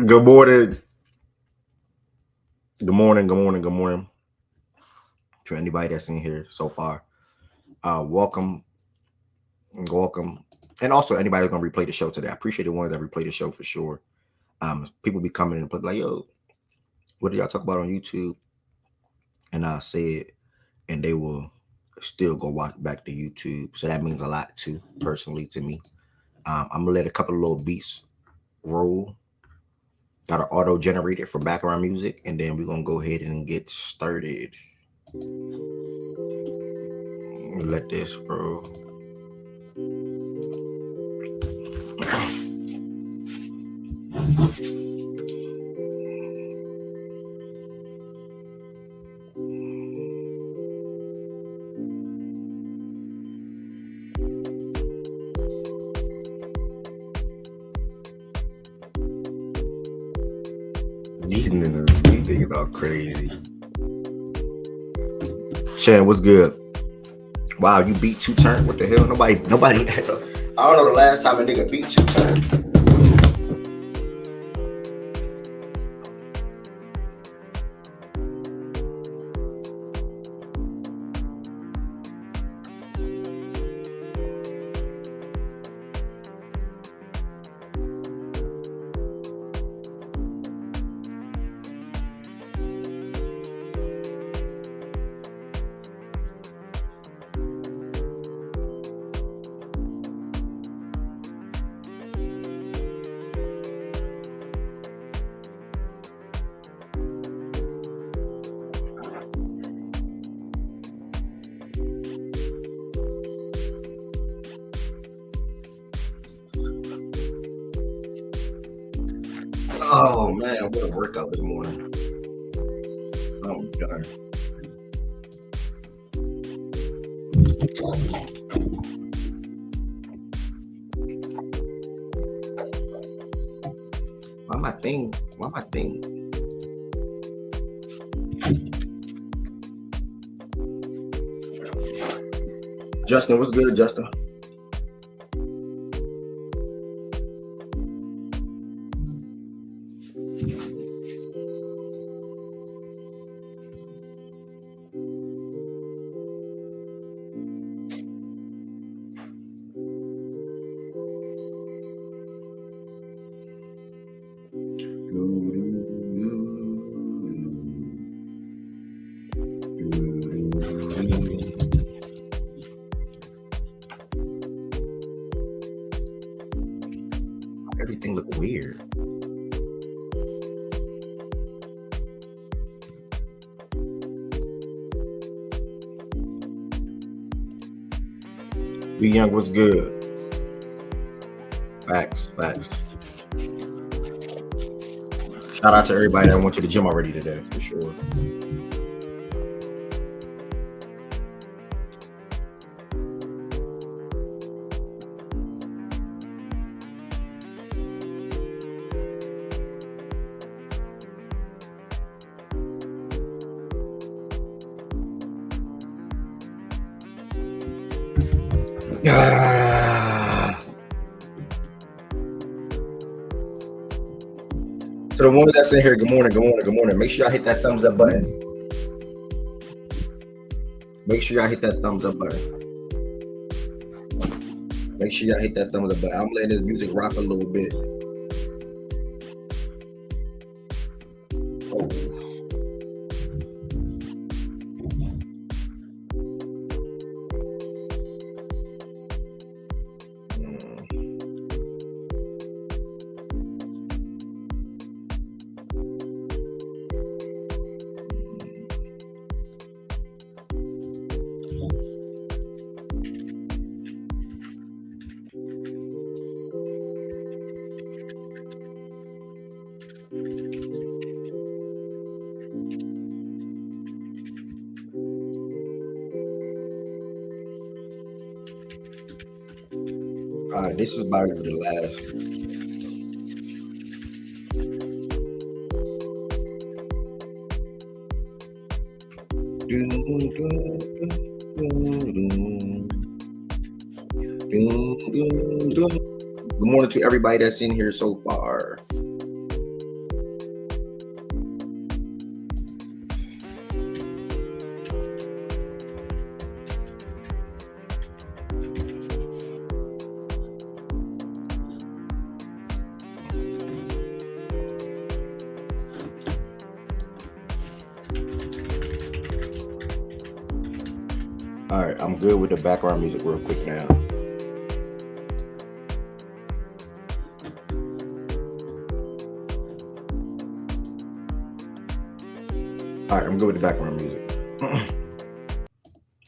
Good morning. Good morning. Good morning. Good morning to anybody that's in here so far. Welcome. And also anybody who's gonna replay the show today. I appreciate the ones that replay the show for sure. People be coming and like, yo, what do y'all talk about on YouTube? And I say it, and they will still go watch back to YouTube. So that means a lot too, personally to me. I'm gonna let a couple of little beats roll that are auto generated for background music, and then we're gonna go ahead and get started. Let this roll. These niggas are crazy. Shan, what's good? Wow, you beat 2 Turn? What the hell? Nobody. I don't know the last time a nigga beat 2 Turn. Oh man, what a workout this morning. I'm done. Why my thing? Justin, what's good, Justin? Everything look weird. Be Young, what's good? Facts. Shout out to everybody that went to the gym already today, for sure. So the ones that's in here, good morning. Make sure y'all hit that thumbs up button. I'm letting this music rock a little bit. Oh. All right, this is about to be the last. Good morning to everybody that's in here so far. All right, I'm good with the background music real quick now. All right, I'm good with the background music.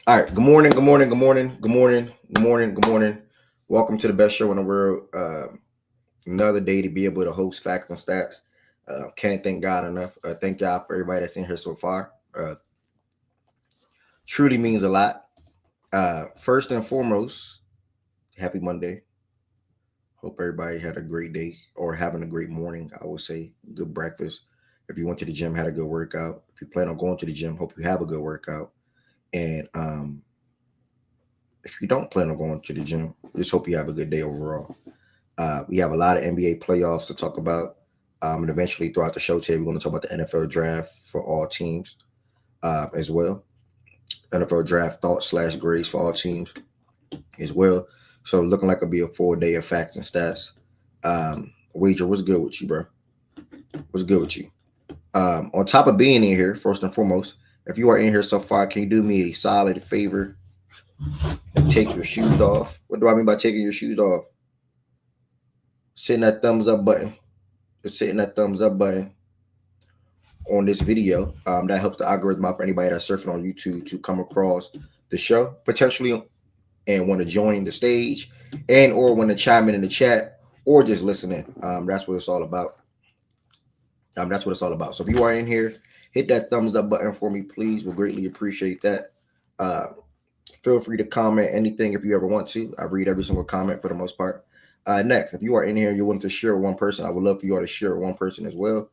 All right, good morning, good morning, good morning, good morning, good morning, good morning. Welcome to the best show in the world. Another day to be able to host Facts and Stats. Can't thank God enough. Thank God for everybody that's in here so far. Truly means a lot. First and foremost, happy Monday. Hope everybody had a great day or having a great morning. I would say good breakfast. If you went to the gym, had a good workout. If you plan on going to the gym, hope you have a good workout. And if you don't plan on going to the gym, just hope you have a good day overall. We have a lot of NBA playoffs to talk about. And eventually throughout the show today, we're going to talk about the NFL draft for all teams as well. NFL draft thoughts / grades for all teams as well. So looking like it'll be a full day of facts and stats. Wager, what's good with you, bro? What's good with you? On top of being in here, first and foremost, if you are in here so far, can you do me a solid favor and take your shoes off? What do I mean by taking your shoes off? Hitting that thumbs up button. Just hitting that thumbs up button on this video. That helps the algorithm out for anybody that's surfing on YouTube to come across the show potentially and want to join the stage and or want to chime in the chat or just listen in. That's what it's all about. That's what it's all about. So if you are in here, hit that thumbs up button for me, please. We'll greatly appreciate that. Feel free to comment anything if you ever want to. I read every single comment for the most part. Next, if you are in here and you want to share with one person, I would love for you all to share with one person as well.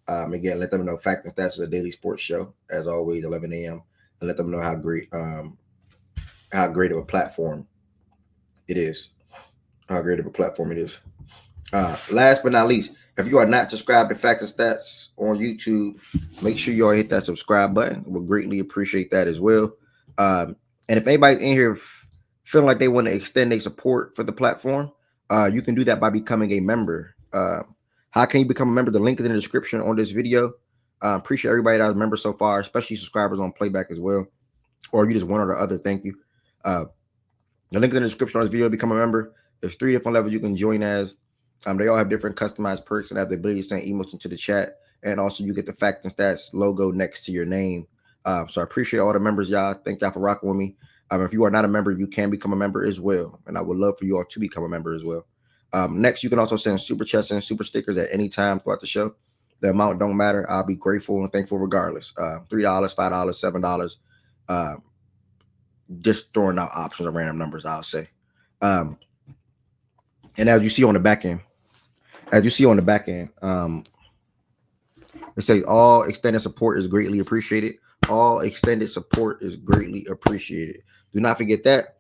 Again, let them know Fact and Stats is a daily sports show, as always, 11 a.m. And let them know how great of a platform it is. How great of a platform it is. Last but not least, if you are not subscribed to Fact and Stats on YouTube, make sure you all hit that subscribe button. We'll greatly appreciate that as well. And if anybody's in here feeling like they want to extend their support for the platform, you can do that by becoming a member. How can you become a member? The link is in the description on this video. Appreciate everybody that was a member so far, especially subscribers on Playback as well. Or you just one or the other, thank you. The link is in the description on this video to become a member. There's 3 different levels you can join as. They all have different customized perks and have the ability to send emails into the chat. And also you get the Fact and Stats logo next to your name. So I appreciate all the members, y'all. Thank y'all for rocking with me. If you are not a member, you can become a member as well. And I would love for you all to become a member as well. Next, you can also send super chats and super stickers at any time throughout the show. The amount don't matter. I'll be grateful and thankful regardless. $3, $5, $7. Just throwing out options of random numbers, I'll say. And as you see on the back end, it says all extended support is greatly appreciated. All extended support is greatly appreciated. Do not forget that.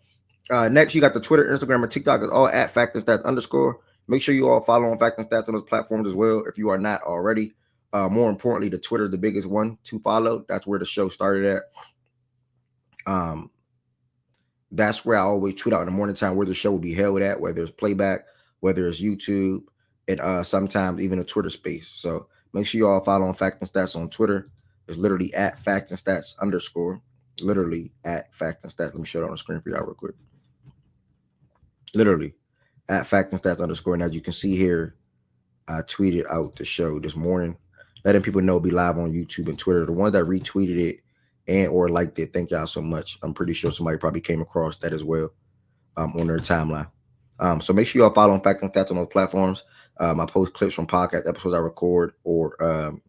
Next, you got the Twitter, Instagram, and TikTok is all at Fact and Stats _. Make sure you all follow on Fact and Stats on those platforms as well if you are not already. More importantly, the Twitter is the biggest one to follow. That's where the show started at. That's where I always tweet out in the morning time where the show will be held at, whether it's Playback, whether it's YouTube, and sometimes even a Twitter space. So make sure you all follow on Fact and Stats on Twitter. It's literally at Fact and Stats _. Literally at Fact and Stats. Let me show it on the screen for y'all real quick. Literally at Fact and Stats _. And as you can see here, I tweeted out the show this morning, letting people know be live on YouTube and Twitter. The ones that retweeted it and or liked it, thank y'all so much. I'm pretty sure somebody probably came across that as well on their timeline. So make sure y'all follow on Fact and Stats on those platforms. I post clips from podcast episodes I record or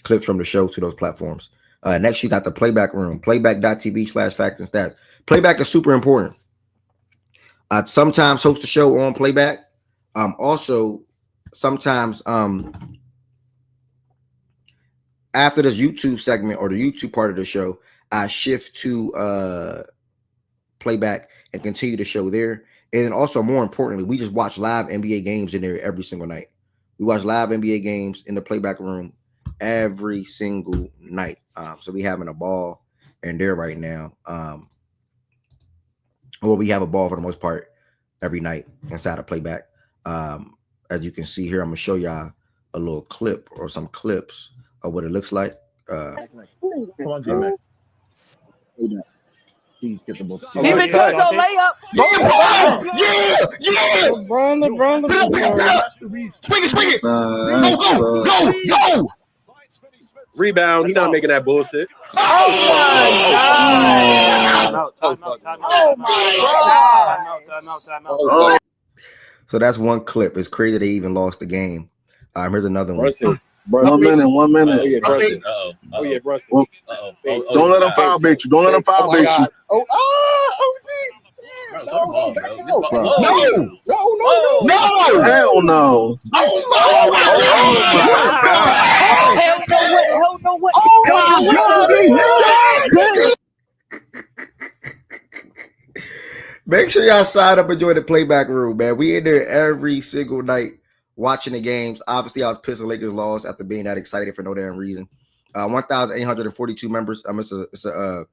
clips from the show to those platforms. Next, you got the Playback room, playback.tv/Fact and Stats. Playback is super important. I sometimes host a show on Playback. Also, sometimes after this YouTube segment or the YouTube part of the show, I shift to Playback and continue the show there. And also, more importantly, we just watch live NBA games in there every single night. We watch live NBA games in the Playback room every single night. So we having a ball in there right now. Well, we have a ball for the most part every night inside of Playback. As you can see here, I'm gonna show y'all a little clip or some clips of what it looks like. Come on, J-Mac. Please get the most. He been doing your layup. Yeah. LeBron. Swing it. Go. Rebound. He's not making that bullshit. Oh my God. So that's one clip. It's crazy they even lost the game. Here's another one. Brunson. 1 minute. Oh yeah, Brunson. Oh yeah, Brunson. Don't let him foul bait you. Don't let him foul bait you. No. Hell no. Hell no what? Make sure y'all sign up and join the Playback room, man. We in there every single night watching the games. Obviously, I was pissed the Lakers lost after being that excited for no damn reason. 1,842 members. It's a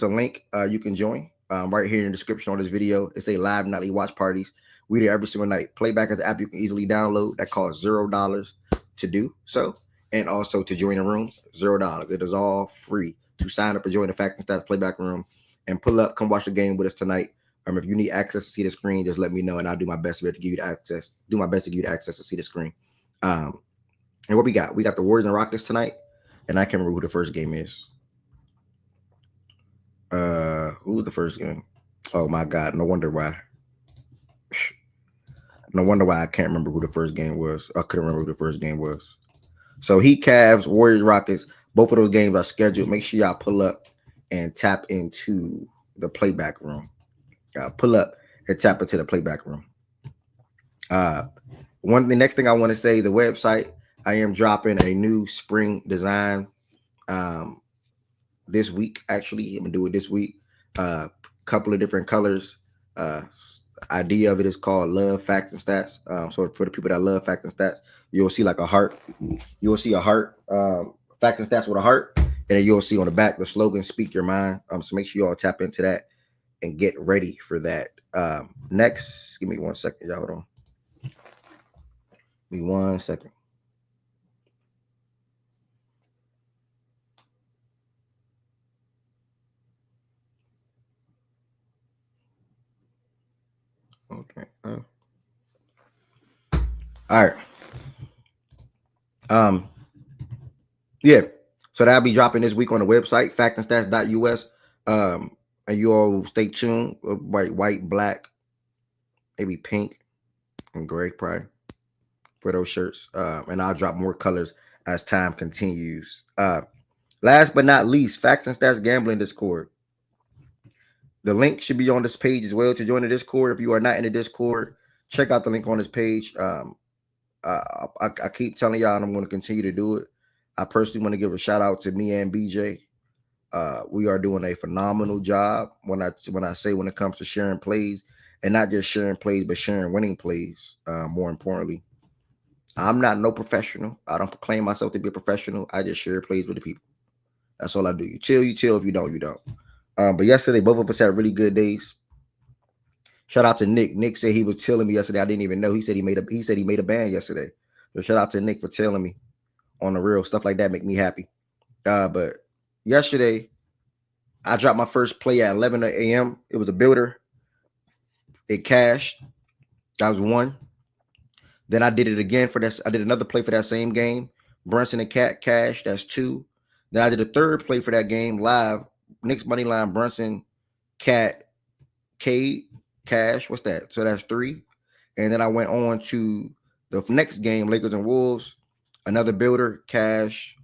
link you can join right here in the description on this video. It's a live nightly watch parties. We do every single night. Playback is an app you can easily download that costs $0 to do so, and also to join the room, $0. It is all free to sign up and join the Fact and Stats Playback room and pull up. Come watch the game with us tonight. If you need access to see the screen, just let me know, and I'll do my best to give you the access. Do my best to give you the access to see the screen. And what we got? We got the Warriors and Rockets tonight, and I can't remember who the first game is. Who was the first game? Oh my God! No wonder why I can't remember who the first game was. I couldn't remember who the first game was. So Heat, Cavs, Warriors, Rockets. Both of those games are scheduled. Make sure y'all pull up and tap into the Playback room. Pull up and tap into the Playback room. The next thing I want to say, the website. I am dropping a new spring design this week. Actually, I'm gonna do it this week. Couple of different colors. Idea of it is called Love Facts and Stats. So for the people that love Facts and Stats, you'll see like a heart. You'll see a heart. Facts and Stats with a heart, and then you'll see on the back the slogan "Speak Your Mind." So make sure you all tap into that and get ready for that. Next, give me 1 second, y'all. Hold on. Give me 1 second. Okay. All right. Yeah. So that'll be dropping this week on the website, factandstats.us. And you all stay tuned. White, black, maybe pink, and gray, probably, for those shirts. And I'll drop more colors as time continues. Last but not least, Facts and Stats Gambling Discord. The link should be on this page as well to join the Discord. If you are not in the Discord, check out the link on this page. I keep telling y'all I'm going to continue to do it. I personally want to give a shout out to me and BJ. We are doing a phenomenal job when I say when it comes to sharing plays, and not just sharing plays, but sharing winning plays. More importantly, I'm not no professional. I don't claim myself to be a professional. I just share plays with the people. That's all I do. You chill. If you don't, you don't. But yesterday, both of us had really good days. Shout out to Nick. Nick said he was telling me yesterday. I didn't even know. He said he made a band yesterday. So shout out to Nick for telling me on the real. Stuff like that make me happy. But yesterday, I dropped my first play at 11 a.m. It was a builder. It cashed. That was one. Then I did it again for that. I did another play for that same game. Brunson and Cat cash. That's two. Then I did a third play for that game live. Knicks money line, Brunson, Cat, K, cash. What's that? So that's three. And then I went on to the next game, Lakers and Wolves. Another builder, cash.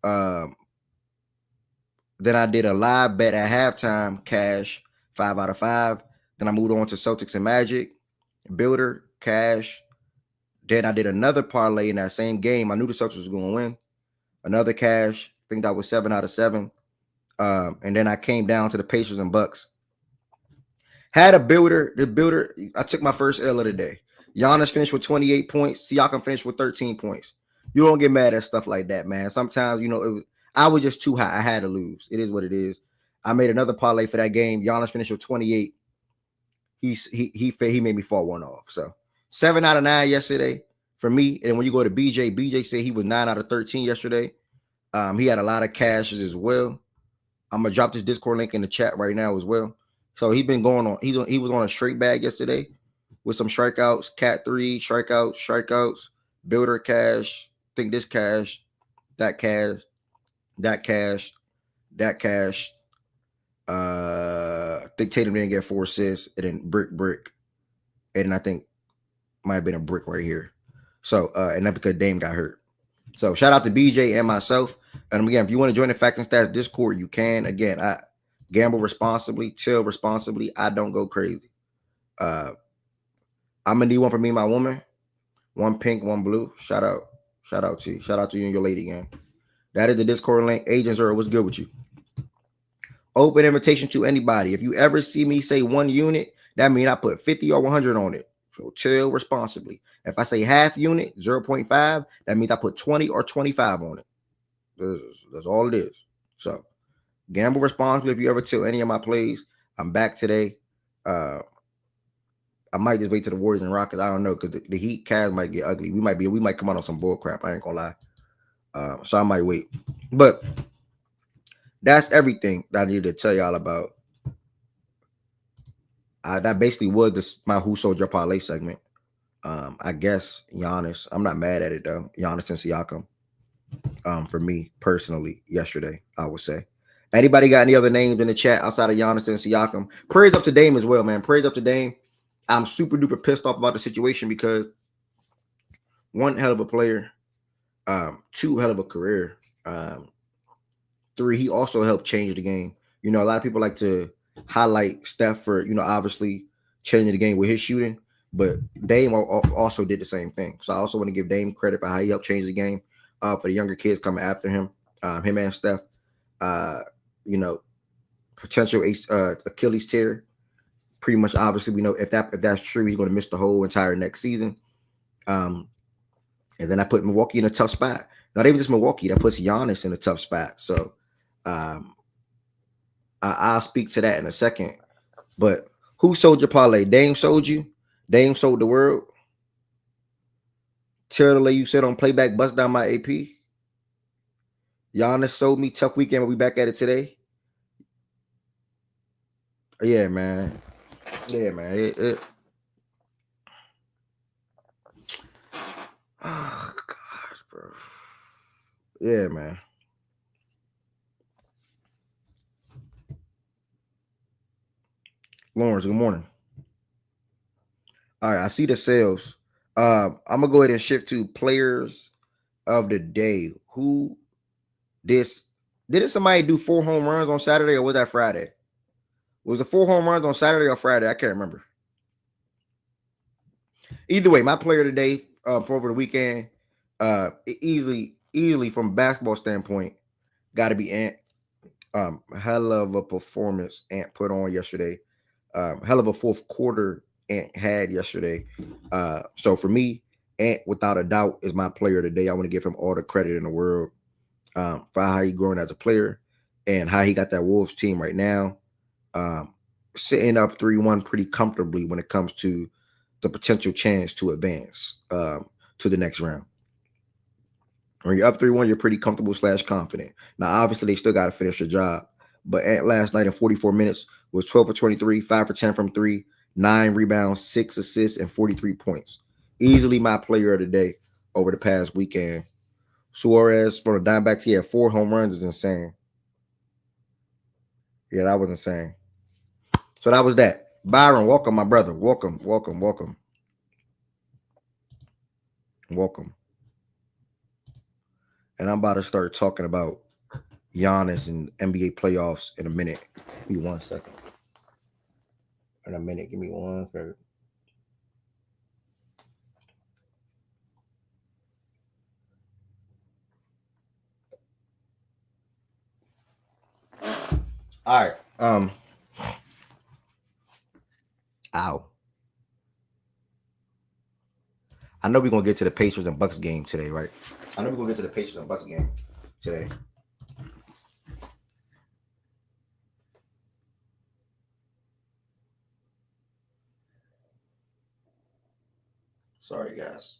Then I did a live bet at halftime, cash, 5 out of 5. Then I moved on to Celtics and Magic, builder, cash. Then I did another parlay in that same game. I knew the Celtics was going to win. Another cash. I think that was 7 out of 7. And then I came down to the Pacers and Bucks. Had a builder. The builder, I took my first L of the day. Giannis finished with 28 points. Siakam finished with 13 points. You don't get mad at stuff like that, man. Sometimes, I was just too high. I had to lose. It is what it is. I made another parlay for that game. Giannis finished with 28. He made me fall one off. So 7 out of 9 yesterday for me. And when you go to BJ said he was 9 out of 13 yesterday. He had a lot of cashes as well. I'm gonna drop this Discord link in the chat right now as well. So he was on a straight bag yesterday with some strikeouts, cat 3, strikeouts, builder cash, think this cash, that cash, that cash, that cash. I think Tatum didn't get 4 assists, and then brick, and I think might have been a brick right here. So and that's because Dame got hurt. So shout out to BJ and myself. And again, if you want to join the Facts and Stats Discord, you can. Again, I gamble responsibly, chill responsibly. I don't go crazy. I'm gonna need one for me and my woman. One pink, one blue. Shout out to you. Shout out to you and your lady gang. That is the Discord link. Agent Zero, what's good with you? Open invitation to anybody. If you ever see me say 1 unit, that means I put 50 or 100 on it. So chill responsibly. If I say half unit, 0.5, that means I put 20 or 25 on it. That's all it is. So gamble responsibly. If you ever tell any of my plays, I'm back today. I might just wait till the Warriors and Rockets. I don't know, because the Heat Cavs might get ugly. We might come out on some bull crap. I ain't gonna lie. So I might wait. But that's everything that I needed to tell y'all about. That basically was my Who Sold Your Parlay segment. I guess Giannis. I'm not mad at it though. Giannis and Siakam. For me personally, yesterday, I would say. Anybody got any other names in the chat outside of Giannis and Siakam? Praise up to Dame as well, man. Praise up to Dame. I'm super duper pissed off about the situation because 1 hell of a player, 2 hell of a career, 3 he also helped change the game. You know, a lot of people like to highlight Steph for, obviously changing the game with his shooting, but Dame also did the same thing. So I also want to give Dame credit for how he helped change the game. For the younger kids coming after him, him and Steph, potential Achilles tear. Pretty much, obviously, we know if that's true, he's going to miss the whole entire next season. And then I put Milwaukee in a tough spot. Not even just Milwaukee, that puts Giannis in a tough spot. So I'll speak to that in a second. But who sold your parlay? Dame sold you. Dame sold the world. Tell the lady you said on Playback, bust down my AP. Giannis sold me. Tough weekend. We'll be back at it today. Yeah, man. Yeah, man. Oh, gosh, bro. Yeah, man. Lawrence, good morning. All right, I see the sales. I'm gonna go ahead and shift to players of the day. Who didn't somebody do 4 home runs on Saturday, or was that Friday? Was the 4 home runs on Saturday or Friday? I can't remember. Either way, my player today for over the weekend, easily from a basketball standpoint, got to be Ant. Hell of a performance Ant put on yesterday. Hell of a fourth quarter Ant had yesterday. So for me, Ant, without a doubt, is my player today. I want to give him all the credit in the world for how he growing as a player and how he got that Wolves team right now. Sitting up 3-1 pretty comfortably when it comes to the potential chance to advance to the next round. When you're up 3-1, you're pretty comfortable / confident. Now, obviously, they still got to finish the job. But Ant last night in 44 minutes was 12 for 23, 5 for 10 from 3, 9 rebounds, 6 assists, and 43 points. Easily my player of the day over the past weekend. Suarez from the Diamondbacks, he had 4 home runs. Is insane. Yeah, that was insane. So that was that. Byron, welcome, my brother. Welcome. And I'm about to start talking about Giannis and NBA playoffs in a minute. Give me 1 second. In a minute. Give me 1 second. All right. Ow. I know we're gonna get to the Pacers and Bucks game today, right? Sorry, guys.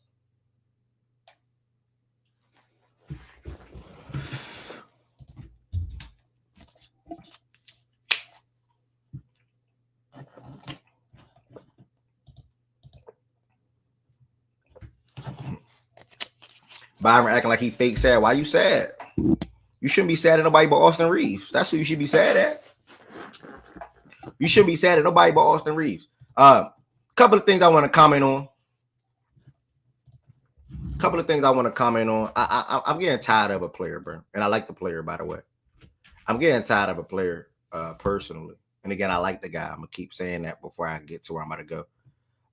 Byron acting like he fake sad. Why you sad? You shouldn't be sad at nobody but Austin Reeves. That's who you should be sad at. You shouldn't be sad at nobody but Austin Reeves. Couple of things I want to comment on. I'm getting tired of a player, bro. And I like the player, by the way. I'm getting tired of a player personally. And again, I like the guy. I'm going to keep saying that before I get to where I'm about to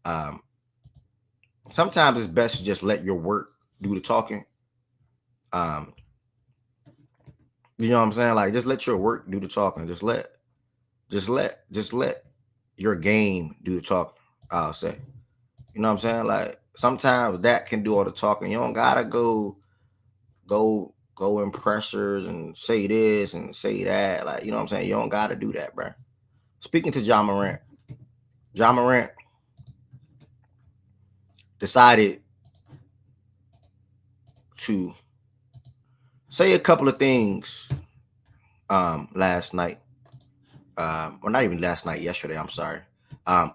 go. Sometimes it's best to just let your work do the talking. You know what I'm saying? Like, just let your work do the talking. Just let your game do the talking, I'll say. You know what I'm saying? Like, sometimes that can do all the talking. You don't gotta go in pressures and say this and say that. Like, you know what I'm saying? You don't gotta do that, bro. Speaking to John Morant decided to say a couple of things last night. Well, not even last night, yesterday, I'm sorry.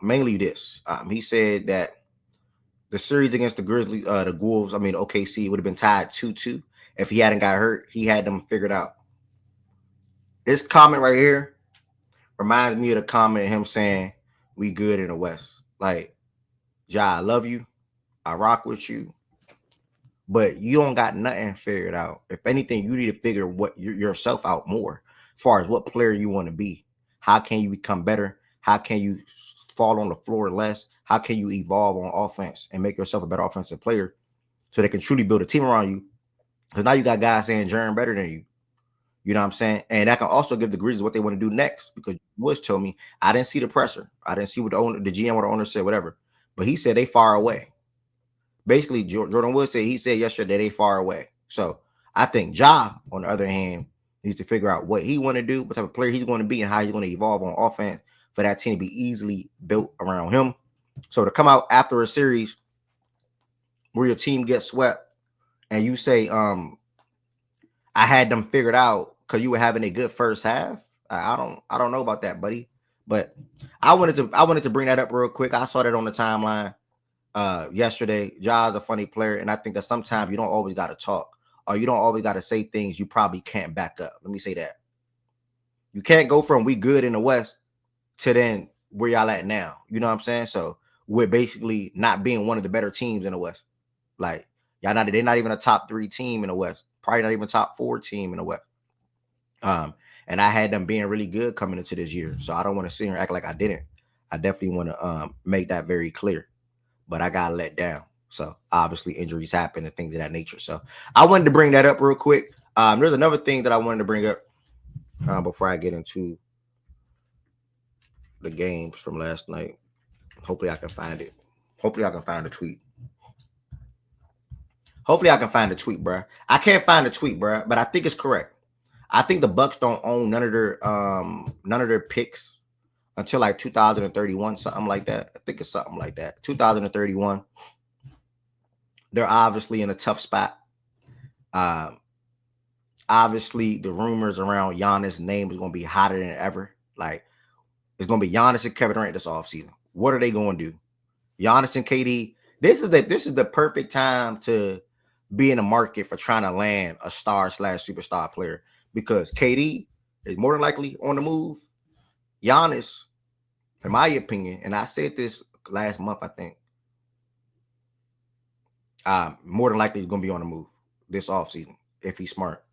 Mainly this. He said that the series against the Grizzlies, the Wolves, OKC would have been tied 2-2 if he hadn't got hurt. He had them figured out. This comment right here reminds me of the comment him saying, "We good in the West." Like, Ja, I love you. I rock with you. But you don't got nothing figured out. If anything, you need to figure yourself out more as far as what player you want to be. How can you become better? How can you fall on the floor less? How can you evolve on offense and make yourself a better offensive player so they can truly build a team around you? Because now you got guys saying Jaren better than you. You know what I'm saying? And that can also give the Grizzlies what they want to do next. Because Woods told me, I didn't see the pressure. I didn't see what the GM or the owner said, whatever. But he said they far away. Basically, Jordan Woods said, he said yesterday they far away. So I think Ja, on the other hand, needs to figure out what he want to do, what type of player he's going to be, and how he's going to evolve on offense for that team to be easily built around him. So to come out after a series where your team gets swept and you say, I had them figured out because you were having a good first half. I don't know about that, buddy. But I wanted to bring that up real quick. I saw that on the timeline yesterday. Ja's a funny player, and I think that sometimes you don't always got to talk, or you don't always got to say things you probably can't back up. Let me say that. You can't go from we good in the West to then where y'all at now. You know what I'm saying? So we're basically not being one of the better teams in the West. Like, they're not even a top 3 team in the West. Probably not even top 4 team in the West. And I had them being really good coming into this year. So I don't want to sit here and act like I didn't. I definitely want to make that very clear. But I got let down. So obviously injuries happen and things of that nature. So I wanted to bring that up real quick. There's another thing that I wanted to bring up before I get into the games from last night. Hopefully I can find it. Hopefully I can find the tweet. Bro. I can't find the tweet, bro, but I think it's correct. I think the Bucks don't own none of their picks until like 2031, something like that. I think it's something like that. 2031. They're obviously in a tough spot. Obviously, the rumors around Giannis' name is going to be hotter than ever. Like, it's going to be Giannis and Kevin Durant this offseason. What are they going to do? Giannis and KD. This is the perfect time to be in the market for trying to land a star/superstar player, because KD is more than likely on the move. Giannis, in my opinion, and I said this last month, I think, more than likely he's going to be on the move this offseason if he's smart.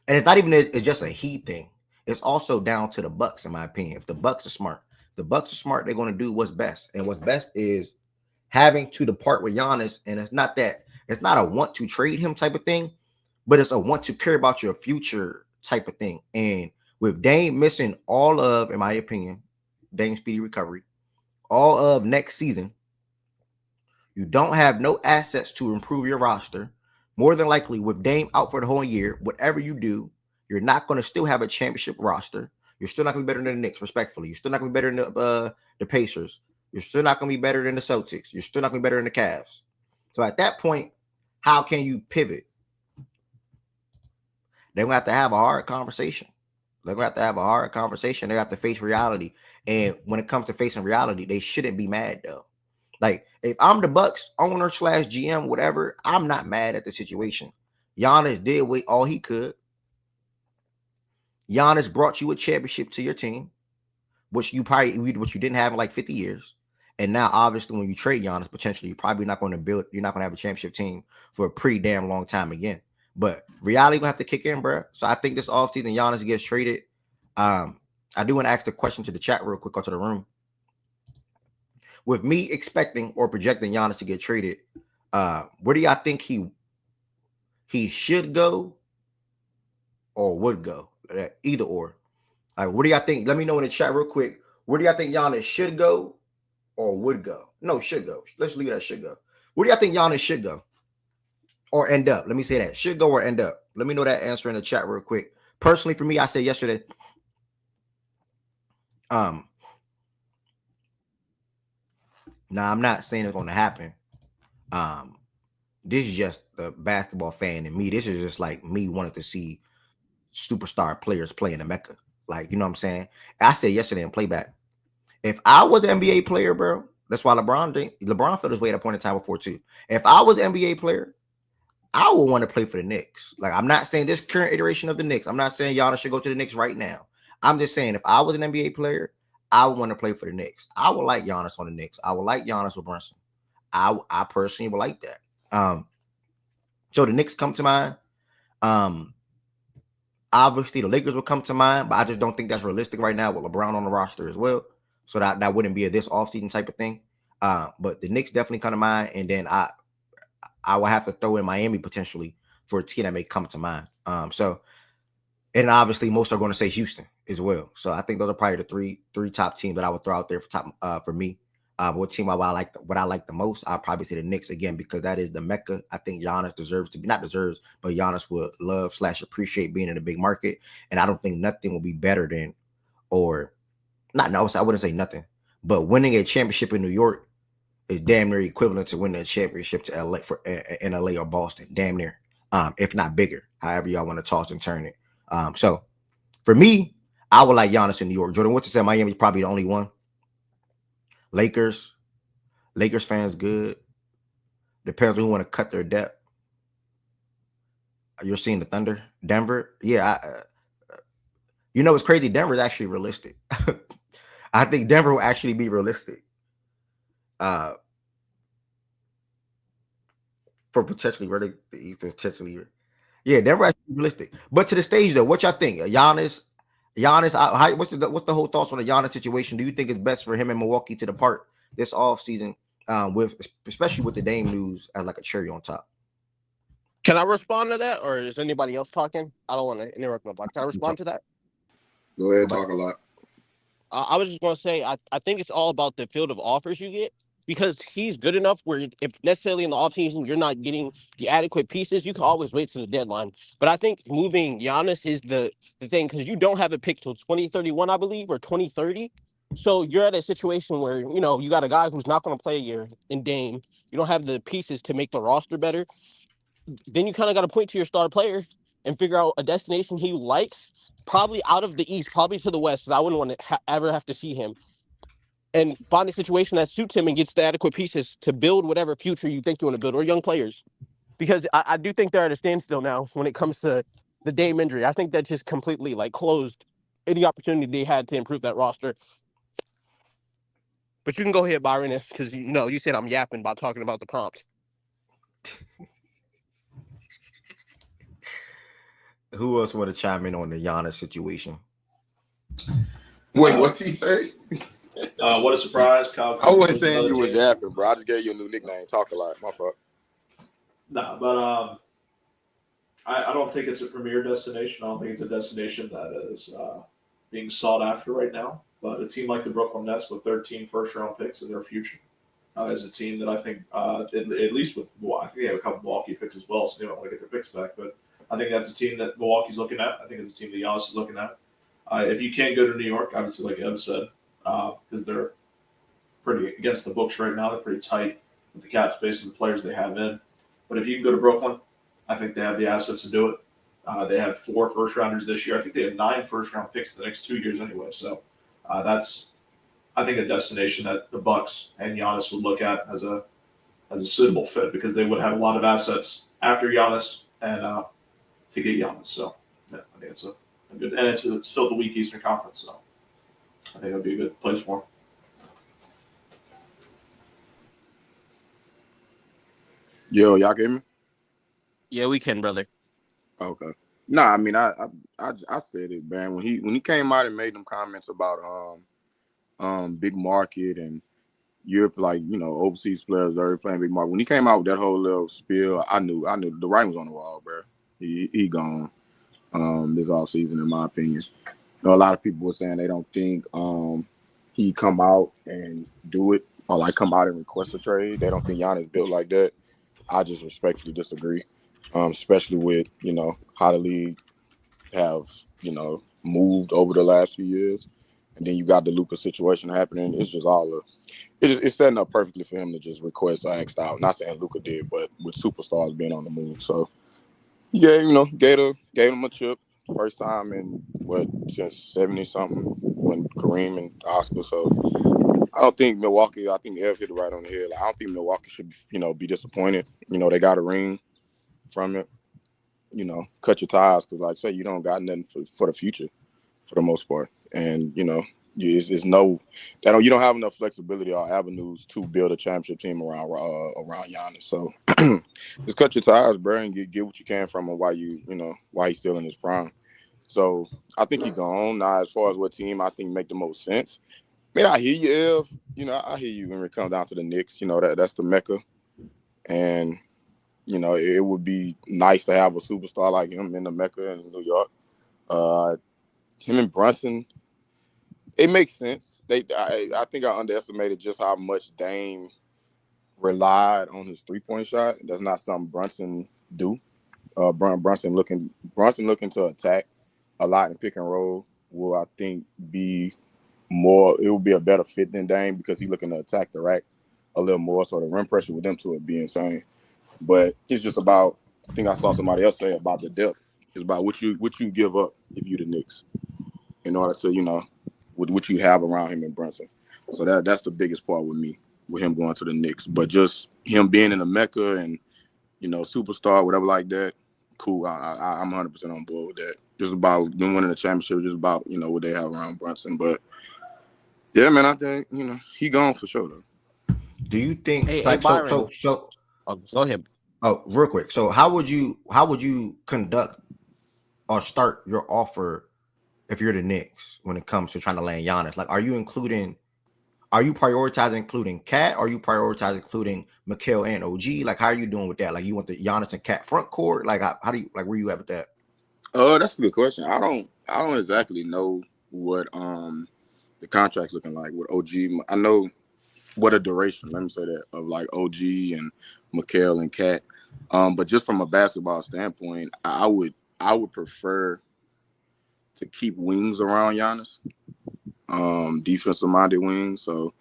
And it's not even it's just a Heat thing. It's also down to the Bucks, in my opinion. If the Bucks are smart, they're going to do what's best. And what's best is having to depart with Giannis. And it's not a want to trade him type of thing, but it's a want to care about your future type of thing. And with Dame missing all of, in my opinion, Dame's speedy recovery, all of next season, you don't have no assets to improve your roster. More than likely, with Dame out for the whole year, whatever you do, you're not going to still have a championship roster. You're still not going to be better than the Knicks, respectfully. You're still not going to be better than the Pacers. You're still not going to be better than the Celtics. You're still not going to be better than the Cavs. So at that point, how can you pivot? They're going to have a hard conversation. They have to face reality. And when it comes to facing reality, they shouldn't be mad, though. Like, if I'm the Bucks owner / GM, whatever, I'm not mad at the situation. Giannis did all he could. Giannis brought you a championship to your team, which you didn't have in like 50 years. And now, obviously, when you trade Giannis, potentially you're probably not going to you're not going to have a championship team for a pretty damn long time again. But reality gonna have to kick in, bro. So I think this offseason Giannis gets traded. I do want to ask the question to the chat real quick, or to the room. With me expecting or projecting Giannis to get traded, where do y'all think he should go or would go? Either or. Like, what do y'all think? Let me know in the chat real quick. Where do y'all think Giannis should go or would go? No, should go. Let's leave that should go. Where do y'all think Giannis should go or end up? Let me say that. Should go or end up. Let me know that answer in the chat real quick. Personally, for me, I said yesterday, now I'm not saying it's going to happen. This is just the basketball fan in me. This is just like me wanting to see superstar players play in the Mecca. Like, you know what I'm saying? I said yesterday in Playback, if I was an NBA player, bro, that's why LeBron felt his way at a point in time before too. If I was an NBA player, I would want to play for the Knicks. Like, I'm not saying this current iteration of the Knicks. I'm not saying y'all should go to the Knicks right now. I'm just saying if I was an NBA player, I would want to play for the Knicks. I would like Giannis on the Knicks. I would like Giannis with Brunson. I personally would like that. So the Knicks come to mind. Obviously the Lakers will come to mind, but I just don't think that's realistic right now with LeBron on the roster as well. So that wouldn't be a this offseason type of thing. But the Knicks definitely come to mind, and then I will have to throw in Miami potentially for a team that may come to mind. And obviously most are going to say Houston as well. So I think those are probably the three top teams that I would throw out there for me. What team I like the most, I'll probably say the Knicks again, because that is the Mecca. I think Giannis but Giannis would love / appreciate being in a big market. And I don't think nothing will be better than, or not, no, I wouldn't say nothing, but winning a championship in New York is damn near equivalent to winning a championship to LA in LA or Boston, damn near, if not bigger, however y'all want to toss and turn it. So for me, I would like Giannis in New York. Jordan, what you said, Miami is probably the only one. Lakers fans good. Depends on who want to cut their debt. You're seeing the Thunder, Denver. Yeah, it's crazy. Denver is actually realistic. I think Denver will actually be realistic. For potentially the East, potentially. Yeah, Denver actually realistic. But to the stage though, what y'all think? Giannis. What's the whole thoughts on the Giannis situation? Do you think it's best for him in Milwaukee to depart this offseason, especially with the Dame news as like a cherry on top? Can I respond to that, or is anybody else talking? I don't want to interrupt nobody. Can I respond to that? Go ahead, talk a lot. I was just going to say, I think it's all about the field of offers you get, because he's good enough where if necessarily in the offseason you're not getting the adequate pieces, you can always wait to the deadline. But I think moving Giannis is the thing, because you don't have a pick till 2031, I believe, or 2030. So you're at a situation where, you got a guy who's not going to play a year in Dame. You don't have the pieces to make the roster better. Then you kind of got to point to your star player and figure out a destination he likes, probably out of the East, probably to the West, because I wouldn't want to ever have to see him. And find a situation that suits him and gets the adequate pieces to build whatever future you think you want to build, or young players. Because I do think they're at a standstill now when it comes to the Dame injury. I think that just completely closed any opportunity they had to improve that roster. But you can go ahead, Byron, because you said I'm yapping about talking about the prompt. Who else want to chime in on the Giannis situation? Wait, what's he say? What a surprise, Kyle. I wasn't saying you was yapping, bro. I just gave you a new nickname. Talk a lot. My fault. No, but I don't think it's a premier destination. I don't think it's a destination that is being sought after right now. But a team like the Brooklyn Nets with 13 first-round picks in their future is a team that I think, at least with I think they have a couple Milwaukee picks as well, so they don't want to get their picks back. But I think that's a team that Milwaukee's looking at. I think it's a team that Giannis is looking at. If you can't go to New York, obviously, like Ev said, because they're pretty against the books right now. They're pretty tight with the cap space and the players they have in. But if you can go to Brooklyn, I think they have the assets to do it. They have 4 first-rounders this year. I think they have 9 first-round picks the next 2 years anyway. So that's I think a destination that the Bucks and Giannis would look at as a suitable fit because they would have a lot of assets after Giannis and to get Giannis. So yeah, I think it's a good, and it's still the weak Eastern Conference. So I think it would be a good place for him. Yo, y'all get me? Yeah, we can, brother. Okay. Nah, I mean, I said it, man. When he came out and made them comments about big market and Europe, like, you know, overseas players are playing big market. When he came out with that whole little spiel, I knew the writing was on the wall, bro. He gone this offseason, in my opinion. You know, a lot of people were saying they don't think he come out and do it or like come out and request a trade. They don't think Giannis built like that. I just respectfully disagree, especially with, you know, how the league have, you know, moved over the last few years. And then you got the Luka situation happening. It's just it's setting up perfectly for him to just request or ask out. Not saying Luka did, but with superstars being on the move. So, yeah, you know, gave him a chip. First time in, since 70-something when Kareem and Oscar. So, I don't think Milwaukee, I think Ev hit it right on the head. Like, I don't think Milwaukee should, you know, be disappointed. You know, they got a ring from it. You know, cut your ties because, like I say, you don't got nothing for the future for the most part. And, you know, you don't have enough flexibility or avenues to build a championship team around Giannis. So just cut your ties, bro, and get what you can from him while he's still in his prime. So I think he's gone. Now, as far as what team I think make the most sense, man, I hear you, Ev. You know, I hear you when it comes down to the Knicks. You know, that's the Mecca. And, you know, it would be nice to have a superstar like him in the Mecca in New York. Him and Brunson, it makes sense. I think I underestimated just how much Dame relied on his three-point shot. That's not something Brunson do. Brunson looking to attack a lot in pick and roll will, I think, be more. It will be a better fit than Dame because he's looking to attack the rack a little more. So the rim pressure with them two would be insane. But it's just about. I think I saw somebody else say about the depth. It's about what you give up if you the Knicks in order to, you know, with what you have around him and Brunson. So that's the biggest part with me, with him going to the Knicks. But just him being in the Mecca and, you know, superstar, whatever like that, cool. I'm 100% on board with that. Just about them winning the championship, just about, you know, what they have around Brunson. But, yeah, man, I think, you know, he gone for sure, though. Do you think, Hey, Byron. so Go ahead. Oh, real quick. So how would you conduct or start your offer if you're the Knicks when it comes to trying to land Giannis? Like, are you prioritizing including Cat? Or are you prioritizing including Mikal and OG? Like, how are you doing with that? Like, you want the Giannis and Cat front court? Like, how do you, like, where you at with that? That's a good question. I don't exactly know what the contract's looking like with OG. I know what a duration, let me say that, of like OG and Mikal and Cat. But just from a basketball standpoint, I would prefer to keep wings around Giannis, defensive minded wings. So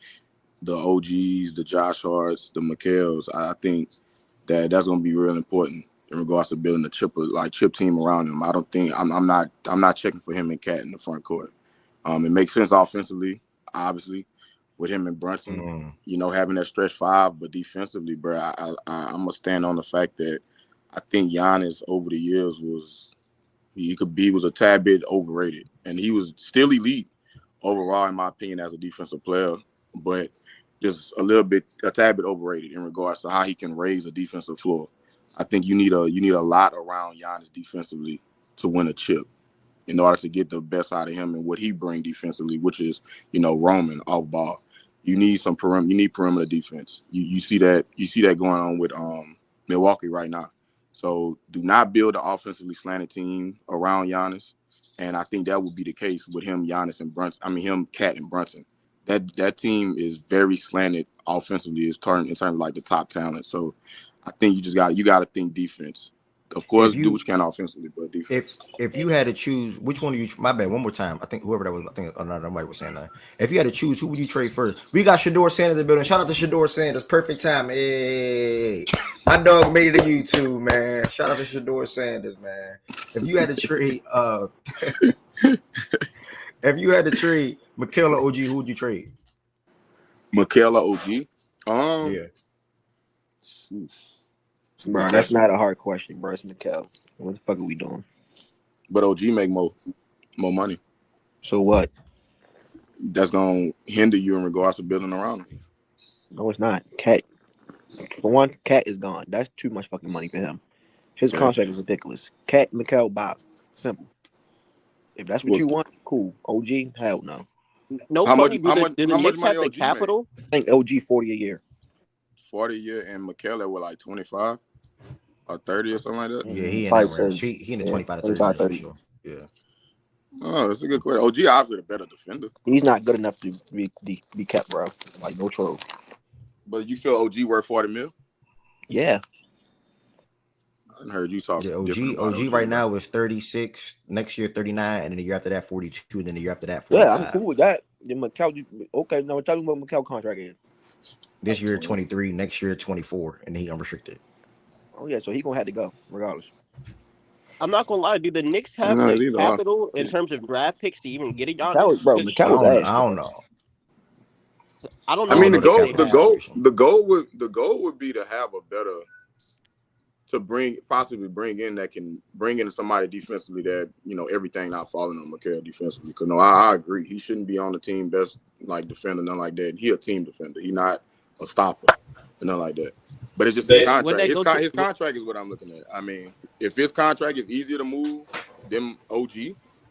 the OGs, the Josh Harts, the Mikals, I think that's going to be real important in regards to building a chip team around him. I don't think I'm not checking for him and Cat in the front court. It makes sense offensively, obviously, with him and Brunson, you know, having that stretch five, but defensively, bro, I'm gonna stand on the fact that I think Giannis over the years was a tad bit overrated, and he was still elite overall, in my opinion, as a defensive player, but just a tad bit overrated in regards to how he can raise a defensive floor. I think you need a lot around Giannis defensively to win a chip, in order to get the best out of him and what he brings defensively, which is, you know, roaming off ball. You need perimeter defense. You see that going on with Milwaukee right now. So do not build an offensively slanted team around Giannis. And I think that would be the case with him, Giannis and Brunson. I mean, him, Cat and Brunson. That team is very slanted offensively in terms of like the top talent. So I think you got to think defense. Of course, do what you can offensively, but defense. If you had to choose, which one do you? My bad. One more time. I think whoever that was. I think another Mike was saying that. If you had to choose, who would you trade first? We got Shador Sanders in the building. Shout out to Shador Sanders. Perfect time. Hey, my dog made it to YouTube, man. Shout out to Shador Sanders, man. If you had to trade, if you had to trade Mikal or OG, who would you trade? Mikal or OG? Yeah. Bro, that's not a hard question, bro. It's Mikal. What the fuck are we doing? But OG make more money. So what? That's gonna hinder you in regards to building around him. No, it's not. Cat. For one, Cat is gone. That's too much fucking money for him. His contract is ridiculous. Cat, Mikal, Bob. Simple. If that's what you want, cool. OG, hell no. No How funny. much? Do the How much Knicks money have the OG make? capital? I think OG 40 a year. 40 a year, and Mikal with like 25 or 30 or something like that. Yeah, he in Probably that range. 30. He in the Yeah, 25 to 30 25, range 30. for sure. Yeah. Oh, that's a good question. OG obviously the better defender. He's not good enough to be kept, bro. Like, no troll. But you feel OG worth 40 mil? Yeah. I heard you talk. Yeah, OG right now is 36. Next year 39, and then the year after that 42, and then the year after that 45. Yeah, I'm cool with that. Then Mikal, okay, now tell me what Mikal contract is. This year 23, next year 24, and then he unrestricted. Oh yeah, so he gonna have to go regardless. I'm not gonna lie, do the Knicks have the capital in terms of draft picks to even get a Giannis? Mikal was ass. I don't know. I don't know. I mean, the goal would be to have a better, to possibly bring in somebody defensively that, you know, everything not falling on Mikal defensively. Because no, I agree, he shouldn't be on the team best like defender, nothing like that. He a team defender. He not a stopper, nothing like that. But it's just his contract. His contract is what I'm looking at. I mean, if his contract is easier to move than OG,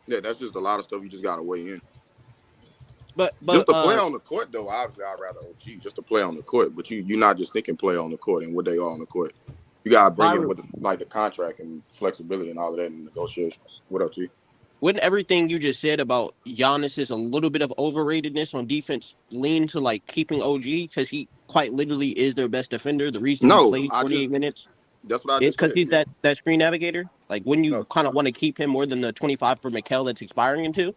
yeah, that's just a lot of stuff you just got to weigh in. But just to play on the court, though, obviously I'd rather OG just to play on the court. But you're not just thinking play on the court and what they are on the court. You got to bring in with the contract and flexibility and all of that in negotiations. What up, T? Wouldn't everything you just said about Giannis is a little bit of overratedness on defense lean to like keeping OG because he quite literally is their best defender? The reason he plays 48 minutes. That's what I just said. Because he's that screen navigator. Like, wouldn't you kind of want to keep him more than the 25 for Mikal that's expiring into?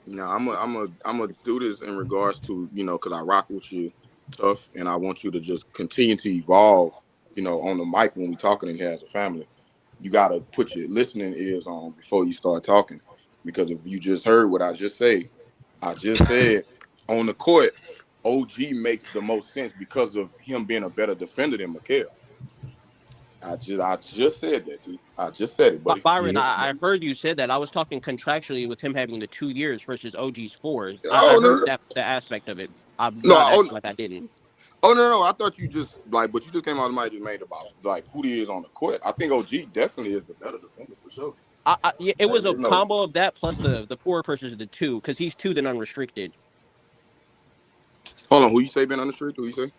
No, I'm a do this in regards to, you know, because I rock with you tough, and I want you to just continue to evolve, you know, on the mic when we talking in here as a family. You got to put your listening ears on before you start talking, because if you just heard what I just said on the court, OG makes the most sense because of him being a better defender than Mikal. I just said that, T. I just said it, buddy. Byron, I heard you said that. I was talking contractually with him having the 2 years versus OG's 4. I heard that the aspect of it. I'm not acting like I didn't. Oh no! I thought you just but you just came out of the mic just made about like who he is on the court. I think OG definitely is the better defender for sure. It was a combo of that plus the 4 versus the 2 because he's 2 then unrestricted. Hold on, who you say been unrestricted? Who you say?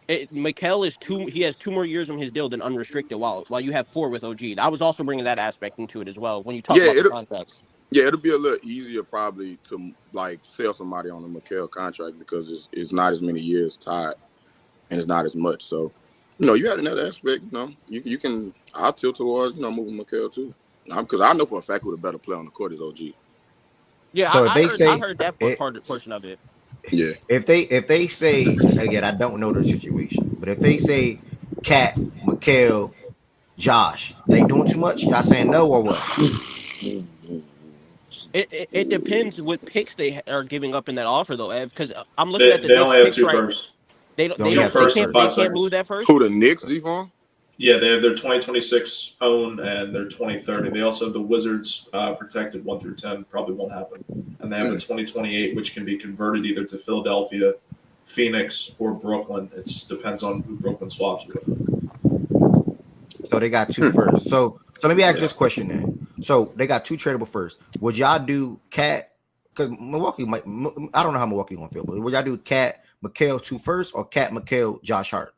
Mikal is 2. He has 2 more years on his deal than unrestricted. While you have 4 with OG. I was also bringing that aspect into it as well when you talk about the contracts. Yeah, it'll be a little easier probably to like sell somebody on a Mikal contract because it's not as many years tied and it's not as much. So, you know, you had another aspect. You know, you can. I'll tilt towards moving Mikal too, because I know for a fact who the better player on the court is OG. Yeah, so I heard that portion of it. Yeah. If they say, again, I don't know the situation, but if they say Cat, Mikal, Josh, they doing too much? Y'all saying no or what? It depends what picks they are giving up in that offer though, Ev. Because I'm looking at the they only have picks 2 first. They can't move that first. Who, the Knicks, Devon? Yeah, they have their 2026 owned and their 2030. They also have the Wizards protected 1 through 10. Probably won't happen. And they have the 2028, which can be converted either to Philadelphia, Phoenix, or Brooklyn. It depends on who Brooklyn swaps with. So they got 2 first. So let me ask this question then. So they got 2 tradable first. Would y'all do Cat? Because Milwaukee might. I don't know how Milwaukee gonna feel, but would y'all do Cat, Mikal 2 first, or Cat, Mikal, Josh Hart?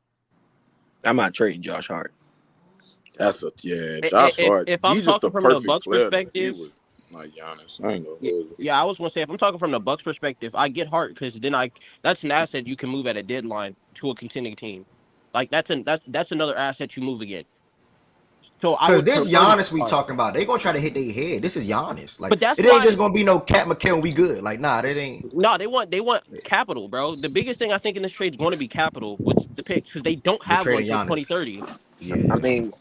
I'm not trading Josh Hart. Josh Hart. If I'm talking from the Bucks perspective, like Giannis, I ain't gonna yeah, I was gonna say if I'm talking from the Bucks perspective, I get Hart because then that's an asset you can move at a deadline to a contending team. Like that's another asset you move again. So because this Giannis we talking about, they gonna try to hit their head. This is Giannis. Like, but it ain't just gonna be no Cat McKell. We good. Like, nah, that ain't. No, they want capital, bro. The biggest thing I think in this trade is going to be capital with the picks because they don't have one until 2030. Yeah,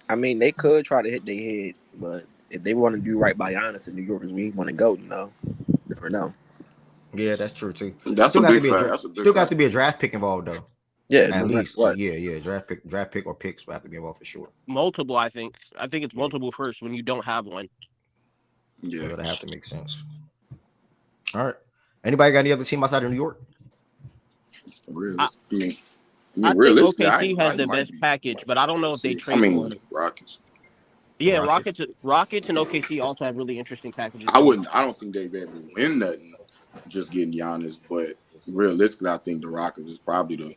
I mean, they could try to hit their head, but if they want to do right by Giannis in New York, as we want to go, you know, never know. Yeah, that's true too. That's Still a got to big be a fact. That's a big still got fact. to be a draft pick involved though. Yeah, At no matter least, what. yeah, draft pick or picks will have to be involved for sure. Multiple, I think. I think it's Yeah. multiple first when you don't have one. Yeah. So that'll have to make sense. All right. Anybody got any other team outside of New York? Realistically, I think realistically, OKC has the might best be package, but I don't know if they OKC. trade for it. Rockets. Yeah, Rockets. Rockets and OKC also have really interesting packages. I don't think they'd be able to win nothing just getting Giannis, but realistically, I think the Rockets is probably the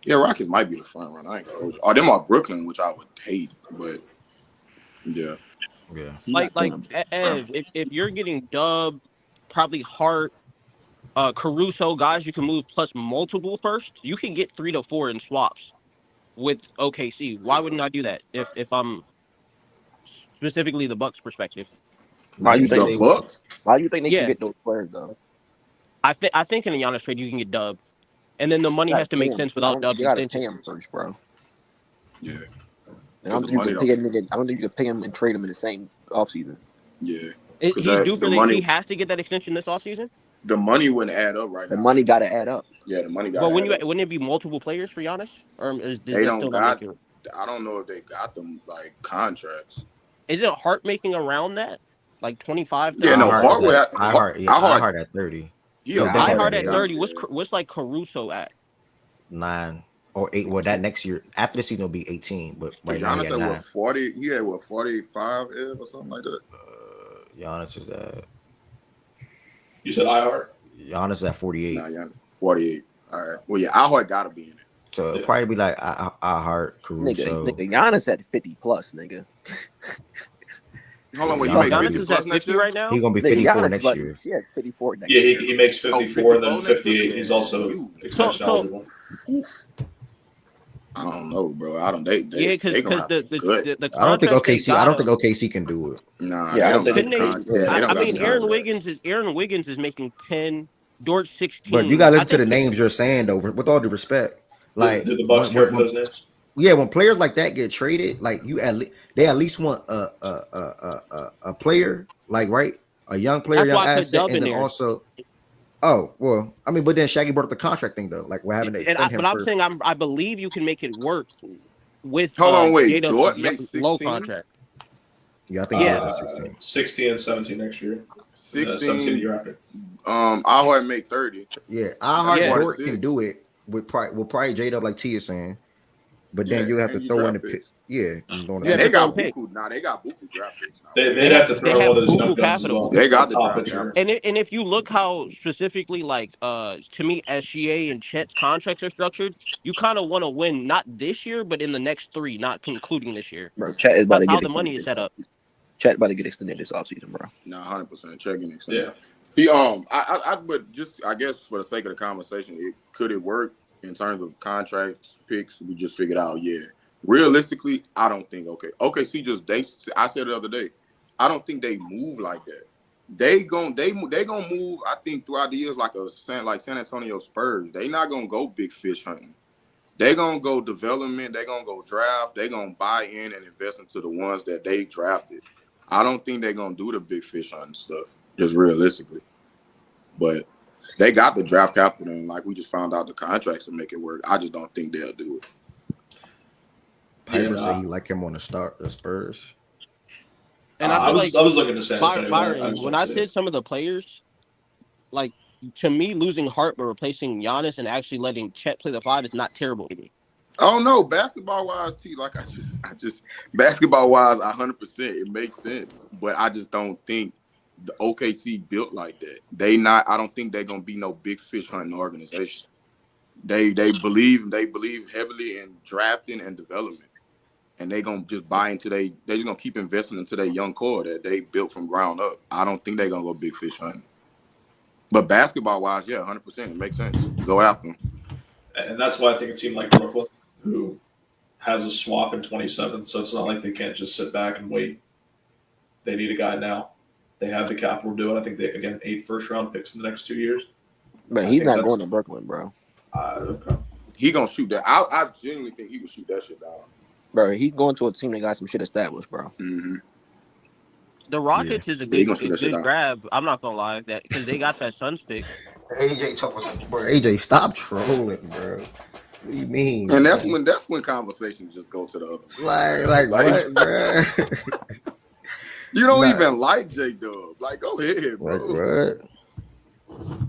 Rockets might be the front runner. I ain't gonna hold you. Them are Brooklyn, which I would hate, but yeah. Yeah. Like Ev, if you're getting Dub, probably Hart, Caruso, guys you can move plus multiple first, you can get 3 to 4 in swaps with OKC. Why wouldn't I do that if I'm specifically the Bucks perspective? Why you think The Bucks? Why do you think they can Yeah. get those players though? I think in a Giannis trade you can get Dub, and then the money has to make sense without Dub's You gotta extension. pay him first, bro. Yeah. And I don't think you can pay him and trade him in the same offseason. Yeah. He's due for he has to get that extension this offseason? The money wouldn't add up right now. The money got to add up. Yeah, the money got to add up. Wouldn't it be multiple players for Giannis? Or they don't got. I don't know if they got them like contracts. Isn't Hart making around that? Like 25? Yeah, no, Hart at 30. Yeah, Hart at 30. What's like Caruso at? 9 or 8. Well, that next year after the season will be 18. But right now he had 9. 40. He had 45 or something like that. Giannis is at. You said Hart. Giannis is at 48. Nah, 48. All right. Well, yeah, Hart gotta be in it. So it'll probably be like Hart, Caruso. Nigga, Giannis at 50 plus, nigga. Hold on, wait, you make 50 plus next year? Right now? He's gonna be 54 next year. Yeah, 54 next year. Yeah, he makes 54, then 58. He's also extension eligible. I don't know, bro. I don't. They because the I don't think OKC. I don't think OKC can do it. Nah, yeah, I mean, Aaron Wiggins is making 10. Dort 16. But you gotta look to the names you're saying though. With all due respect, like did the Bucks care for those names? Yeah, when players like that get traded, like they at least want a player, like a young player, young asset, and then also. Oh well, I mean, but then Shaggy brought up the contract thing though, like we're having to extend him. But I'm saying I believe you can make it work with. Hold on, wait. Dort makes 16. Low contract. Yeah, I think Dort's 16. 16 and 17 next year. 16 17 year after. Hart make 30. Yeah, Dort can do it with probably J-Dub like T is saying, but then you have to throw in the pick. Yeah, they got Buku. Nah, they got Buku draft picks now. They'd have to throw one of those young guns as well. They got the draft picks. And if you look how specifically to me SGA and Chet's contracts are structured, you kind of want to win not this year, but in the next 3, not concluding this year. Bro, Chet is about to get the money is set up. Chet about to get extended this offseason, bro. Nah, 100%. Chet getting extended. Yeah. I but just I guess for the sake of the conversation, could it work in terms of contracts, picks? We just figured out, yeah. Realistically, I don't think OKC I said the other day, I don't think they move like that. They gonna move, I think, throughout the years like San Antonio Spurs. They not gonna go big fish hunting. They gonna go development, they gonna go draft, they gonna buy in and invest into the ones that they drafted. I don't think they're gonna do the big fish hunting stuff, just realistically. But they got the draft capital, and like we just found out the contracts to make it work. I just don't think they'll do it. Piper said he like him on the Spurs. And I was looking to say Byron, when I said some of the players, like to me, losing Hart but replacing Giannis and actually letting Chet play the 5 is not terrible to me. Oh no, basketball wise, like I just basketball wise, 100%, it makes sense. But I just don't think the OKC built like that. I don't think they're gonna be no big fish hunting organization. They believe heavily in drafting and development. And they gonna just buy into they just gonna keep investing into their young core that they built from ground up. I don't think they're gonna go big fish hunting. But basketball wise, yeah, 100%, it makes sense. Go after them. And that's why I think a team like Brooklyn, who has a swap in 27, so it's not like they can't just sit back and wait. They need a guy now. They have the capital to do it. I think they, again, 8 first-round picks in the next 2 years. But he's not going to Brooklyn, bro. Okay. He gonna shoot that. I genuinely think he would shoot that shit down. Bro, he's going to a team that got some shit established, bro. Mm-hmm. The Rockets is a Yeah, he gonna good shoot that shit out. grab. I'm not gonna lie that because they got that Suns pick. AJ talking something, bro. AJ, stop trolling, bro. What do you mean, And bro? that's when conversations just go to the other way. Like what, bro? You don't Nah, even like J Dub. Like, go ahead, bro. like what?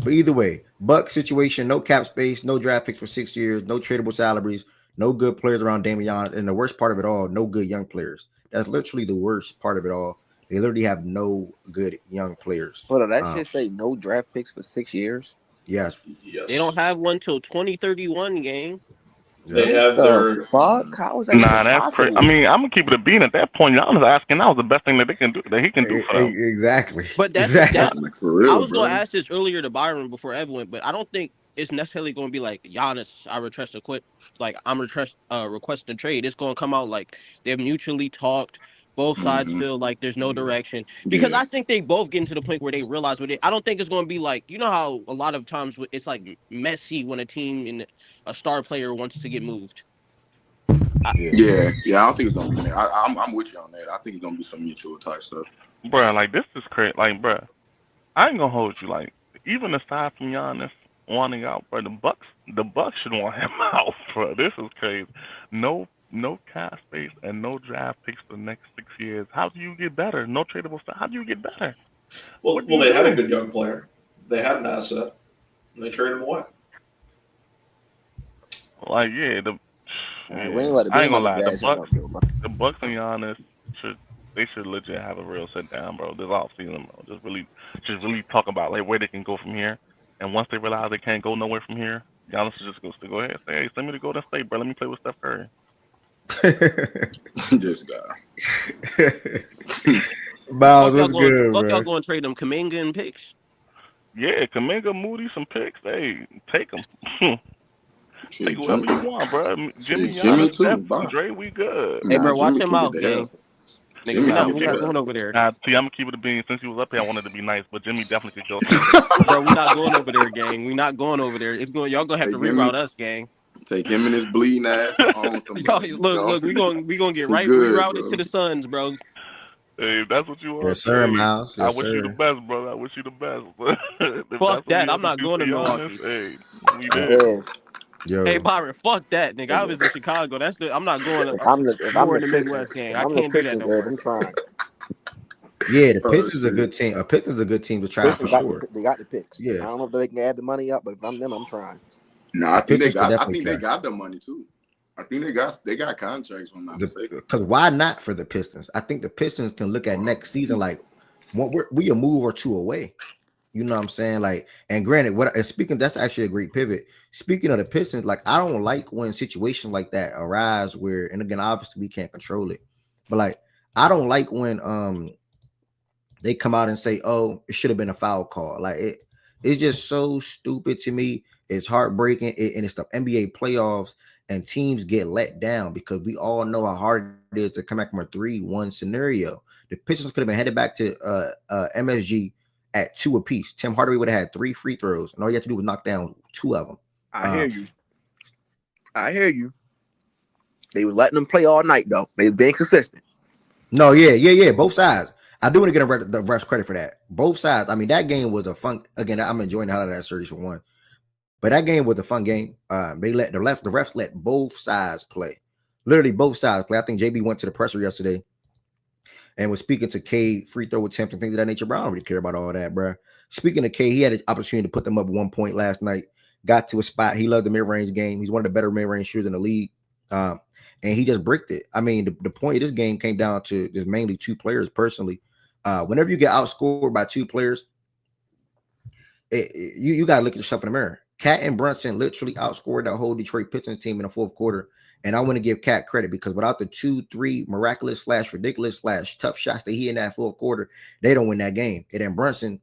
But either way, Buck situation, no cap space, no draft picks for 6 years, no tradable salaries, no good players around Damian, and the worst part of it all, no good young players. That's literally the worst part of it all. They literally have no good young players. Hold on, that shit say no draft picks for 6 years. Yes. They don't have one till 2031 game. They Yeah. have their Fuck, how is that Nah, even that's crazy. possible? I mean, I'm gonna keep it a bean at that point. Giannis asking that was the best thing that they can do that he can do for them. Exactly. But that's exactly. Like, for real, I was bro. gonna ask this earlier to Byron before Evan went, but I don't think it's necessarily gonna be like Giannis, I request to quit. Like I'm requesting a trade. It's gonna come out like they've mutually talked. Both sides feel like there's no direction because I think they both get to the point where they realize what it. I don't think it's going to be like how a lot of times it's like messy when a team and a star player wants to get moved. Yeah. I don't think it's gonna be that. I'm with you on that. I think it's gonna be some mutual type stuff. Bruh, like this is crazy. Like, bruh, I ain't gonna hold you. Like, even aside from Giannis wanting out, bro, the Bucks should want him out, bro. This is crazy. No cap space and no draft picks for the next 6 years. How do you get better? No tradable stuff. How do you get better? well, they had a good young player. They had an asset, and they traded him away. Like, yeah, We ain't I ain't gonna lie. gas him up, though, bro. The Bucks and Giannis should legit have a real sit down, bro. This off season, bro. Just really talk about like where they can go from here. And once they realize they can't go nowhere from here, Giannis is just to go ahead and say, "Hey, send me to Golden State, bro. Let me play with Steph Curry." This guy. Miles, what's good, Fuck y'all bro? going to trade them Kuminga and picks? Yeah, Kuminga, Moody, some picks. Hey, take them. Shit, Take whatever you want, bro. Jimmy, Jimmy Giannis, too. Steph, Bye. Dre, we good. Hey, bro, watch Jimmy, him keep out, it the hell. gang. Nigga, Jimmy, we're keep it not the going hell. over there. Nah, see, I'm gonna keep it a bean. Since you was up here, I wanted to be nice, but Jimmy definitely could go. Bro, we're not going over there, gang. We're not going over there. Y'all gonna have to Hey, Jimmy. reroute us, gang. Take him and his bleeding ass on some. Y'all, look, we gonna get right good, rerouted bro. to the Suns, bro. Hey, if that's what you want. Yes, sir, hey, Miles. Yes, I wish you the sir. best, brother. I wish you the best. If Fuck that's what that. you I'm not want going to do for Milwaukee. Giannis, hey, we there. Yo. Hey, Byron, fuck that, nigga. I was in Chicago. I'm not going. If I'm the Midwest gang. I can't do that no more. I'm trying. Yeah, the Pistons are a good team. Pistons are a good team to try for sure. They got the picks. Yeah. I don't know if they can add the money up, but if I'm them, I'm trying. No, I think they Pistons could got. I definitely think try. they got the money too. I think they got contracts. If I'm not mistaken. Because why not for the Pistons? I think the Pistons can look at next season like we a move or two away. You know what I'm saying? Like, and granted, that's actually a great pivot. Speaking of the Pistons, like I don't like when situations like that arise where, and again, obviously we can't control it, but like I don't like when they come out and say, "Oh, it should have been a foul call." Like it's just so stupid to me. It's heartbreaking, and it's the NBA playoffs, and teams get let down because we all know how hard it is to come back from a 3-1 scenario. The Pistons could have been headed back to MSG at 2 apiece. Tim Hardaway would have had 3 free throws, and all you have to do was knock down 2 of them. I hear you. They were letting them play all night though. They were being consistent. No, yeah. Both sides. I do want to get the refs credit for that. Both sides. I mean, that game was a fun. Again, I'm enjoying the hell out of that series for one. But that game was a fun game. They let the refs let both sides play. Literally both sides play. I think JB went to the presser yesterday and was speaking to K, free throw attempt and things of that nature. Bro, I don't really care about all that, bro. Speaking of K, he had an opportunity to put them up 1 point last night. Got to a spot. He loved the mid-range game. He's one of the better mid-range shooters in the league. And he just bricked it. I mean, the point of this game came down to there's mainly 2 players personally. Whenever you get outscored by 2 players, you got to look at yourself in the mirror. Cat and Brunson literally outscored that whole Detroit Pistons team in the 4th quarter. And I want to give Cat credit because without the 2-3 miraculous / ridiculous / tough shots that he in that 4th quarter, they don't win that game. And then Brunson,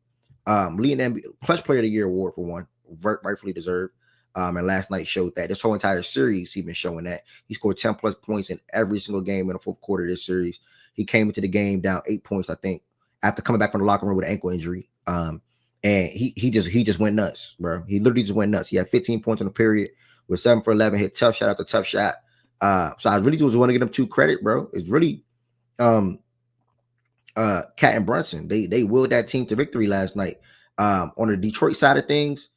leading NBA Clutch Player of the Year award for one, rightfully deserved. And last night showed that. This whole entire series, he's been showing that. He scored 10 plus points in every single game in the 4th quarter of this series. He came into the game down 8 points, I think, after coming back from the locker room with an ankle injury. And he just went nuts, bro. He literally just went nuts. He had 15 points in the period with 7 for 11, hit tough shot after tough shot. So I really just want to give him 2 credit, bro. It's really Cat and Brunson. They willed that team to victory last night. On the Detroit side of things,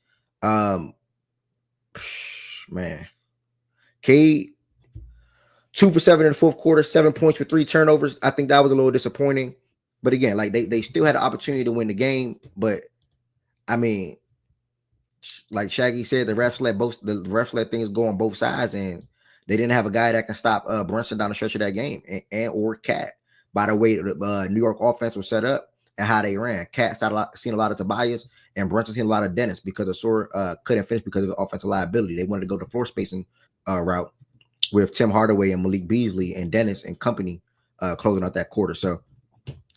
man, Cade 2 for 7 in the fourth quarter, 7 points with 3 turnovers. I think that was a little disappointing. But again, like they still had an opportunity to win the game. But I mean, like Shaggy said, the refs let things go on both sides, and they didn't have a guy that can stop Brunson down the stretch of that game, and or Cat. By the way, the New York offense was set up and how they ran. Cat seen a lot of Tobias, and Brunson seen a lot of Dennis because Asor couldn't finish because of the offensive liability. They wanted to go the floor spacing route with Tim Hardaway and Malik Beasley and Dennis and company closing out that quarter. So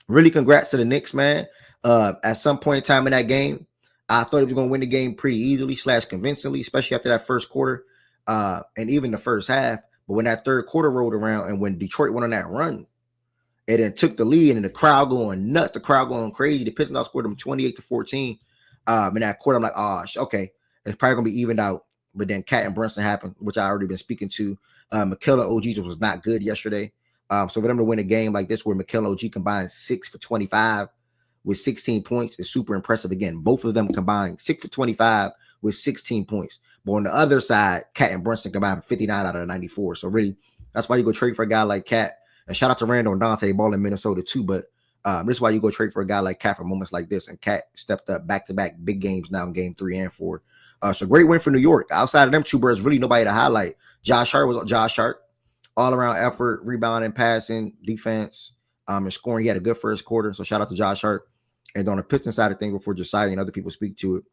really congrats to the Knicks, man. At some point in time in that game, I thought he was going to win the game pretty easily / convincingly, especially after that first quarter and even the first half. But when that third quarter rolled around and when Detroit went on that run, it then took the lead and the crowd going nuts, the crowd going crazy. The Pistons outscored them 28-14. In that quarter, I'm like, oh, okay, it's probably going to be evened out. But then Cat and Brunson happened, which I already been speaking to. Mikhail OG was not good yesterday. So for them to win a game like this where Mikhail OG combined 6 for 25 with 16 points is super impressive. Again, both of them combined 6 for 25 with 16 points. But on the other side, Cat and Brunson combined 59 out of the 94. So really, that's why you go trade for a guy like Cat. And shout out to Randall and Dante ball in Minnesota too. But this is why you go trade for a guy like Cat for moments like this. And Cat stepped up back-to-back big games now in game 3 and 4. So great win for New York. Outside of them two birds, really nobody to highlight. Josh Hart, all around effort, rebounding, passing, defense, and scoring. He had a good first quarter. So shout out to Josh Hart. And on the Pistons side of things, before Josiah and other people speak to it,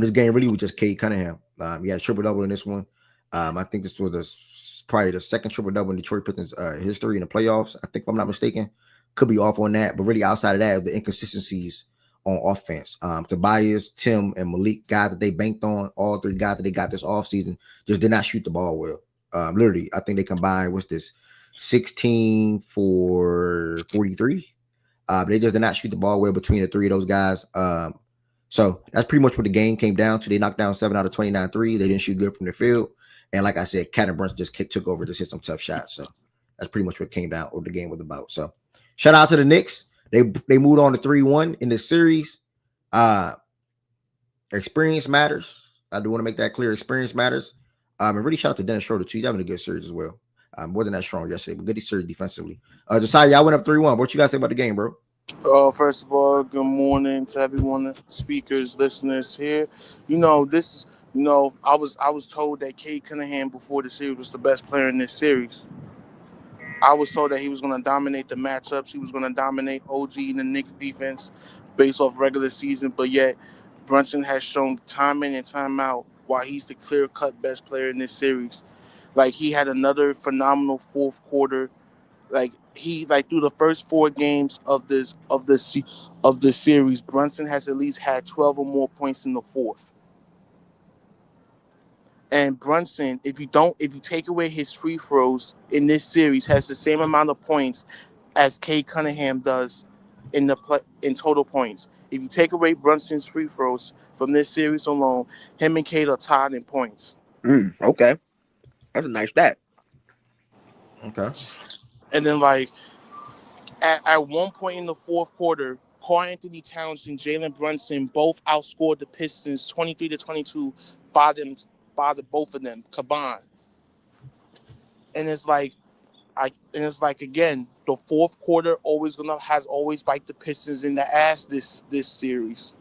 this game really was just Cade Cunningham. He had a triple-double in this one. I think this was probably the second triple-double in Detroit Pistons history in the playoffs. I think, if I'm not mistaken. Could be off on that. But really outside of that, the inconsistencies on offense. Tobias, Tim, and Malik, guys that they banked on, all 3 guys that they got this offseason, just did not shoot the ball well. Literally, I think they combined, 16 for 43? They just did not shoot the ball well between the 3 of those guys. So that's pretty much what the game came down to. They knocked down 7 out of 29 threes. They didn't shoot good from the field. And like I said, Cat and Brunson just took over to hit some tough shots. So that's pretty much what came down, what the game was about. So shout out to the Knicks. They moved on to 3-1 in this series. Experience matters. I do want to make that clear. Experience matters. And really shout out to Dennis Schroeder too. He's having a good series as well. Wasn't that strong yesterday, but good series defensively. Josiah, y'all went up 3-1. What you guys say about the game, bro? First of all, good morning to everyone, speakers, listeners here. I was told that Cade Cunningham before the series was the best player in this series. I was told that he was going to dominate the matchups. He was going to dominate OG and the Knicks defense based off regular season. But yet, Brunson has shown time in and time out why he's the clear-cut best player in this series. Like, he had another phenomenal fourth quarter. Like through the first 4 games of the series, Brunson has at least had 12 or more points in the fourth. And Brunson, if you take away his free throws in this series, has the same amount of points as Cade Cunningham does in total points. If you take away Brunson's free throws from this series alone, him and Cade are tied in points. Okay, that's a nice stat. Okay. And then at one point in the fourth quarter, Karl-Anthony Towns and Jalen Brunson both outscored the Pistons 23-22 by the both of them combined. And it's like again, the fourth quarter has always bite the Pistons in the ass this series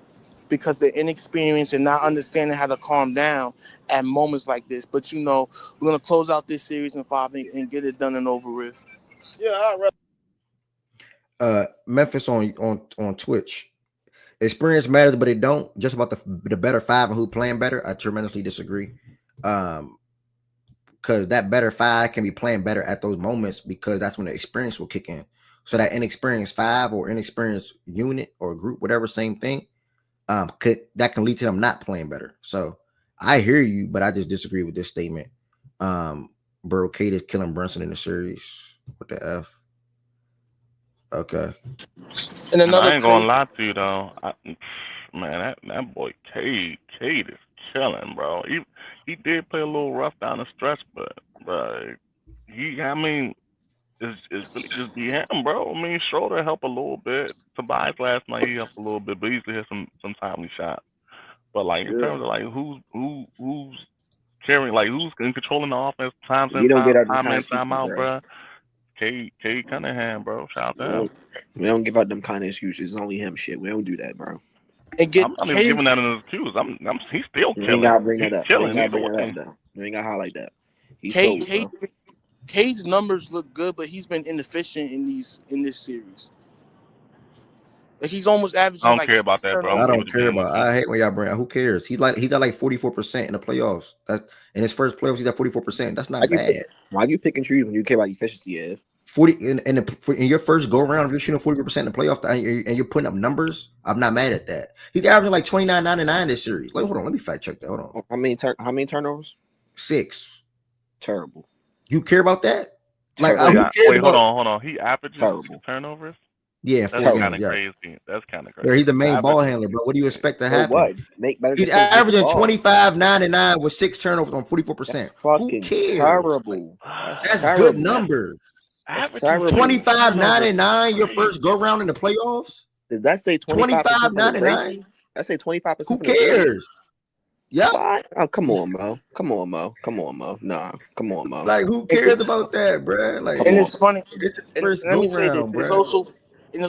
because they're inexperienced and not understanding how to calm down at moments like this. But we're gonna close out this series in 5 and get it done and over with. Yeah, Memphis on Twitch. Experience matters, but it don't. Just about the better 5 and who playing better. I tremendously disagree. Because that better 5 can be playing better at those moments because that's when the experience will kick in. So that inexperienced 5 or inexperienced unit or group, whatever, same thing, that can lead to them not playing better. So I hear you, but I just disagree with this statement. Bro, Cade is killing Brunson in the series. What the F? Okay. And I ain't gonna lie to you though, man. That boy Cade is killing, bro. He did play a little rough down the stretch, but it's really just be him, bro. I mean, Schroeder helped a little bit. Tobias last night he helped a little bit, but he usually hit some timely shots. But like in Yeah. terms of like who's carrying, like who's in controlling the offense, times We don't get out them time kind in, of time excuses, out, bro. bro. K Cunningham, bro. Shout out to We him. don't give out them kind of excuses. It's only him shit. We don't do that, bro. And get I'm not even K's giving that an excuse. He's still You ain't killing. gotta bring He's that up. You ain't killing gotta either bring that way. up, though. You ain't gotta highlight that. He's K cold, K bro. K's numbers look good, but he's been inefficient in this series. Like he's almost I averaging don't like care about 6 that, bro. I'm I gonna turnovers. keep don't it a care beam with about. you. I hate when y'all bring. Who cares? He's got like 44% in the playoffs. That's in his first playoffs. He's at 44%. That's not bad. Why you pick and choose when you care about efficiency, Ev? 40 in your first go round, if you're shooting 40% in the playoff and you're putting up numbers, I'm not mad at that. He's averaging like 29.99 this series. Like, hold on, let me fact check that. Hold on. How many turnovers? 6. Terrible. You care about that? Like, Terrible. who cares Wait, about? hold on. He averages 6 Terrible. turnovers. Yeah, in That's 4 kind games. of Yeah, crazy. That's kind of yeah. crazy. He's the main ball Averages. handler, bro. What do you expect to So happen? what? Make better He's decisions with the averaging ball. 25.99 with 6 turnovers on That's 44%. Who fucking cares? terrible. That's good Terrible. numbers. That's Averaging terrible. 25.99 your first go round in the playoffs. Did that say 25% from the 25.99. jersey? That say 25% Who from the jersey? cares? Yep. What? Oh, come on, Mo. Come on, Mo. Come on, Mo. Nah, come on, Mo. Like, who cares about that, bro? Like, Come And on. it's funny. it's his And first let me go say this: round, bro. it's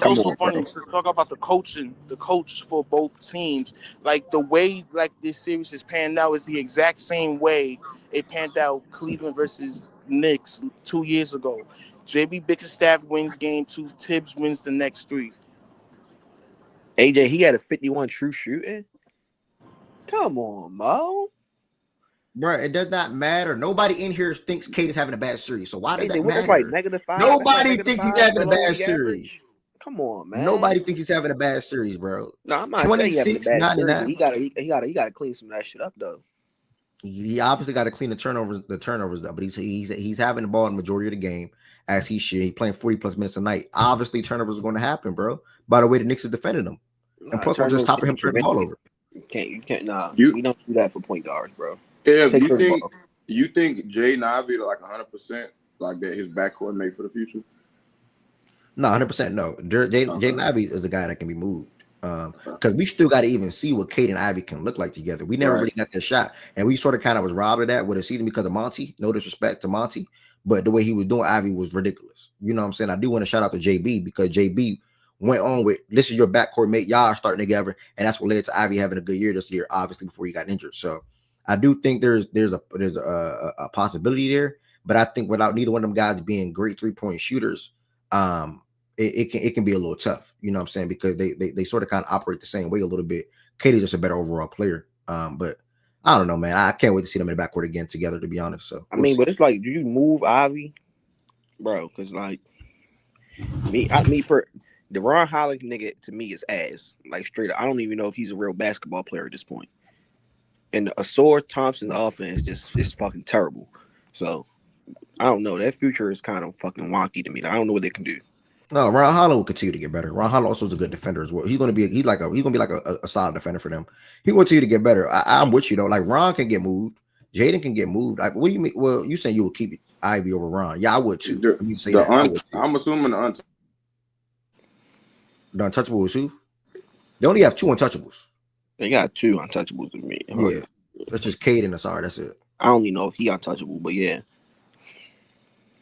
Come also on, funny bro. to talk about the coach for both teams. Like the way like this series is panned out is the exact same way it panned out Cleveland versus Knicks 2 years ago. JB Bickerstaff wins game 2. Tibbs wins the next 3. AJ, he had a 51 true shooting. Come on, Mo. Bro, it does not matter. Nobody in here thinks Kate is having a bad series. So why does AJ, that what that's like matter? -5? That's like Nobody thinks he's -5 having a below bad league series. average. Come on, man. Nobody thinks he's having a bad series, bro. No, I'm not saying he having a bad series. 26.99. He gotta clean some of that shit up though. He obviously got to clean the turnovers though. But he's having the ball in the majority of the game as he should. He's playing 40 plus minutes a night. Obviously, turnovers are going to happen, bro. By the way, the Knicks is defending him, and plus, I'm just stopping him turning the ball over. You can't. Nah, You- we don't do that for point guards, bro. Yeah, Take the ball. you think Jay Ivey like 100% like that his backcourt made for the future? No, 100% no. Jaden Ivey is a guy that can be moved. Because we still got to even see what Cade and Ivy can look like together. We never really got that shot, and we sort of kind of was robbed of that with a season because of Monty. No disrespect to Monty, but the way he was doing Ivy was ridiculous. You know what I'm saying? I do want to shout out to JB because JB went on with this is your backcourt mate. Y'all are starting together, and that's what led to Ivy having a good year this year. Obviously, before he got injured. So I do think there's a possibility there, but I think without neither one of them guys being great 3-point shooters, it can be a little tough, you know what I'm saying? Because they sort of kind of operate the same way a little bit. Katie's just a better overall player. But I don't know, man. I can't wait to see them in the backcourt again together, to be honest. So I mean, but it's like, do you move Ivy, bro? Because like the Ron Hollick nigga to me is ass. Like straight up. I don't even know if he's a real basketball player at this point. And Asor Thompson's offense is fucking terrible. So I don't know. That future is kind of fucking wonky to me. I don't know what they can do. no, Ron Hollow will continue to get better. Ron Hollow also is a good defender as well. He's gonna be a solid defender for them. He will continue to get better. I'm with you though. Like Ron can get moved, Jaden can get moved. Like, what do you mean? Well, you saying you would keep Ivy over Ron? Yeah, I would too. Let me say that. I would too. I'm assuming The untouchable is who? They only have 2 untouchables. They got 2 untouchables with me. Yeah, that's just Cade and Asar. That's it. I don't even know if he untouchable, but yeah.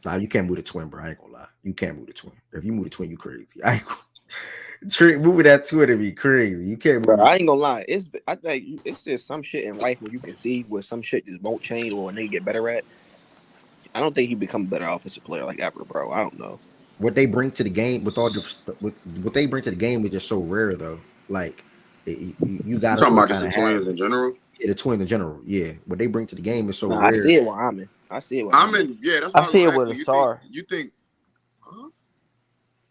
Nah, you can't move the twin, bro. I ain't gonna lie. You can't move the twin. If you move the twin, you crazy. I ain't gonna... moving that twin to be crazy. You can't move. Bro, I ain't gonna lie. I think it's just some shit in life where you can see where some shit just won't change or they get better at. I don't think he become a better offensive player like ever, bro. I don't know. What they bring to the game with what they bring to the game is just so rare, though. Like you got to talking about kind the of twins in general. Yeah, the twins in general. Yeah, what they bring to the game is so rare. I see it where I'm in. Yeah, that's what I see it with Asar. You think?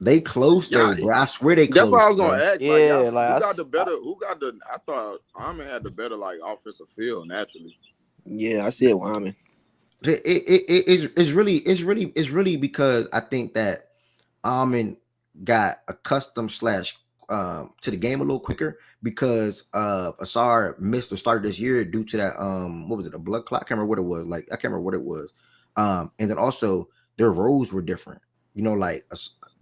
They close though, bro. I swear they close. That's what I was gonna ask. Yeah, who like got the better? Who got the? I thought Armin had the better like offensive feel naturally. Yeah, I see it where I'm in. It's really because I think that Armin got accustomed to the game a little quicker because Asar missed the start of this year due to that what was it, a blood clot? I can't remember what it was. And then also their roles were different. You know, like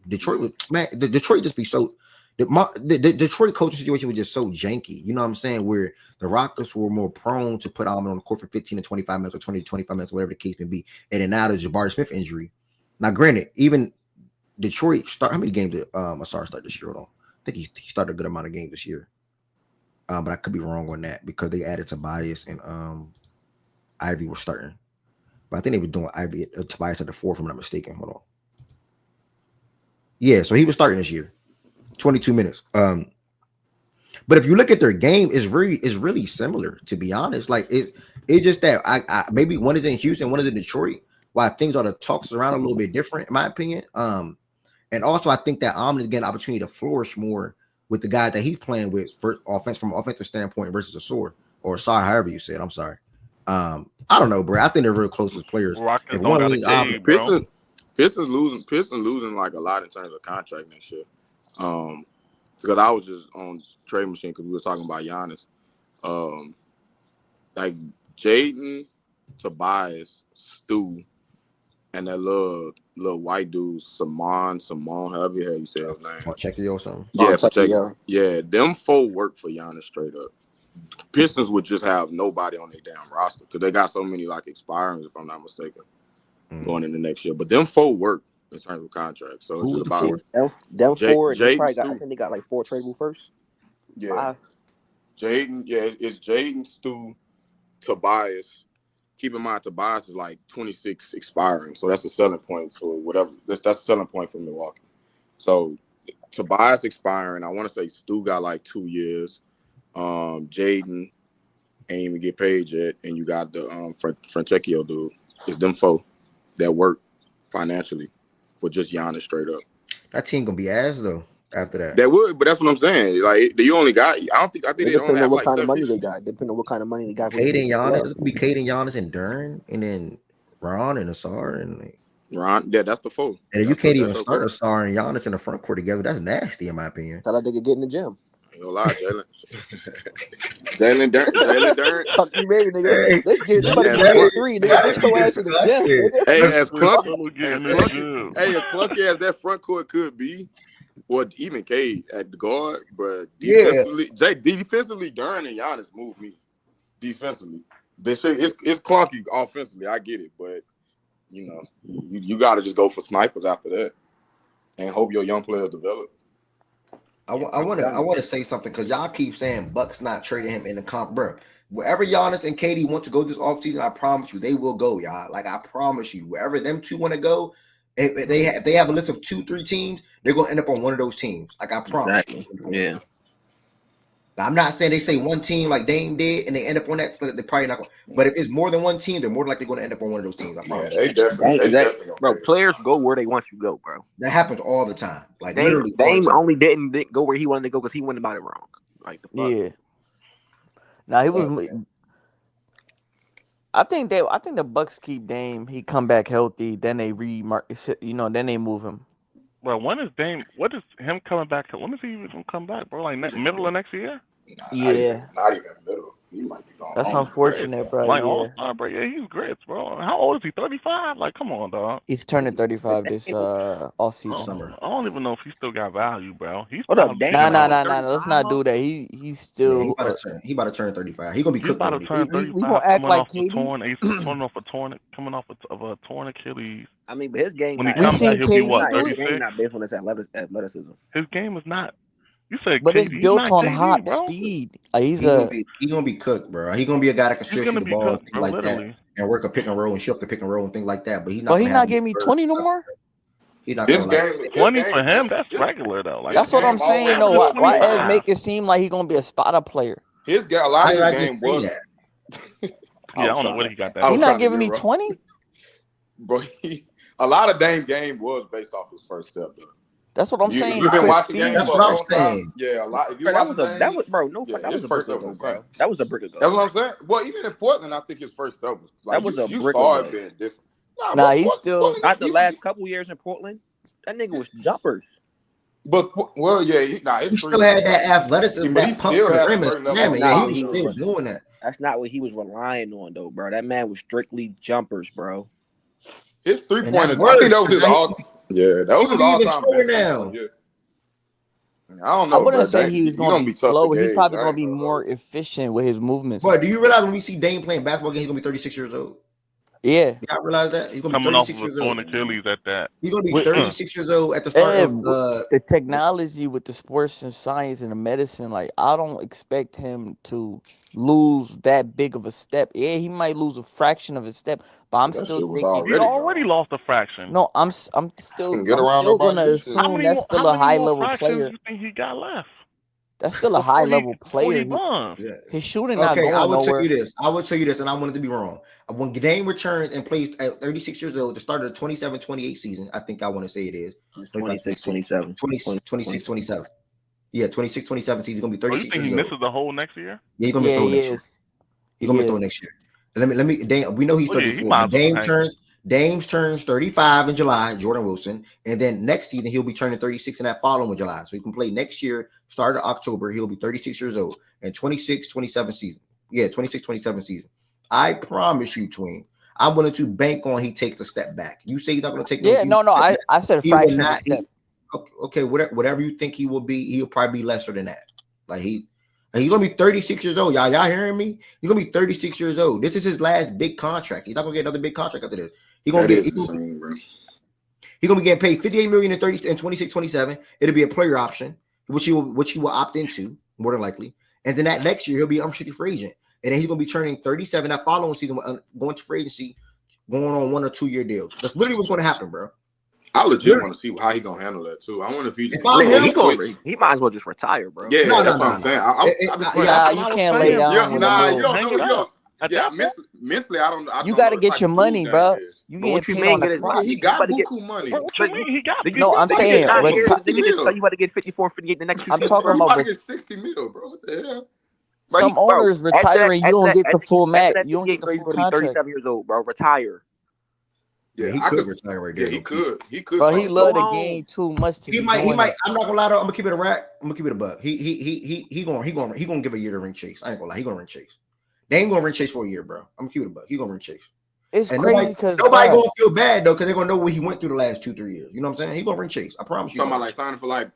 Detroit was man. The Detroit just be so. The Detroit coaching situation was just so janky. You know what I'm saying? Where the Rockets were more prone to put Alvin on the court for 15 to 25 minutes or 20 to 25 minutes, whatever the case may be. And then now the Jabari Smith injury. Now, granted, even Detroit start. How many games did Asar start this year? Though I think he started a good amount of games this year. But I could be wrong on that because they added Tobias and Ivy was starting. But I think they were doing Ivy Tobias at the 4th, if I'm not mistaken. Hold on. Yeah, so he was starting this year. 22 minutes. But if you look at their game, it's really similar, to be honest. Like it's just that I maybe one is in Houston, one is in Detroit. Why things are the talks around a little bit different, in my opinion. And also I think that Alvin is getting an opportunity to flourish more with the guy that he's playing with for offense from an offensive standpoint versus Asar or Asar, however you said. I'm sorry. I don't know, bro. I think they're real close as players. Rockets If don't one got a leads cave, bro. Pistons losing like a lot in terms of contract next year. Because I was just on Trade Machine because we were talking about Giannis. Like Jaden, Tobias, Stu, and that little white dude, Simon, however you say his name. Check it or something. Yeah, yeah, them 4 work for Giannis straight up. Pistons would just have nobody on their damn roster because they got so many like expirings, if I'm not mistaken, going into next year. But them 4 work in terms of contracts. So it's just about them 4. They probably Stu. got. I think they got like 4 tradable first. Yeah, Jaden. Yeah, it's Jaden, Stu, Tobias. Keep in mind, Tobias is like 26 expiring, so that's a selling point for whatever. That's a selling point for Milwaukee. So Tobias expiring. I want to say Stu got like 2 years. Jaden ain't even get paid yet, and you got the Francesco dude. It's them 4 that work financially for just Giannis straight up. That team gonna be ass though after that. That would, but that's what I'm saying. Like you only got. I think they only have what like kind of 7 money pieces. they got. Depending on what kind of money they got. Cade and Giannis. It's gonna be Cade and Giannis and Duran, and then Ron and Asar and like, Ron. Yeah, that's the 4. And you can't even start Asar and Giannis in the front court together. That's nasty, in my opinion. Thought they could get in the gym. Ain't gonna lie, Jalen Durant. Fuck you, baby, nigga. Let's get it 3, nigga. Put your ass in the gym, nigga. Hey, as clunky as that front court could be, or even Cade at the guard, but defensively, Durant and Giannis move me. Defensively, it's clunky offensively. I get it, but you know, you got to just go for snipers after that, and hope your young players develop. I want to say something because y'all keep saying Bucks not trading him in the comp, bro. Wherever Giannis and KD want to go this offseason, I promise you they will go, y'all. Like I promise you, wherever them 2 want to go, if they have a list of 2-3 teams, they're gonna end up on one of those teams. Like I promise. Exactly. Yeah. Now, I'm not saying they say one team like Dame did and they end up on that. They're probably not going. But if it's more than one team, they're more likely going to end up on one of those teams. I promise. They definitely. Bro, players go where they want you to go, bro. That happens all the time. Like Dame only didn't go where he wanted to go because he went about it wrong. Like the fuck. Yeah. Now he was. I think the Bucks keep Dame. He come back healthy. Then they then they move him. Well, when is Dame? What is him coming back? When is he even gonna come back, bro? Like middle of next year? Yeah. Not even middle. He might be gone. That's unfortunate, bro. Like yeah. All-Star, bro. Yeah, he's grits, bro. How old is he? 35? Like, come on, dog. He's turning 35 this offseason. Summer. I don't even know if he still got value, bro. He's Hold up, Nah. Let's not do that. He's still. He about to turn 35. He's gonna be cooked. About to turn 35. We gonna act like KD. Coming off of a torn Achilles. I mean, but his game. When he comes back, he'll be what? 36. His game not based on his athleticism. His game is not. You said, but KD, it's built on KD, hot bro. speed. Like He's gonna be cooked, bro. He's gonna be a guy that can stretch the ball cooked, and things like that, and work a pick and roll and shift the pick and roll and things like that. But he's not. But he's not giving me 20 no more. He's not. This game, 20 for him. That's regular though. Like, that's what I'm saying. though. Why Ed make it seem like he's gonna be a spotter player? A lot of his game was. Yeah, I don't know what he got that. He's not giving me 20. Bro, a lot of Dame game was based off his first step though. That's what I'm saying. You've been watching games. That's what I'm saying. Yeah, a lot. That was a brick ago, bro. That was a brick ago. That's what I'm saying. Well, even in Portland, I think his first step was like that was a brick saw ago. it being different. He's still not the last couple years in Portland. That nigga was jumpers. But he still had that athleticism. But he still had he was still doing that. That's not what he was relying on, though, bro. That man was strictly jumpers, bro. His 3-pointer. I think that was his all. Yeah, that He was gonna his be even all-time slower best now. season. Yeah. I don't I know, wouldn't bro. say he's He going to be be tough to slow. He's gauge. probably I going ain't to be gonna more hold. efficient with his movements. Bro, do you realize when we see Dame playing basketball games, he's gonna be 36 years old? Yeah. Y'all realize that? He's gonna be Coming off 36 of a years torn old. Achilles at that. He's gonna be With, 36 years old at the start of the technology with the sports and science and the medicine, like I don't expect him to lose that big of a step. Yeah, he might lose a fraction of a step, but I'm That still shit was thinking. He already already gone. lost a fraction. No, I'm Couldn't get I'm around still nobody gonna this shit. assume that's still a How many high more level fractions player. you think he got left That's still a high level before he player. done? Yeah. His shooting not Okay, I going will tell nowhere. you this. I will tell you this, and I wanted to be wrong. When Dame returns and plays at 36 years old, the start of the 27-28 season, I think I want to say it is. It's 26, 27. 26, 27. Yeah, 26, 27 season. He's going to be Oh, you 36 think he years old. misses the whole next year? Yeah, he's going to miss Yeah, the whole he next year. is. He's going to miss the whole next year. And let me, Dame, we know he's Oh, yeah, he 34. might But as well hang. Dame turns 35 in July, Jordan Wilson. And then next season, he'll be turning 36 in that following July. So he can play next year, start of October. He'll be 36 years old. And 26, 27 season. Yeah, 26, 27 season. I promise you, Tween, I'm willing to bank on he takes a step back. You say he's not going to take Yeah, no, I said a he will fraction of a not. step. Okay, whatever you think he will be, he'll probably be lesser than that. Like he's gonna be 36 years old. Y'all hearing me? He's gonna be 36 years old. This is his last big contract. He's not gonna get another big contract after this. He's gonna be getting paid $58 million in 26, 27. It'll be a player option, which he will opt into more than likely. And then that next year he'll be unrestricted free agent. And then he's gonna be turning 37 that following season, going to free agency, going on 1 or 2 year deals. That's literally what's gonna happen, bro. I legit want to see how he gonna handle that too. I wonder if he just He might as well just retire, bro. Yeah, that's what I'm saying. You can't lay down. You don't know. Yeah, mentally, I don't. You got to get your money, bro. You getting paid on the clock. He got buku money. What you mean? He got? No, I'm saying nigga just tell you about to get 54, 58 the next 2 seasons. I'm talking about to get 60 mil, bro. What the hell? Some owners retiring, you don't get the full max. You don't get the full contract. 37 years old, bro. Retire. Yeah, he could retire right there. Yeah, he could. But he love the game too much to. He might. I'm not gonna lie to him. I'm gonna keep it a rack. I'm gonna keep it a buck. He gonna give a year to ring Chase. I ain't gonna lie. He gonna ring Chase. They ain't gonna ring Chase for a year, bro. I'm gonna keep it a buck. He gonna ring Chase. It's crazy because nobody gonna feel bad though, because they're gonna know what he went through the last 2-3 years. You know what I'm saying? He gonna ring Chase. I promise you. Talking about like signing for like,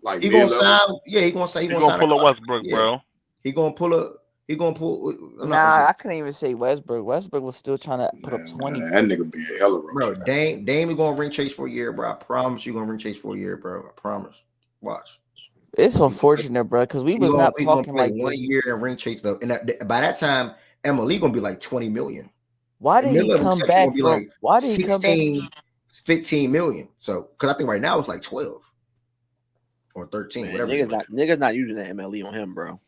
like he gonna sign. Yeah, he gonna sign. He gonna pull a Westbrook, bro. He gonna pull. Nah, I couldn't even say Westbrook. Westbrook was still trying to put up 20. That nigga be a hella roach. Bro, Dame is gonna ring Chase for a year, bro. I promise you gonna ring Chase for a year, bro. I promise. Watch. It's unfortunate, bro, because we was not talking like 1 year and ring Chase though, and by that time, Emily gonna be like 20 million. Why did he come back? Why did he come back? 15 million. So, because I think right now it's like 12 or 13, whatever. Niggas not using that MLE on him, bro.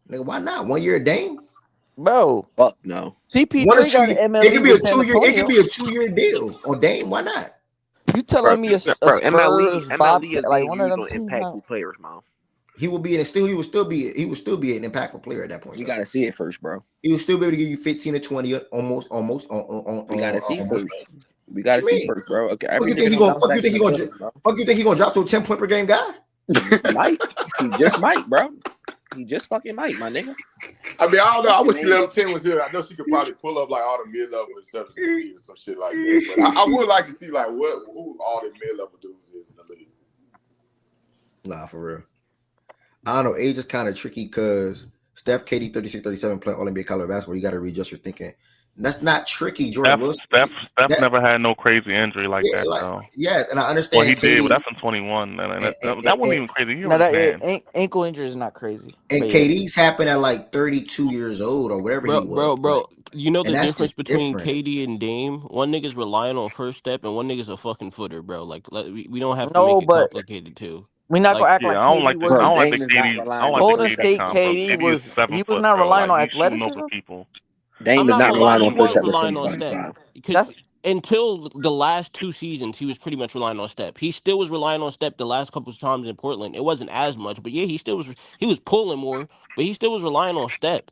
Nigga, why not? 1 year at Dame? Bro. Fuck no. CP3 got an MLE. It could be a 2 year. It could be a 2 year deal on Dame. Why not? You telling me a Spurs, MLE is like one of them impactful players, man. He will be he will still be an impactful player at that point. You gotta see it first, bro. He will still be able to give you 15 to 20 almost on. We gotta see first. We gotta see first, bro. Okay. Fuck you think he gonna drop to a 10-point per game guy? He just might, bro. He just fucking might, my nigga. I mean, I don't know. I wish 11-10 was here. I know she could probably pull up like all the mid-level receptions or some shit like that. But I would like to see like who all the mid-level dudes is in the league. Nah, for real. I don't know. Age is kind of tricky because Steph, KD, 36, 37 play All-NBA caliber basketball. You got to readjust your thinking. That's not tricky, Jordan Wilson. Steph never had no crazy injury like that, though. Yeah, and I understand. Well, he did, but that's in 21. That wasn't even crazy. That ankle injury is not crazy. And KD's happened at like 32 years old or whatever he was. Bro. You know the difference between KD and Dame? One nigga's relying on first step, and one nigga's a fucking footer, bro. Like we don't have to make it complicated too. We're not gonna act like I don't like the KD. Golden State KD was not relying on athleticism. Dame is not relying on first step. Relying on step. Because until the last 2 seasons, he was pretty much relying on step. He still was relying on step the last couple of times in Portland. It wasn't as much, but yeah, he was pulling more, but he still was relying on step.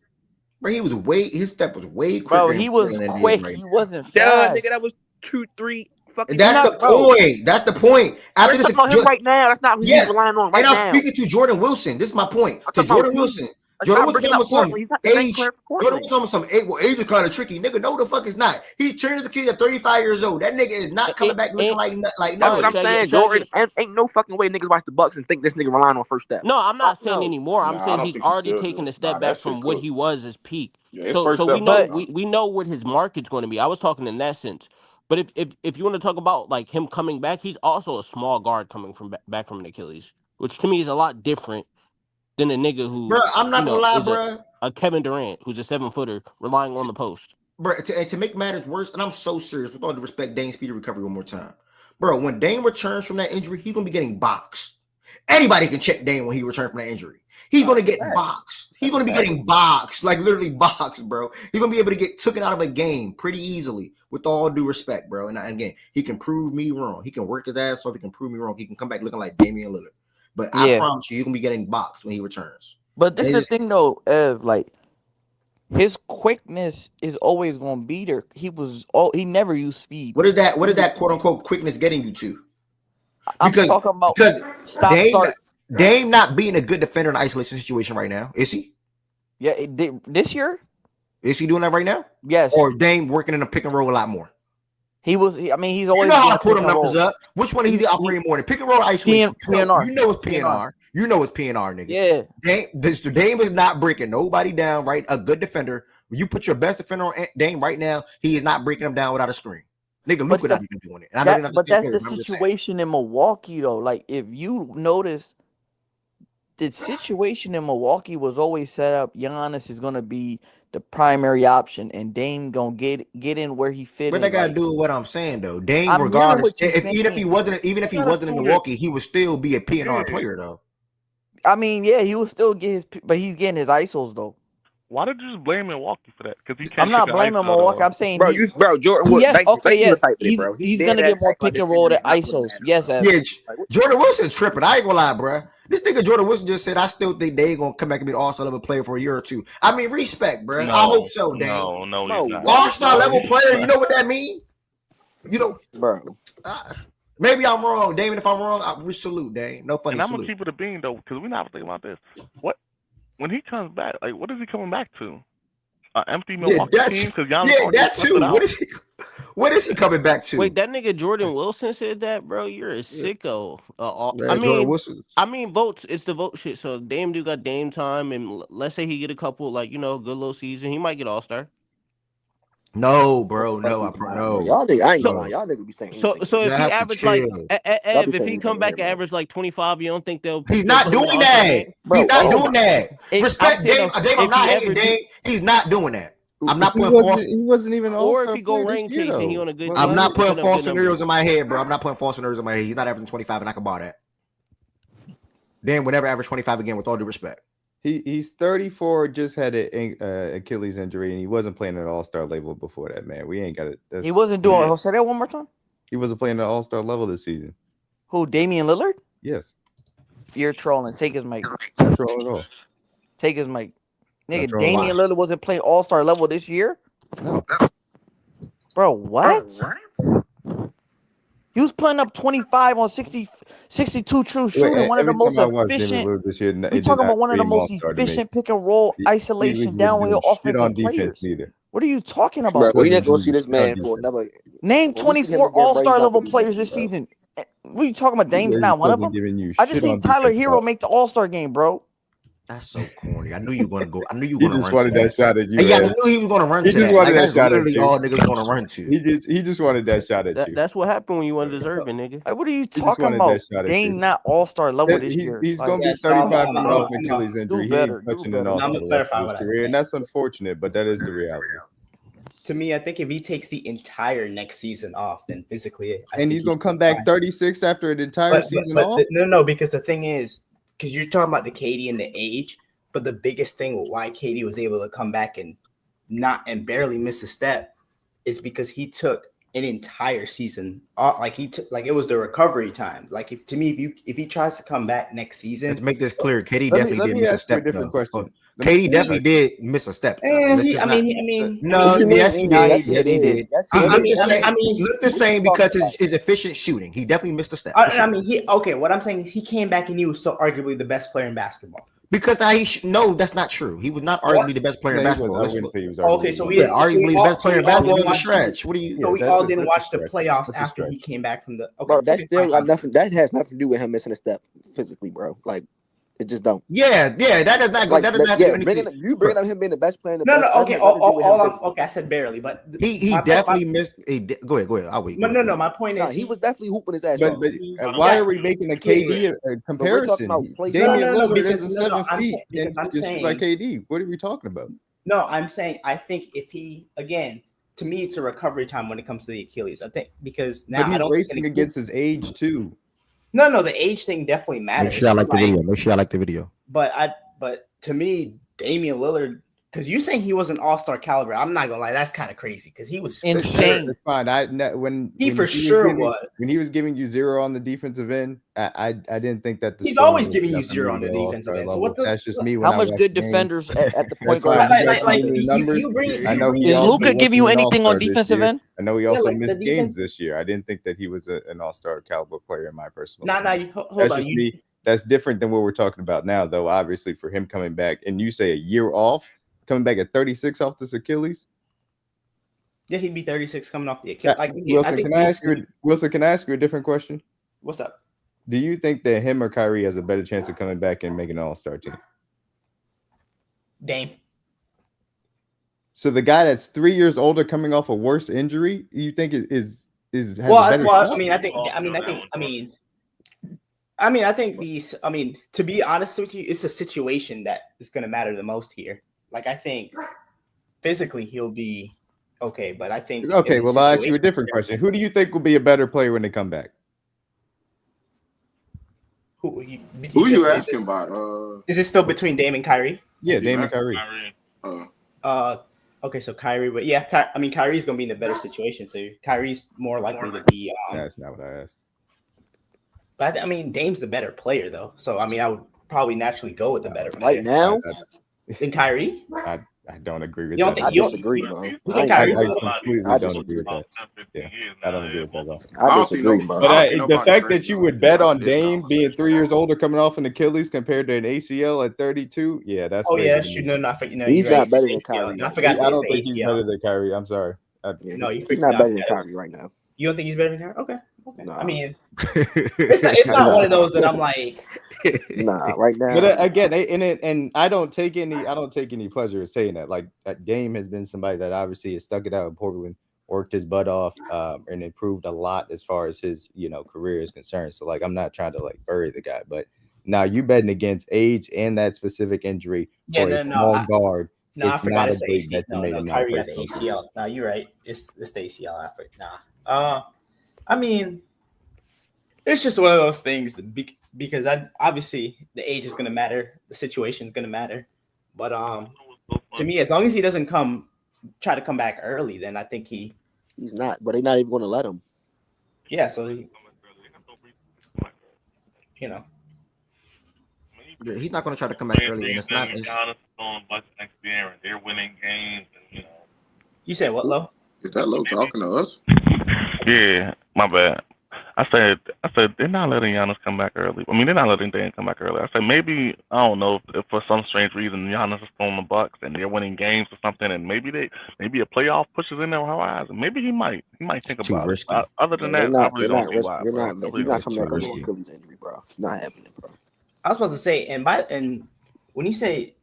Bro, his step was way quicker. Bro, he was quick. He wasn't fast. Yeah, nigga, that was 2-3. That's the point. That's the point. After this, him right now. That's not who he's relying on right now. And I'm speaking to Jordan Wilson. This is my point. To Jordan Wilson. Jordan not was bringing talking up about some Portland. He's not the same age. player for Jordan Portland. was talking about some age. Well, age is kind of tricky, nigga. No, the fuck is not. He turns the kid at 35 years old. That nigga is not coming back looking like That's no. what I'm saying, Jordan. Ain't no fucking way niggas watch the Bucks and think this nigga relying on first step. No, I'm not Fuck saying no. anymore. I'm Nah, I saying don't he's think he already still taken do. a Nah, step that back shit from what cooked. he was his peak. Yeah, his So first so we step know back. we know what his market's going to be. I was talking in that sense. But if you want to talk about like him coming back, he's also a small guard coming from back from an Achilles, which to me is a lot different than a nigga Bro, who, I'm not gonna lie, is bro. a Kevin Durant who's a 7-footer relying on the post. Bro, to make matters worse, and I'm so serious, with all due respect, Dame's speedy recovery one more time. Bro, when Dame returns from that injury, he's gonna be getting boxed. Anybody can check Dame when he returns from that injury. He's gonna get boxed. He's gonna be getting boxed, like literally boxed, bro. He's gonna be able to get taken out of a game pretty easily, with all due respect, bro. And again, he can prove me wrong. He can work his ass off. He can prove me wrong. He can come back looking like Damian Lillard. But I Yeah. promise you, he's gonna be getting boxed when he returns. But this And the it's- thing though, Ev, like his quickness is always gonna be there. He never used speed. What is that? What is that quote unquote quickness getting you to? I'm talking about stop Dame, start. Dame not being a good defender in an isolation situation right now, is he? Yeah, this year? Is he doing that right now? Yes. Or Dame working in a pick and roll a lot more? He was. I mean, he's You always. know how been to put pick them and numbers roll. up. Which one is he operating more? The pick and roll or isolation? PNR. You know it's PNR. You know it's PNR, nigga. Yeah. Dame is not breaking nobody down, right? A good defender. When you put your best defender on Dame right now, he is not breaking them down without a screen. Nigga, Luka not even doing it. And I know they're not But the same that's the player, I'm just saying. situation in Milwaukee, though. Like, if you notice, the situation in Milwaukee was always set up. Giannis is gonna be the primary option, and Dame gonna get in where he fit But in. they gotta Like, do with what I'm saying though. Dame, I'm hearing regardless, what you're even if he saying. wasn't in Milwaukee, he would still be a PNR player though. I mean, yeah, he will still get his, but he's getting his ISOs though. Why did you just blame Milwaukee for that? Because he can't. I'm not kick an blaming ISO, Milwaukee. though. I'm saying Jordan. Yes, Thank you yes. for typing it, bro. He's dead gonna ass get more act like pick and this roll nigga than is not looking ISOs. at it, Yes, bro. Ev. Yeah, Jordan Wilson tripping. I ain't gonna lie, bro. This nigga Jordan Wilson just said, I still think they ain't gonna come back and be an all-star level player for a year or two. I mean, respect, bro. I hope so, Dame. No, he's not. All-star level player, you know what that mean? You know, bro. Maybe I'm wrong, Damon. If I'm wrong, I salute, Dame. No funny And I'm salute. gonna keep it a bean though, because we're not thinking about this. What when he comes back? Like, what is he coming back to? An empty Milwaukee team? Because that too. What is he coming back to? Wait, that nigga Jordan Wilson said that, bro. You're a sicko. Jordan Wilson. I mean, votes. It's the vote shit. So Dame do got Dame time, and let's say he get a couple, like good little season, he might get All-Star. No, bro. No, no. Y'all nigga, I ain't gonna lie. Y'all nigga be saying anything. So if he average like Ev, if he anything come back here, and average like 25, you don't think they'll? He's not doing that. He's not doing that. Respect Dame. Dame, I'm not hating Dame. He's not doing that. I'm not putting false. He wasn't even. Or if he go ring chasing, he on a good team. I'm not putting false scenarios in my head, bro. I'm not putting false scenarios in my head. He's not averaging 25, and I can buy that. Dame would never average 25 again, with all due respect. He's 34. Just had an Achilles injury, and he wasn't playing at All-Star level before that. Man, we ain't got it. He wasn't doing. Say that one more time. He wasn't playing at All-Star level this season. Who? Damian Lillard? Yes. You're trolling. Take his mic. Not trolling at all. Take his mic. Nigga, Damian Lillard wasn't playing All-Star level this year? No. Bro, what? He was putting up 25 on 62 true shooting, one of the most efficient. We're talking about one of the most efficient pick and roll isolation downhill offensive players. What are you talking about? Bro, we not gonna see this man for another. Name 24 All-Star level players this season. What are you talking about? Dame's not one of them. I just seen Tyler Hero make the All-Star game, bro. That's so corny. I knew you were gonna go. I knew you He were gonna just run wanted to that shot at you. Yeah, I knew he was gonna run to that. He just wanted that shot at you. All niggas gonna run to. He just wanted that shot at you. That's what happened when you undeserving, nigga. Like, what are you talking about? Dame not All-Star level this year. He's gonna be 35 coming off an Achilles injury. He ain't touching an All-Star the rest of his career, and that's unfortunate, but that is the reality. To me, I think if he takes the entire next season off, then physically, and he's gonna come back 36 after an entire season off. No, because the thing is, because you're talking about the KD and the age, but the biggest thing why KD was able to come back and barely miss a step is because he took an entire season off. Like it was the recovery time. Like if he tries to come back next season, let's make this clear. KD definitely did miss a step. Different question. KD definitely did miss a step. No, yes, he did. Yes, he did. He looked the same because his efficient shooting. He definitely missed a step. What I'm saying is he came back and he was still arguably the best player in basketball. Because no, that's not true. He was not arguably the best player in No, basketball. I wouldn't say he was Okay, arguably so the we best. arguably the best player in basketball in the stretch. What do you? So we that's all a- didn't that's a watch the stretch. playoffs That's a after he stretch. came back from the. Okay, Bro, that okay, still fine. got nothing. That has nothing to do with him missing a step physically, bro. Like, it just don't. Yeah, that does not go. Like, that does not do anything. bringing up him being the best player in the No, best. no, that okay, has nothing to do with him physically. okay, I said barely, but He definitely missed. Go ahead. I'll wait. No. My point Nah, is he was definitely hooping his ass But off. why are we making a KD But we're comparison? talking about plays. Damian No, Lillard because isn't no, 7 I'm feet saying, because and I'm just saying like KD. What are we talking about? no, I'm saying I think if he again, to me, it's a recovery time when it comes to the Achilles. I think because now But I he's don't racing think against his age too. No, the age thing definitely Make matters. sure I like the video. Make sure I like the video. But to me, Damian Lillard, because you saying he was an all-star caliber, I'm not gonna lie, that's kind of crazy because he was Insane. It's fine. When He when for was sure giving- was. when he was giving you 0 on the defensive end. I didn't think that He's scoring always was giving you enough for 0 me on to the go defensive all-star end. So level. what the? That's just me. When How I much watch good games. defenders at the point That's fine. guard? You guys can do the numbers. I know he Is also Luka give you wasn't an anything on all-star this defensive year. end? I know he Yeah, also like the missed defense- games this year. I didn't think that he was an all-star caliber player in my personal Nah, opinion. hold That's on. just me. That's different than what we're talking about now, though. Obviously, for him coming back, and you say a year off, coming back at 36 off this Achilles. Yeah, he'd be 36 coming off the Achilles. Like, Wilson, I think can I ask you? Wilson, can I ask you a different question? What's up? Do you think that him or Kyrie has a better chance of coming back and making an all-star team? Dame. So the guy that's 3 years older, coming off a worse injury, you think has a better shot? I think these. I mean, to be honest with you, it's a situation that is going to matter the most here. Like, I think physically he'll be okay, but I think Okay, well, I'll ask you a different question. Who do you think will be a better player when they come back? Who you asking about? Is it still between Dame and Kyrie? Yeah, Dame and Kyrie. Okay, so Kyrie, but yeah, Kyrie's gonna be in a better situation. So Kyrie's more likely to be. That's not what I asked. But I mean, Dame's the better player, though. So I mean, I would probably naturally go with the better player. Right now, in Kyrie. I don't agree with You don't that. think- I you don't- disagree, bro. you I think ain't Kyrie's gonna a lie. completely I don't disagree. agree with that. Yeah, I don't agree with that at all. I disagree, bro. But the fact that you would bet on Dame being 3 years older coming off an Achilles compared to an ACL at 32, yeah, that's Oh yeah, crazy to shoot, me. no, He's you're not right. better than ACL. Kyrie. I forgot. I don't think he's better than Kyrie. I'm sorry. No, he's not better than Kyrie right now. You don't think he's better than Kyrie? Okay. Nah. I mean, it's not one of those that I'm like. Nah, right now. But again, and I don't take any pleasure in saying that. Like, Dame has been somebody that obviously has stuck it out in Portland, worked his butt off, and improved a lot as far as his career is concerned. So like, I'm not trying to like bury the guy, but now you betting against age and that specific injury for a small guard. No, I it's forgot not it's a the big ACL. bet to make No, in my Kyrie got the personal ACL. No, you're right. It's the ACL effort. Nah. I mean, it's just one of those things because obviously the age is gonna matter, the situation is gonna matter. But to me, as long as he doesn't try to come back early, then I think he's not. But they're not even gonna let him. Yeah, so he's not going to try to come back early, and it's not. Giannis on Bucks next year, and they're winning games. And, You said what, Lo? Is that Lo talking to us? Yeah, my bad. I said they're not letting Giannis come back early. I mean, they're not letting Dame come back early. I said maybe, I don't know, if for some strange reason Giannis is on the Bucks and they're winning games or something, and maybe a playoff pushes in their horizon. Maybe he might think Too about risky. it. Other than that, I really don't see why. He's not coming back on risky. an Achilles injury, bro. It's not happening, bro. I was supposed to say, and when you say,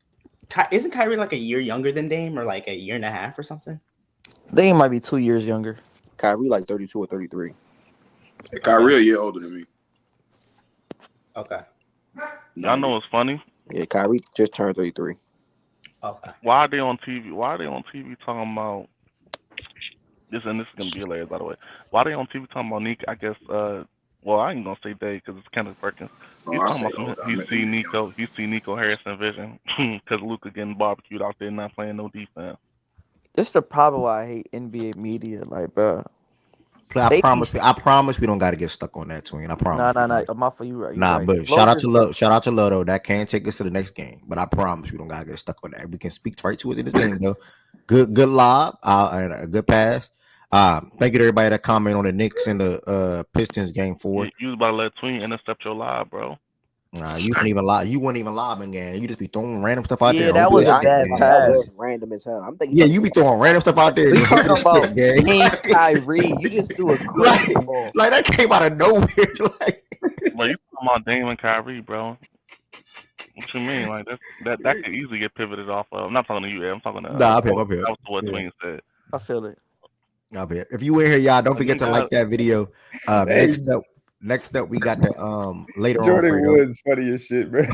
isn't Kyrie like a year younger than Dame, or like a year and a half or something? Dame might be 2 years younger. Kyrie like 32 or 33. Hey, Kyrie a year older than me. Okay. Y'all know what's funny? Yeah, Kyrie just turned 33. Okay. Why are they on TV? Why are they on TV talking about this? And this is gonna be hilarious, by the way. Why are they on TV talking about Nico? I guess. Well, I ain't gonna say Dave because it's Kenneth Perkins. He's talking about he see Nico Harrison vision because Luka getting barbecued out there and not playing no defense. This is the problem why I hate NBA media. Like, bro. I promise we don't got to get stuck on that, twin. I promise. Nah. I'm off for you, right? Nah, right. but shout out to Lodo. That can take us to the next game. But I promise we don't gotta get stuck on that. We can speak right to it in this game, though. Good lob, and a good pass. Thank you to everybody that comment on the Knicks and the Pistons game 4. You was about to let Tween intercept your live, bro. Nah, you wouldn't even lie. You wouldn't even lob again. You just be throwing random stuff out there. Yeah, And that hope was it a I ain't stick, bad gonna lie, man. that pass. was random as hell. I'm thinking Yeah, about you be throwing random stuff out there and We just hoping talking it stick, about gang. Dame Kyrie. You just threw a like, crazy ball. like that came out of nowhere. Like, But you talking about Dame and Kyrie, bro? What you mean? Like that could easily get pivoted off of. I'm not talking to you, Ed. I'm talking to nah, I'm here. Coach. I'm here. That was what Yeah. Dwayne said. I feel it. I'm here. If you were here, y'all, don't Like, you forget ain't to like got. that video. Hey, Next up, we got the later on, Jordan Fredo. Woods funny as shit, bro.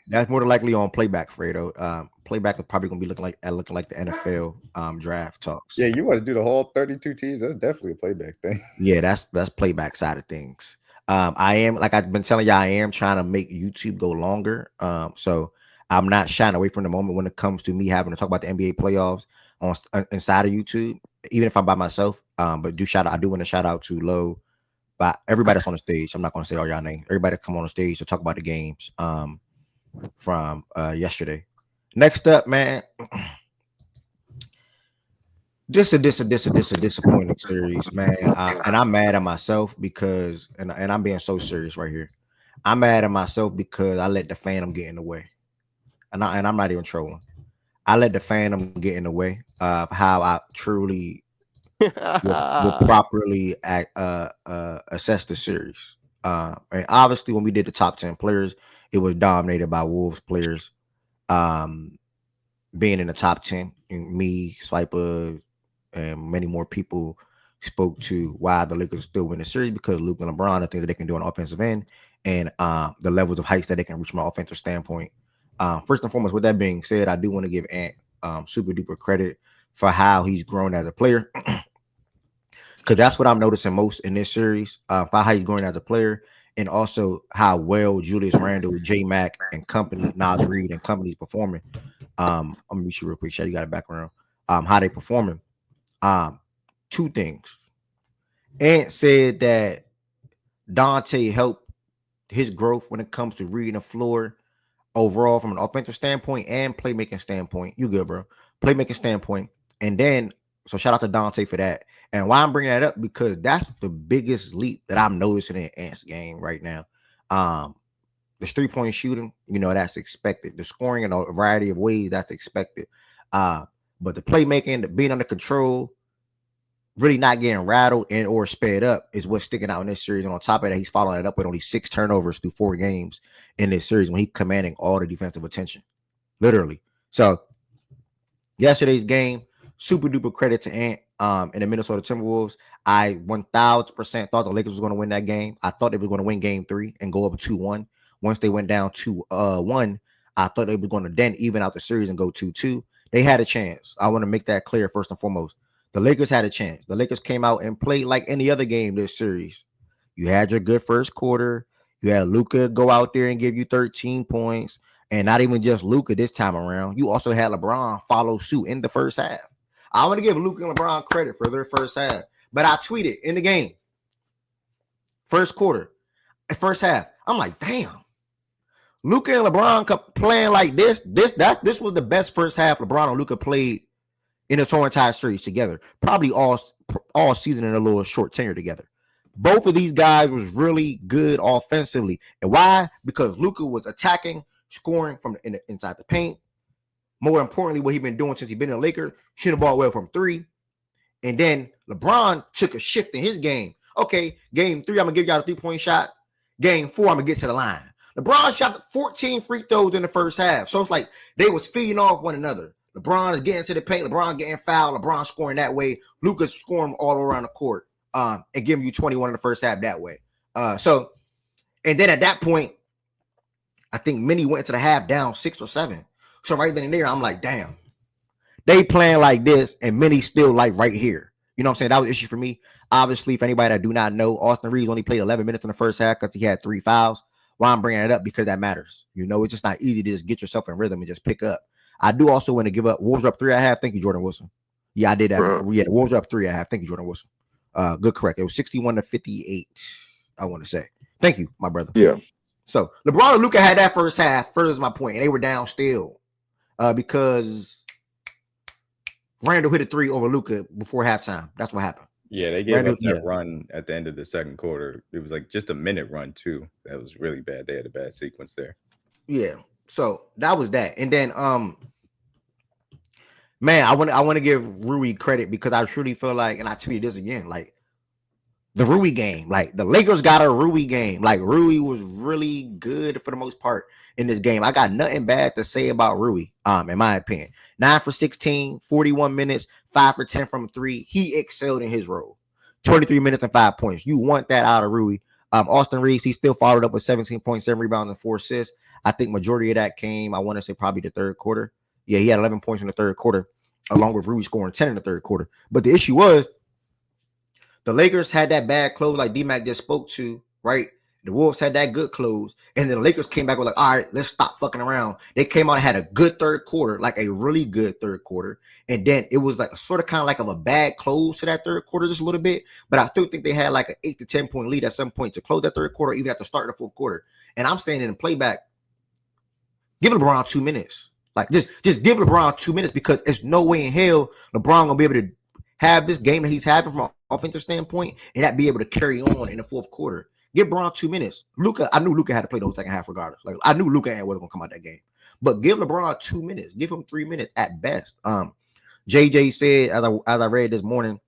That's more than likely on Playback, Fredo. Playback is probably gonna be looking like the NFL draft talks. Yeah, you want to do the whole 32 teams? That's definitely a playback thing. Yeah, that's Playback side of things. I am, like I've been telling y'all, I am trying to make YouTube go longer. So I'm not shying away from the moment when it comes to me having to talk about the NBA playoffs on inside of YouTube, even if I'm by myself. But I do want to shout out to Low, but everybody that's on the stage. I'm not going to say all y'all names. Everybody that come on the stage to talk about the games from yesterday. Next up, man. This a disappointing series, man. And I'm mad at myself because, and I'm being so serious right here. I'm mad at myself because I let the Phantom get in the way, and I'm not even trolling. I let the Phantom get in the way of how I truly will properly assess the series. And obviously, when we did the top 10 players, it was dominated by Wolves players. Being in the top 10, and me, Swiper, and many more people spoke to why the Lakers still win the series because Luke and LeBron, the things that they can do on the offensive end, and the levels of heights that they can reach from an offensive standpoint. First and foremost, with that being said, I do want to give Ant super duper credit for how he's grown as a player, because that's what I'm noticing most in this series, for how he's growing as a player, and also how well Julius Randle, J Mac, and company, Nas Reed and company's performing. I'm gonna be sure real quick. Show you got a background. How they performing. Two things. Ant said that Dante helped his growth when it comes to reading the floor overall from an offensive standpoint and playmaking standpoint. You good, bro? Playmaking standpoint. And then, so shout out to Dante for that. And why I'm bringing that up, because that's the biggest leap that I'm noticing in Ant's game right now. The 3-point shooting, that's expected. The scoring in a variety of ways, that's expected. But the playmaking, the being under control, really not getting rattled and or sped up is what's sticking out in this series. And on top of that, he's following it up with only 6 turnovers through 4 games in this series when he's commanding all the defensive attention, literally. So yesterday's game, super duper credit to Ant in the Minnesota Timberwolves. I 1000% thought the Lakers was going to win that game. I thought they were going to win game 3 and go up 2-1. Once they went down 2-1, I thought they were going to then even out the series and go 2-2. They had a chance. I want to make that clear first and foremost. The Lakers had a chance. The Lakers came out and played like any other game this series. You had your good first quarter. You had Luka go out there and give you 13 points. And not even just Luka this time around. You also had LeBron follow suit in the first half. I want to give Luka and LeBron credit for their first half. But I tweeted in the game, first quarter, first half, I'm like, damn. Luka and LeBron playing like this was the best first half LeBron and Luka played in the entire series together, probably all season in a little short tenure together. Both of these guys was really good offensively. And why? Because Luka was attacking, scoring from inside the paint. More importantly, what he's been doing since he's been in the Lakers, shooting the ball well from 3. And then LeBron took a shift in his game. Okay, game 3, I'm going to give y'all a 3-point shot. Game 4, I'm going to get to the line. LeBron shot 14 free throws in the first half. So it's like they was feeding off one another. LeBron is getting to the paint. LeBron getting fouled. LeBron scoring that way. Luka's scoring all around the court and giving you 21 in the first half that way. And then at that point, I think Minnie went into the half down 6 or 7. So right then and there, I'm like, damn. They playing like this and Minnie's still like right here. You know what I'm saying? That was an issue for me. Obviously, for anybody that do not know, Austin Reeves only played 11 minutes in the first half because he had 3 fouls. Why I'm bringing it up? Because that matters. It's just not easy to just get yourself in rhythm and just pick up. I do also want to give up. Wolves are up 3.5. Thank you, Jordan Wilson. Yeah, I did that. Bro. Yeah, the Wolves are up 3.5. Thank you, Jordan Wilson. Good, correct. It was 61-58. I want to say. Thank you, my brother. Yeah. So LeBron and Luka had that first half. Furthers my point, and they were down still because Randall hit a 3 over Luka before halftime. That's what happened. Yeah, they gave Randall, up that yeah, run at the end of the second quarter. It was like just a minute run too. That was really bad. They had a bad sequence there. yeah. So that was that, and then man, I want to give Rui credit because I truly feel like, and I tweeted this again, like the Rui game, like the Lakers got a Rui game. Like Rui was really good for the most part in this game. I got nothing bad to say about Rui, in my opinion. 9 for 16, 41 minutes, 5 for 10 from 3. He excelled in his role. 23 minutes and 5 points. You want that out of Rui. Austin Reeves, he still followed up with 17.7 rebounds and 4 assists. I think majority of that came, I want to say probably the third quarter. Yeah, he had 11 points in the third quarter, along with Rui scoring 10 in the third quarter. But the issue was the Lakers had that bad close, like D-Mac just spoke to, right? The Wolves had that good close, and then the Lakers came back with like, all right, let's stop fucking around. They came out and had a good third quarter, like a really good third quarter, and then it was like sort of kind of like of a bad close to that third quarter just a little bit, but I still think they had like an 8 to 10 point lead at some point to close that third quarter, even at the start of the fourth quarter. And I'm saying in the playback, give LeBron 2 minutes. Like just give LeBron 2 minutes because there's no way in hell LeBron gonna be able to have this game that he's having from an offensive standpoint and that be able to carry on in the fourth quarter. Give LeBron 2 minutes. Luka, I knew Luka had to play the whole second half regardless. Like I knew Luka wasn't gonna come out that game, but give LeBron 2 minutes. Give him 3 minutes at best. JJ said as I read this morning,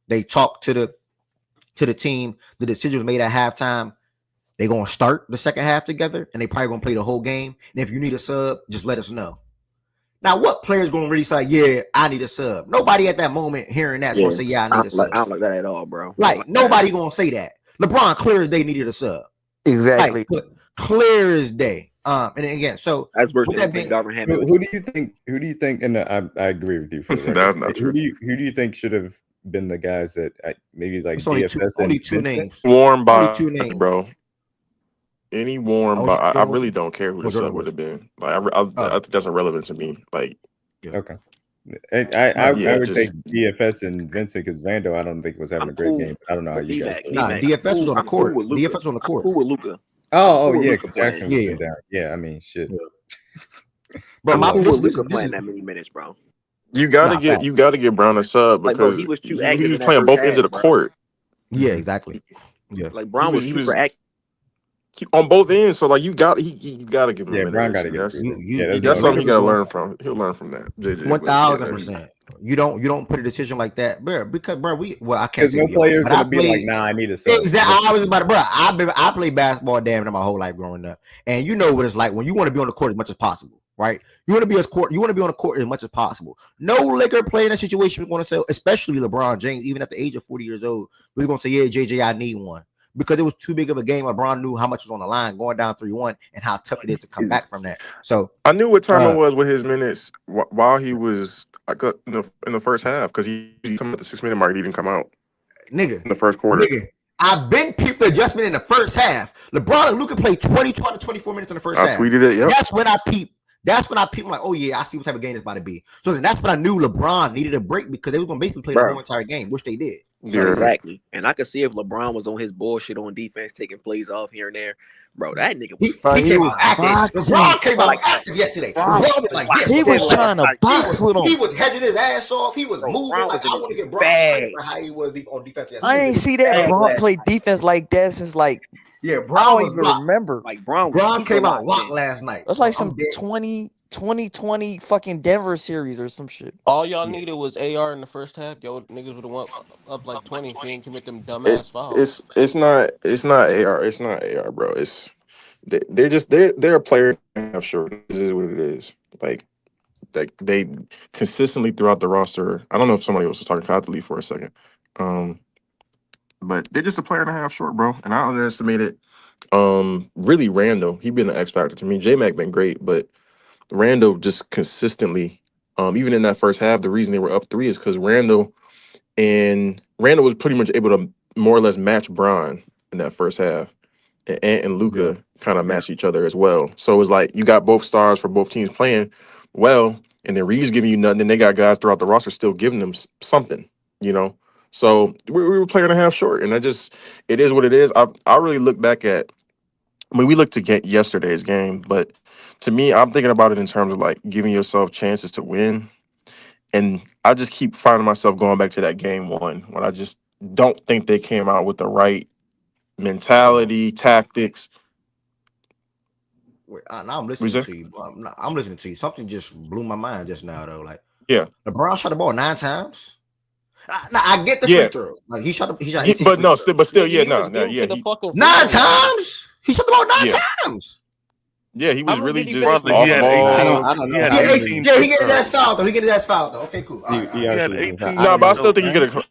they talked to the team. The decision was made at halftime. They're gonna start the second half together, and they probably gonna play the whole game. And if you need a sub, just let us know. Now, what player's gonna really say, yeah, I need a sub? Nobody at that moment hearing that's gonna say, yeah, I need a sub. I don't like that at all, bro. Like nobody gonna say that. LeBron clear as day needed a sub. Exactly. Like, clear as day. And again, so that's worse than anything Darvin had. Who do you think? Who do you think? And I agree with you. For the That's not true. Who do you think should have been the guys that maybe like it's only DFS only two names? Warm by only 2 names, bro. Any warm by, I really don't care who the sub would have been. Like I think that's irrelevant to me. Like, okay. I would take DFS and Vincent because Vando, I don't think was having a great game. I don't know how you guys. Nah, DFS was on the court. DFS was on the court. Cool with Luka. Oh yeah, because Jackson was down. Yeah, I mean shit. But my Luka playing that many minutes, bro. You gotta get Brown a sub because bro, he was too active. He was playing both ends of the court. Yeah, exactly. Yeah, like Brown was super active on both ends. So like you gotta give him. Yeah, Brown gotta get. That's something he gotta learn from. He'll learn from that. 1000%. You don't put a decision like that, bro. Because bro, I can't say no players gonna be like, nah, I need a sub. Exactly. I was about to, bro. I played basketball damn near my whole life growing up, and you know what it's like when you want to be on the court as much as possible, right? You want to be on the court as much as possible. No Laker player in that situation is going to say, especially LeBron James, even at the age of 40 years old, we're going to say, yeah, JJ, I need one. Because it was too big of a game. LeBron knew how much was on the line going down 3-1 and how tough it is to come back from that. So I knew what time it was with his minutes while he was in the first half because he come at the 6 minute mark. He didn't come out, nigga, in the first quarter. Nigga, I've been peeped the adjustment in the first half. LeBron and Luka played 20 to 24 minutes in the first half. I tweeted it. Yep. That's when I peeped. I'm like, oh yeah, I see what type of game it's about to be. So then that's when I knew LeBron needed a break because they were going to basically play the whole entire game, which they did. So exactly. And I could see if LeBron was on his bullshit on defense, taking plays off here and there. Bro, that nigga was he was active. LeBron came out active yesterday. LeBron was like, he was trying to box with him. He was hedging his ass off. He was moving like I want to get Bron for how he was on defense yesterday. I ain't see that Bron play defense like that since like Bron I don't even remember. Like Bron came out locked last night. That's like some 2020 fucking Denver series or some shit. All y'all needed was AR in the first half. Yo, niggas would have went up like 20 if he didn't commit them dumbass fouls. It's not AR. It's not AR, bro. It's they're a player half short. This is what it is. Like they consistently throughout the roster. I don't know if somebody else was talking. I have to leave for a second. But they're just a player and a half short, bro. And I underestimated really Randall. He been an X factor to me. J-Mac been great, but Randall just consistently, even in that first half, the reason they were up 3 is because Randall was pretty much able to more or less match Bron in that first half. And Ant and Luka kind of matched each other as well. So it was like you got both stars for both teams playing well, and then Reeves giving you nothing, and they got guys throughout the roster still giving them something, you know? So we were playing and a half short, and it is what it is. I really look back at, I mean, we looked to get yesterday's game, but to me, I'm thinking about it in terms of like giving yourself chances to win. And I just keep finding myself going back to that game 1 when I just don't think they came out with the right mentality, tactics. Wait, now I'm What you listening say? to you. I'm listening to you. Something just blew my mind just now, though. Like Yeah, LeBron shot the ball 9 times. I get the free yeah, throw. Like he shot 18 but free no, throws. still, Nigga, yeah, he was no, getting yeah, to the fucking free 9 throw line. times. He shot the ball 9 yeah, times. yeah. He How was many really did he just make? Brother, he off had ball. I 18. don't He know had how Yeah, he hey, 18 was. yeah, free he get his ass throws. fouled though. He get his ass fouled though. Okay, cool. All right, all He right. had absolutely was. 18 I No, don't but I free know. still throws, think man.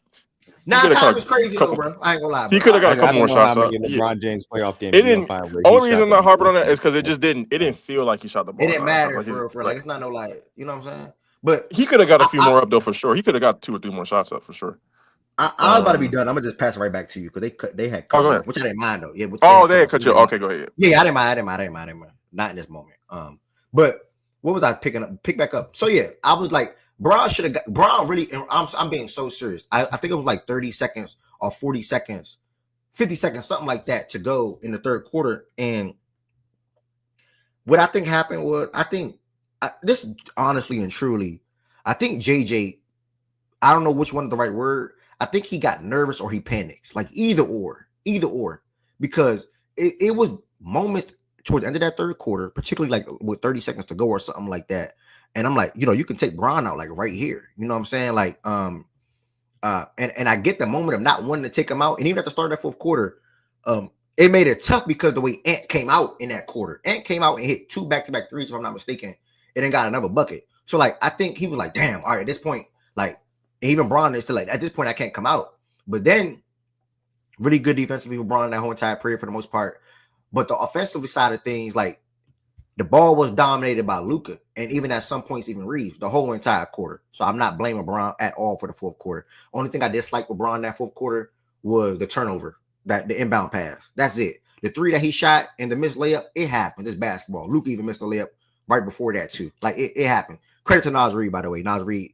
Nine he could have times caught is a crazy though, couple. bro. I ain't gonna lie, He bro. could have got a I couple more don't know how shots many up. Yeah, LeBron James playoff games it you're gonna didn't. find where he Only shot reason the I'm not ball harping on that is 18 because it times. just didn't. It didn't feel like he shot the It ball didn't 9 times. matter Like for he's real, for real. Like like it's not no like, you know what I'm saying? But he could have got a I, few I, more up though for sure. He could have got 2 or 3 more shots up for sure. I was about to be Um. done. I'm gonna just pass it right back to you because they had Oh, cut go me ahead. off, which I didn't mind though. Yeah, which they Oh, had cut they me had off. cut you. Okay, go ahead. Yeah, I didn't mind. Not in this moment. But what was I picking up? Pick back up. So yeah, I was like, Braun should have got Braun really. And I'm being so serious. I think it was like 30 seconds or 40 seconds, 50 seconds, something like that to go in the third quarter. And what I think happened was, this honestly and truly, I think JJ, I don't know which one is the right word. I think he got nervous or he panics, like either or, because it was moments towards the end of that third quarter, particularly like with 30 seconds to go or something like that. And I'm like, you can take Braun out like right here. You know what I'm saying? Like, and I get the moment of not wanting to take him out. And even at the start of that fourth quarter, it made it tough because the way Ant came out in that quarter. Ant came out and hit 2 back-to-back threes, if I'm not mistaken, and then got another bucket. So like I think he was like, damn, all right, at this point, like even Braun is still like, at this point, I can't come out. But then really good defensively with Braun that whole entire period for the most part. But the offensive side of things, like the ball was dominated by Luka, and even at some points, even Reeves, the whole entire quarter. So I'm not blaming Braun at all for the fourth quarter. Only thing I disliked with Braun that fourth quarter was the turnover, that the inbound pass. That's it. The 3 that he shot and the missed layup, it happened. It's basketball. Luka even missed a layup right before that too. Like it happened. Credit to Nas Reed, by the way. Nas Reed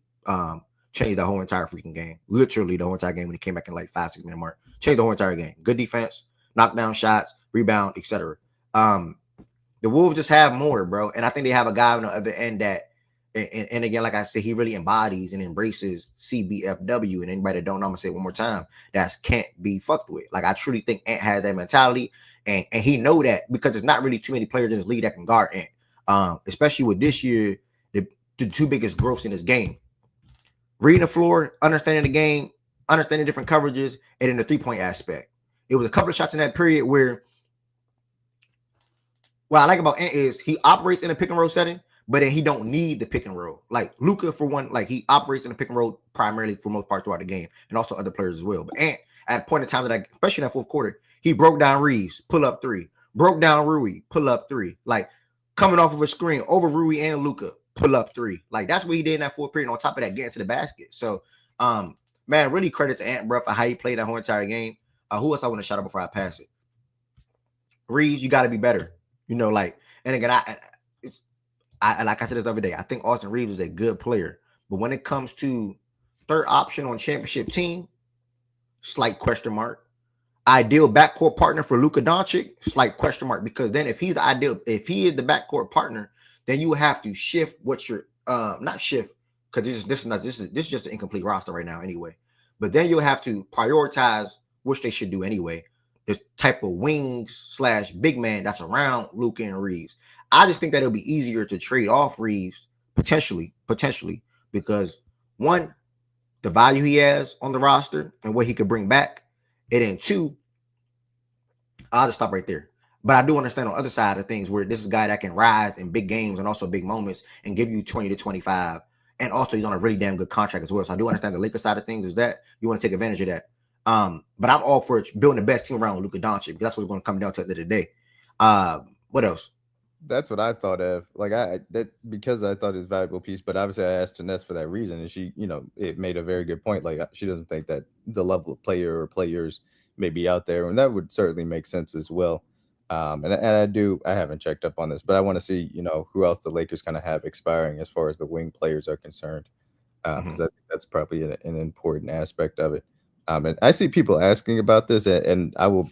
changed the whole entire freaking game. Literally the whole entire game when he came back in like 5-6 minute mark. Changed the whole entire game. Good defense, knockdown shots, rebound, etc. The Wolves just have more, bro. And I think they have a guy on the other end that, and again, like I said, he really embodies and embraces CBFW. And anybody that don't know, I'm gonna say it one more time, that can't be fucked with. Like I truly think Ant has that mentality, and he know that because there's not really too many players in this league that can guard Ant. Especially with this year, the 2 biggest growths in this game. Reading the floor, understanding the game, understanding different coverages, and then the 3-point aspect. It was a couple of shots in that period where what I like about Ant is he operates in a pick and roll setting, but then he don't need the pick and roll. Like Luka, for one, like he operates in a pick and roll primarily for most part throughout the game, and also other players as well. But Ant, at a point in time that especially in that fourth quarter, he broke down Reeves, pull up 3, broke down Rui, pull up 3, like coming off of a screen over Rui and Luka, pull up 3. Like that's what he did in that fourth period. On top of that, getting to the basket. So, man, really credit to Ant, bro, for how he played that whole entire game. Who else I want to shout out before I pass it? Reeves, you got to be better. Like, and again, I like I said this the other day, I think Austin Reeves is a good player, but when it comes to third option on championship team, slight question mark. Ideal backcourt partner for Luka Doncic, slight question mark, because then if he is the backcourt partner, then you have to shift what you're not shift, because this is just an incomplete roster right now anyway. But then you'll have to prioritize which they should do anyway. The type of wings / big man that's around Luka and Reeves. I just think that it'll be easier to trade off Reeves potentially, because one, the value he has on the roster and what he could bring back, and then 2, I'll just stop right there. But I do understand on the other side of things where this is a guy that can rise in big games and also big moments and give you 20 to 25. And also he's on a really damn good contract as well. So I do understand the Lakers side of things is that you want to take advantage of that. But I'm all for building the best team around Luka Doncic, because that's what's going to come down to at the end of the day. What else? That's what I thought of. Like because I thought it's a valuable piece, but obviously I asked Taness for that reason, and she, it made a very good point. Like she doesn't think that the level of player or players may be out there, and that would certainly make sense as well. And I haven't checked up on this, but I want to see, who else the Lakers kind of have expiring as far as the wing players are concerned, because I think that's probably an important aspect of it. And I see people asking about this, and I will,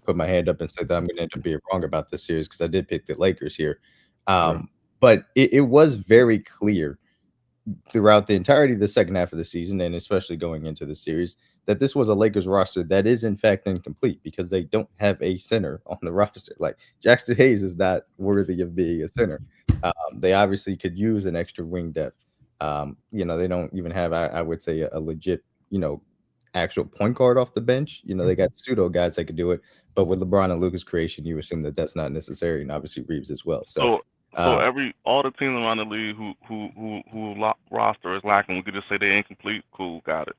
put my hand up and say that I'm going to end up being wrong about this series because I did pick the Lakers here. Sure. But it was very clear throughout the entirety of the second half of the season, and especially going into the series, that this was a Lakers roster that is in fact incomplete because they don't have a center on the roster. Like Jackson Hayes is not worthy of being a center. They obviously could use an extra wing depth. They don't even have, I would say, a legit, actual point guard off the bench. They got pseudo guys that could do it, but with LeBron and Lucas creation, you assume that that's not necessary, and obviously Reeves as well. So, So all the teams around the league who roster is lacking, we could just say they're incomplete. Cool, got it.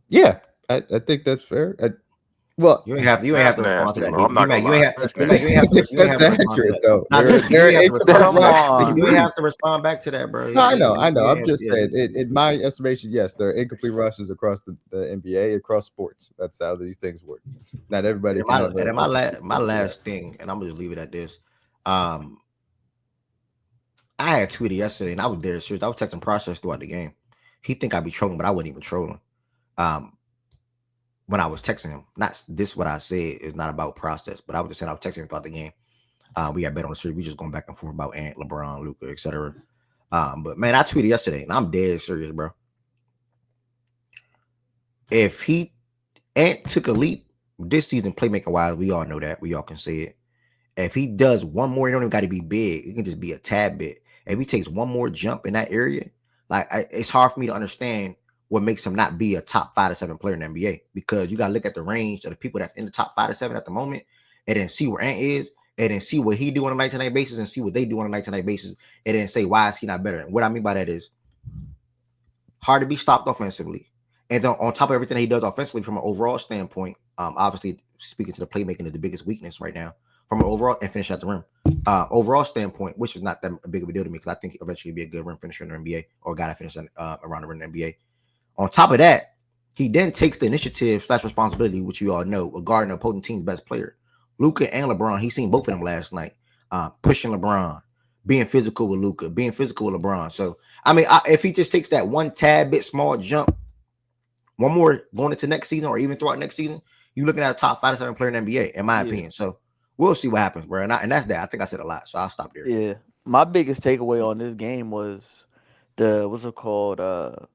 yeah, I think that's fair. Well, You ain't have to That's respond to nasty, that. bro. I'm not You gonna lie. ain't That's you nasty. ain't have to that's respond to accurate that. though. Nah, They're you ain't have to incomplete respond. Come on. You ain't have to respond back to that, bro. No, I know. You I'm ain't- just saying, in my estimation, yes, there are incomplete rosters across the NBA, across sports. That's how these things work. Not everybody And can have my last thing, and I'm gonna just leave it at this. I had tweeted yesterday, and I was there serious. I was texting process throughout the game. He think I'd be trolling, but I wasn't even trolling. When I was texting him, not this what I said is not about process, but I was just saying I was texting him throughout the game. We got bet on the series. We just going back and forth about Ant, LeBron, Luka, etc. But man, I tweeted yesterday, and I'm dead serious, bro. If Ant took a leap this season, playmaking wise, we all know that. We all can say it. If he does one more, it don't even got to be big. It can just be a tad bit. If he takes one more jump in that area, it's hard for me to understand what makes him not be a top 5 to 7 player in the NBA, because you got to look at the range of the people that's in the top 5 to 7 at the moment, and then see where Ant is, and then see what he do on a night-to-night basis, and see what they do on a night-to-night basis, and then say why is he not better. And what I mean by that is hard to be stopped offensively, and then on top of everything he does offensively from an overall standpoint, obviously speaking to the playmaking is the biggest weakness right now from an overall, and finish at the rim. Overall standpoint, which is not that big of a deal to me, because I think eventually he'll be a good rim finisher in the NBA, or a guy that finishes around the rim in the NBA. On top of that, he then takes the initiative / responsibility, which you all know, of guarding the opposing team's best player. Luka and LeBron, he's seen both of them last night, pushing LeBron, being physical with Luka, being physical with LeBron. So, I mean, if he just takes that one tad bit small jump, one more going into next season, or even throughout next season, you're looking at a top 5 to 7 player in the NBA, in my opinion. So, we'll see what happens, bro. And that's that. I think I said a lot, so I'll stop there. Yeah. My biggest takeaway on this game was what's it called?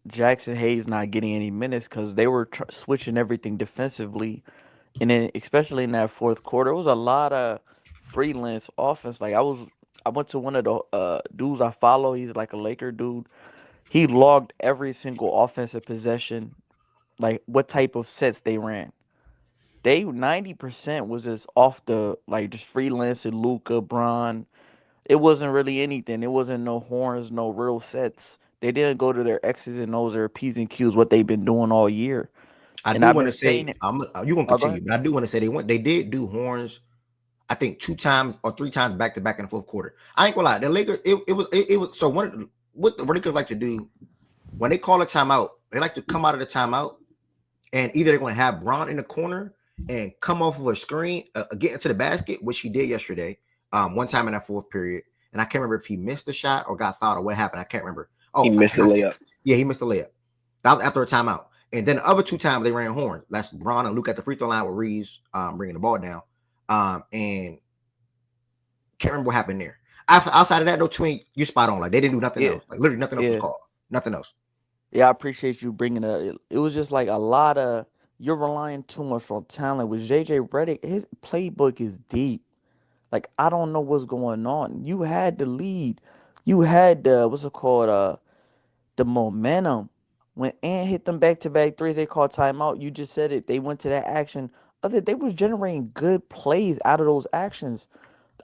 Jackson Hayes not getting any minutes because they were switching everything defensively, and then especially in that fourth quarter, it was a lot of freelance offense. Like I went to one of the dudes I follow. He's like a Laker dude. He logged every single offensive possession, like what type of sets they ran. They 90% was just off the like just freelancing Luca, Bron. It wasn't really anything. It wasn't no horns, no real sets. They didn't go to their X's and O's, their P's and Q's, what they've been doing all year. I And do I've want been to saying say, it. you won't Oh, go continue, ahead. but I do want to say they did do horns, I think 2 times or 3 times back to back in the fourth quarter. I ain't gonna lie, the Lakers, it was so what the Lakers like to do when they call a timeout, they like to come out of the timeout, and either they're going to have Braun in the corner and come off of a screen, get into the basket, which he did yesterday, one time in that fourth period. And I can't remember if he missed the shot or got fouled or what happened. I can't remember. He missed the layup. Yeah, he missed the layup. That was after a timeout. And then the other 2 times they ran horns. That's Braun and Luke at the free throw line with Reeves bringing the ball down. And can't remember what happened there. Outside of that, though, Twink, you're spot on. Like, they didn't do nothing Yeah. else. Like, literally nothing else was Yeah. called. Nothing else. Yeah, I appreciate you bringing it up. It was just like a lot of, you're relying too much on talent. With JJ Redick, his playbook is deep. Like, I don't know what's going on. You had the lead. You had the, what's it called? The momentum. When Ant hit them back-to-back threes, they called timeout. You just said it. They went to that action. They was generating good plays out of those actions.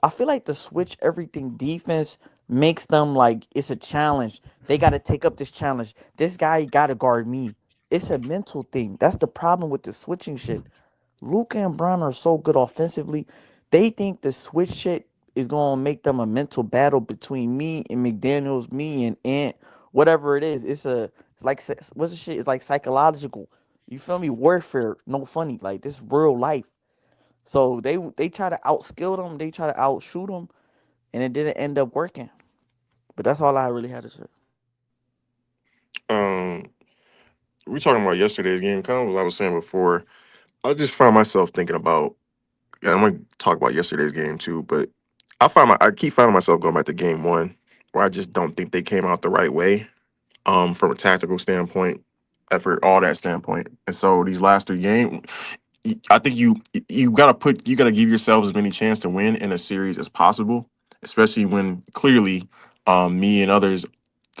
I feel like the switch everything defense makes them like it's a challenge. They got to take up this challenge. This guy got to guard me. It's a mental thing. That's the problem with the switching shit. Luka and Brown are so good offensively. They think the switch shit is gonna make them a mental battle between me and McDaniels, me and Ant, whatever it is. It's like what's the shit? It's like psychological. You feel me? Warfare, no funny. Like this real life. So they try to outskill them, they try to outshoot them, and it didn't end up working. But that's all I really had to say. Um, we talking about yesterday's game, kind of what I was saying before. I just found myself thinking about. Yeah, I'm gonna talk about yesterday's game too, but I keep finding myself going back to game one, where I just don't think they came out the right way. from a tactical standpoint, effort, all that standpoint. And so these last 3 games, I think you gotta give yourselves as many chance to win in a series as possible, especially when clearly me and others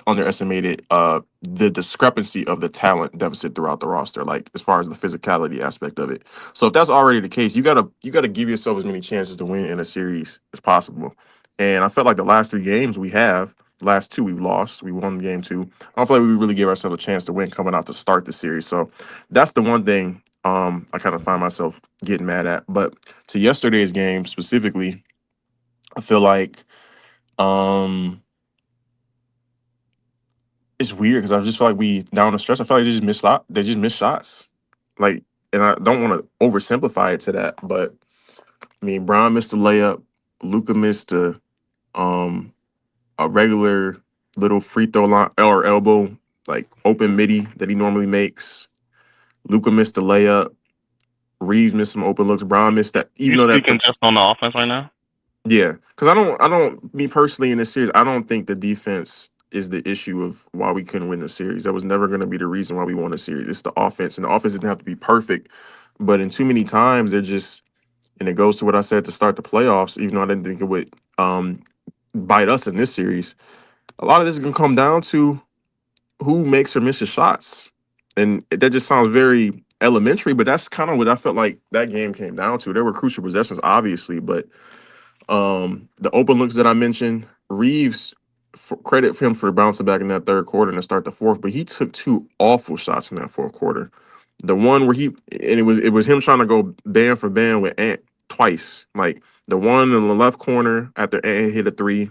underestimated the discrepancy of the talent deficit throughout the roster, like as far as the physicality aspect of it. So if that's already the case, you gotta give yourself as many chances to win in a series as possible. And I felt like the last 3 games the last 2 we've lost. We won game 2. I don't feel like we really gave ourselves a chance to win coming out to start the series. So that's the one thing I kind of find myself getting mad at. But to yesterday's game specifically, I feel like um it's weird because I just feel like we down the stretch. I feel like they just missed shots. Like, and I don't want to oversimplify it to that, but I mean, Brown missed a layup, Luca missed um a regular little free throw line or elbow like open midi that he normally makes. Luca missed a layup. Reeves missed some open looks. Brown missed that, even You though that speaking just on the offense right now? yeah, because me personally in this series, I don't think the defense is the issue of why we couldn't win the series. That was never going to be the reason why we won the series. It's the offense, and the offense didn't have to be perfect, but in too many times, they're just, and it goes to what I said to start the playoffs. Even though I didn't think it would bite us in this series, a lot of this is going to come down to who makes or misses shots, and that just sounds very elementary, but that's kind of what I felt like that game came down to. There were crucial possessions, obviously, but the open looks that I mentioned, Reeves, credit for him for bouncing back in that third quarter and to start the fourth, but he took 2 awful shots in that fourth quarter. The one where it was him trying to go band for band with Ant twice. Like the one in the left corner after Ant hit a 3,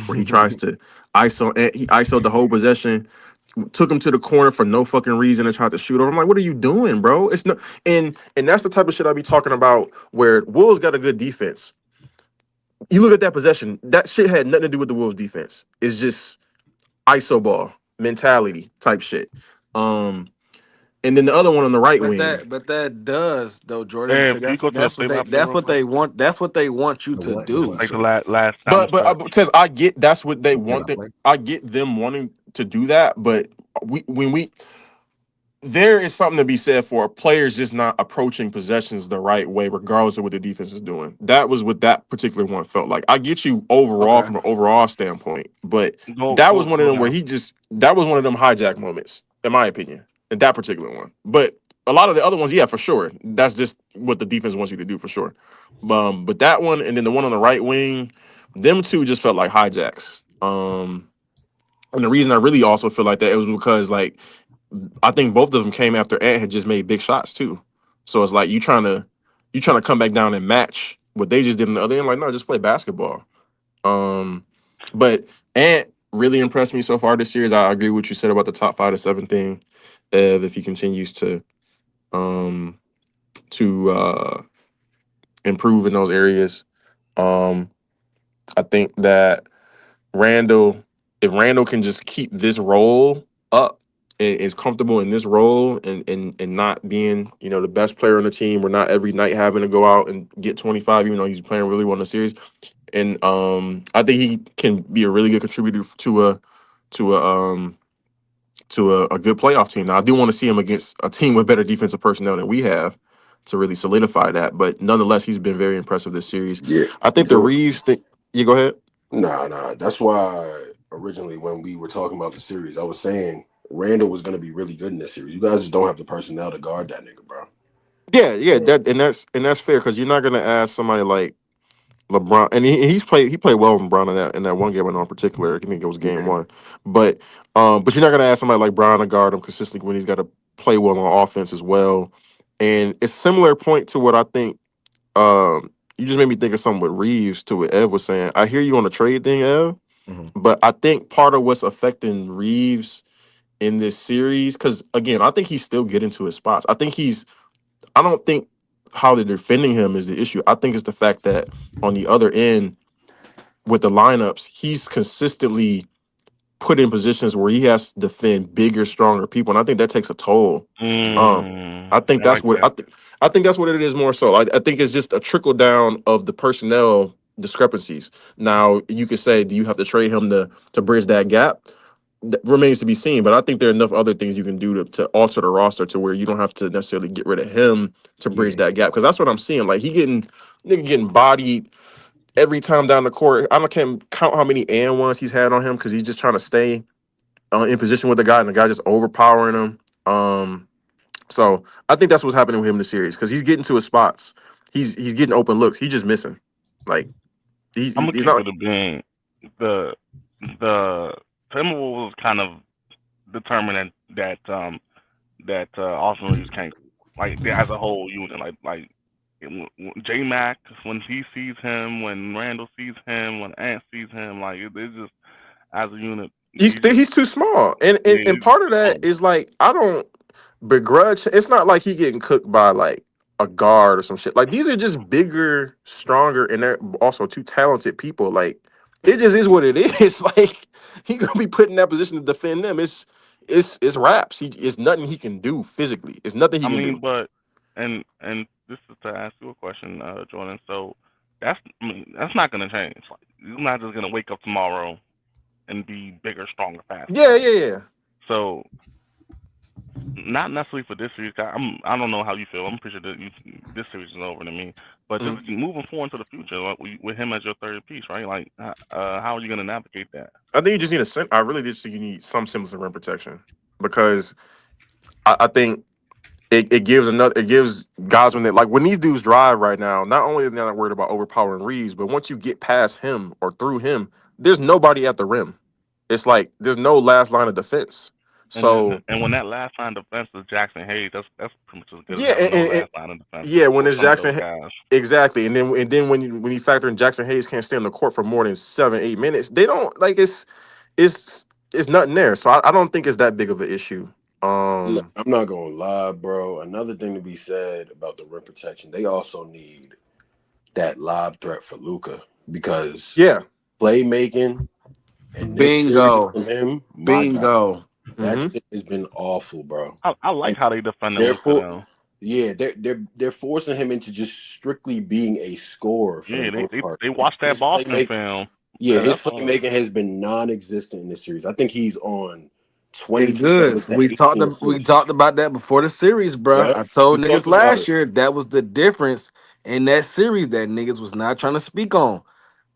where he tries to ISO Ant, he ISO'd the whole possession, took him to the corner for no fucking reason and tried to shoot over. I'm like, what are you doing, bro? It's no, and that's the type of shit I be talking about where Will's got a good defense. You look at that possession, that shit had nothing to do with the Wolves defense. It's just ISO ball mentality type shit. And then the other one on the right But wing. that does though, Jordan, Hey, because can you go to the play by play that's real what quick? they want. That's what they want you The to what? The do. what? Like the last time But stretch. Tez, I get that's what they The play want. by play. I get them wanting to do that, but there is something to be said for players just not approaching possessions the right way, regardless of what the defense is doing. That was what that particular one felt like. I get you overall Okay. from an overall standpoint, but Go that was go one of go them where down. that was one of them hijack moments, in my opinion, in that particular one. But a lot of the other ones, yeah, for sure. That's just what the defense wants you to do, for sure. But that one, and then the one on the right wing, them two just felt like hijacks. And the reason I really also feel like that, it was because like I think both of them came after Ant had just made big shots too. So it's like you trying to come back down and match what they just did on the other end. Like, no, just play basketball. But Ant really impressed me so far this year. I agree with what you said about the top 5 to 7 thing. If he continues um to improve in those areas. I think that Randall, if Randall can just keep this role up and is comfortable in this role and not being, the best player on the team, or not every night having to go out and get 25, even though he's playing really well in the series. And I think he can be a really good contributor to a good playoff team. Now I do want to see him against a team with better defensive personnel than we have to really solidify that. But nonetheless, he's been very impressive this series. Yeah, I think the Jordan. Reeves thing. You go ahead. Nah. That's why originally when we were talking about the series, I was saying Randall was going to be really good in this series. You guys just don't have the personnel to guard that nigga, bro. Yeah, And that's fair because you're not gonna ask somebody like LeBron, and he played well with LeBron in that one game in particular. I think it was game yeah, 1, but you're not gonna ask somebody like Brown to guard him consistently when he's got to play well on offense as well. And it's similar point to what I think. You just made me think of something with Reeves to what Ev was saying. I hear you on the trade thing, Ev, but I think part of what's affecting Reeves in this series, because again, I think he's still getting to his spots. I don't think how they're defending him is the issue. I think it's the fact that on the other end with the lineups, he's consistently put in positions where he has to defend bigger, stronger people, and I think that takes a toll. I think I that's like what that. I think that's what it is more so. I think it's just a trickle down of the personnel discrepancies. Now you could say, do you have to trade him to bridge that gap? remains to be seen. But I think there are enough other things you can do to alter the roster to where you don't have to necessarily get rid of him to bridge that gap. Because that's what I'm seeing. Like nigga getting bodied every time down the court. Can't count how many and ones he's had on him because he's just trying to stay in position with the guy, and the guy just overpowering him. So I think that's what's happening with him in the series because he's getting to his spots. He's getting open looks. He's just missing. Like I'm gonna he's keep not. it a being the Timberwolves kind of determined that Austin Reeves can't as a whole unit like J Mac when he sees him, when Randall sees him, when Ant sees him, like it's just as a unit He's too small, and part of that is like I don't begrudge. It's not like he getting cooked by like a guard or some shit. Like these are just bigger, stronger, and they're also two talented people. Like it just is what it is. Like he gonna be put in that position to defend them. It's raps. It's nothing he can do physically. It's nothing he I can mean, do. but and this is to ask you a question, Jordan. So that's not gonna change. Like, you're not just gonna wake up tomorrow and be bigger, stronger, faster. Yeah. So not necessarily for this series. I don't know how you feel. I'm pretty sure that this series is over to me. But just moving forward to the future, like, with him as your third piece, right? Like, how are you gonna navigate that? I think you just need I really just think you need some semblance of rim protection because I think it gives guys when these dudes drive right now, not only are they not worried about overpowering Reeves, but once you get past him or through him, there's nobody at the rim. It's like there's no last line of defense. So And when that last line of defense is Jackson Hayes, that's pretty much as good as yeah, having no last line of defense when for it's some of those Jackson guys. exactly, and then when you factor in Jackson Hayes can't stay on the court for more than 7-8 minutes, they don't like it's nothing there. So I don't think it's that big of an issue. I'm not gonna lie, bro. Another thing to be said about the rim protection, they also need that lob threat for Luka because playmaking and this series from him, my God, that shit has been awful, bro. I like how they defended Luka though. Yeah, they're forcing him into just strictly being a scorer for the most part. They watched that Boston film. Yeah, his playmaking has been non-existent in this series. I think he's on 22 Good. to We 18 assists. talked about that before the series, bro. Yeah, I told we niggas talked about last it. year that was the difference in that series that niggas was not trying to speak on.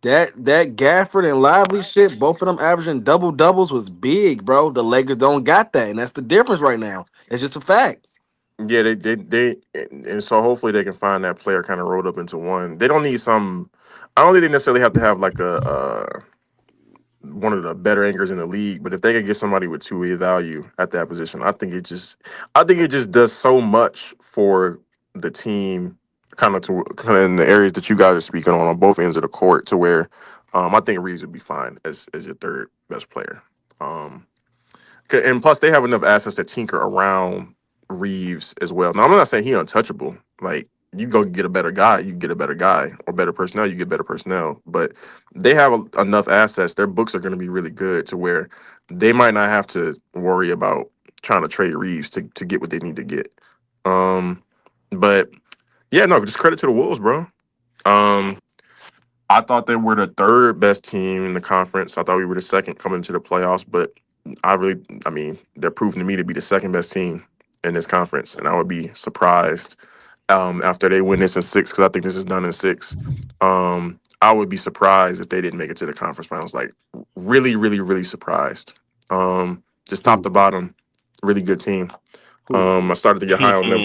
That Gafford and Lively shit, both of them averaging double doubles was big, bro. The Lakers don't got that, and that's the difference right now. It's just a fact. Yeah, they and so hopefully they can find that player kind of rolled up into one. They don't need some. I don't think they necessarily have to have like a one of the better anchors in the league, but if they could get somebody with two-way value at that position, I think it just does so much for the team, kind of in the areas that you guys are speaking on both ends of the court, to where I think Reeves would be fine as your third best player. And plus, they have enough assets to tinker around Reeves as well. Now, I'm not saying he untouchable. Like, you go get a better guy, you get a better guy, or better personnel, you get better personnel. But they have enough assets. Their books are going to be really good to where they might not have to worry about trying to trade Reeves to get what they need to get. But yeah, no, just credit to the Wolves, bro. I thought they were the third best team in the conference. I thought we were the second coming into the playoffs, but I mean, they're proving to me to be the second best team in this conference, and I would be surprised after they win this in 6, because I think this is done in 6. I would be surprised if they didn't make it to the conference finals. Like, really, really, really surprised. Just top to bottom, really good team. I started to get high on them.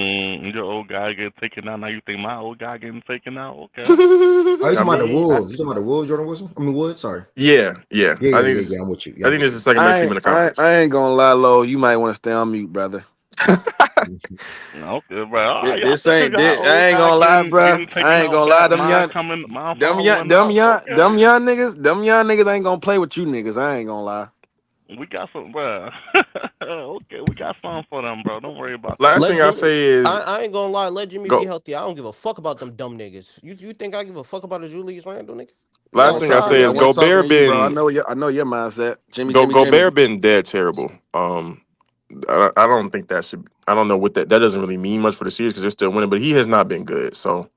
Your old guy getting taken out. Now you think my old guy getting taken out? Okay. Oh, you talking about the Wolves? You talking about the Wolves, Jordan Wilson? I mean, Wood. Sorry. Yeah. I'm with you. I think this is the second best team in the conference. I ain't gonna lie, Lo. You might want to stay on mute, brother. Okay, bro. I ain't gonna lie, bro. I ain't gonna lie. Them young niggas ain't gonna play with you niggas. I ain't gonna lie. We got some, bro. Okay, we got something for them, bro. Don't worry about that. Last thing I say is, I ain't gonna lie. Let Jimmy be healthy. I don't give a fuck about them dumb niggas. You think I give a fuck about a Julius Randle nigga? Last thing I say is Gobert been. I know your mindset. Gobert been dead terrible. I don't think that should. I don't know what that doesn't really mean much for the series because they're still winning, but he has not been good. So,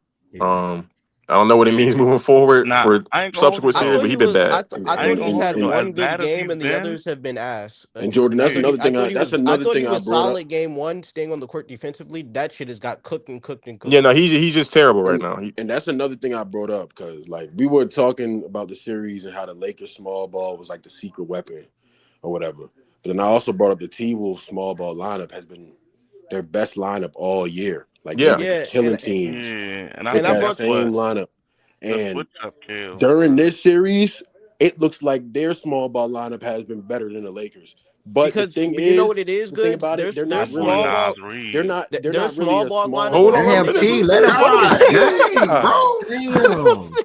I don't know what it means moving forward Nah, for I ain't gonna hold subsequent you I series, though. thought but he he's been was. bad. I I ain't thought gonna he hold had you though. As one bad good as game he's and the been, others have been ass. And Jordan. Jordan, I that's thought he. another I thing. thought he That's was. I another thought he thing I was brought up. solid game one, staying on the court defensively. That shit has got cooked and cooked and Yeah, cooked. no, he's just terrible right And now. and that's another thing I brought up because like we were talking about the series and how the Lakers small ball was like the secret weapon or whatever. But then I also brought up the T-Wolves small ball lineup has been their best lineup all year. Like they've Yeah, been Yeah, killing and teams yeah, and I with and I think that that's brought. same what lineup. the And switch up kills. during this series, it looks like their small ball lineup has been better than the Lakers. But Because you know what it is, the thing Goods. about it, they're Their not There's boy really small a ball. Nas Reed. they're Their not really small a ball small lineup. hold on, ball let him Damn, finish team. his T, let him let him finish. finish. Dang, God. bro. Damn.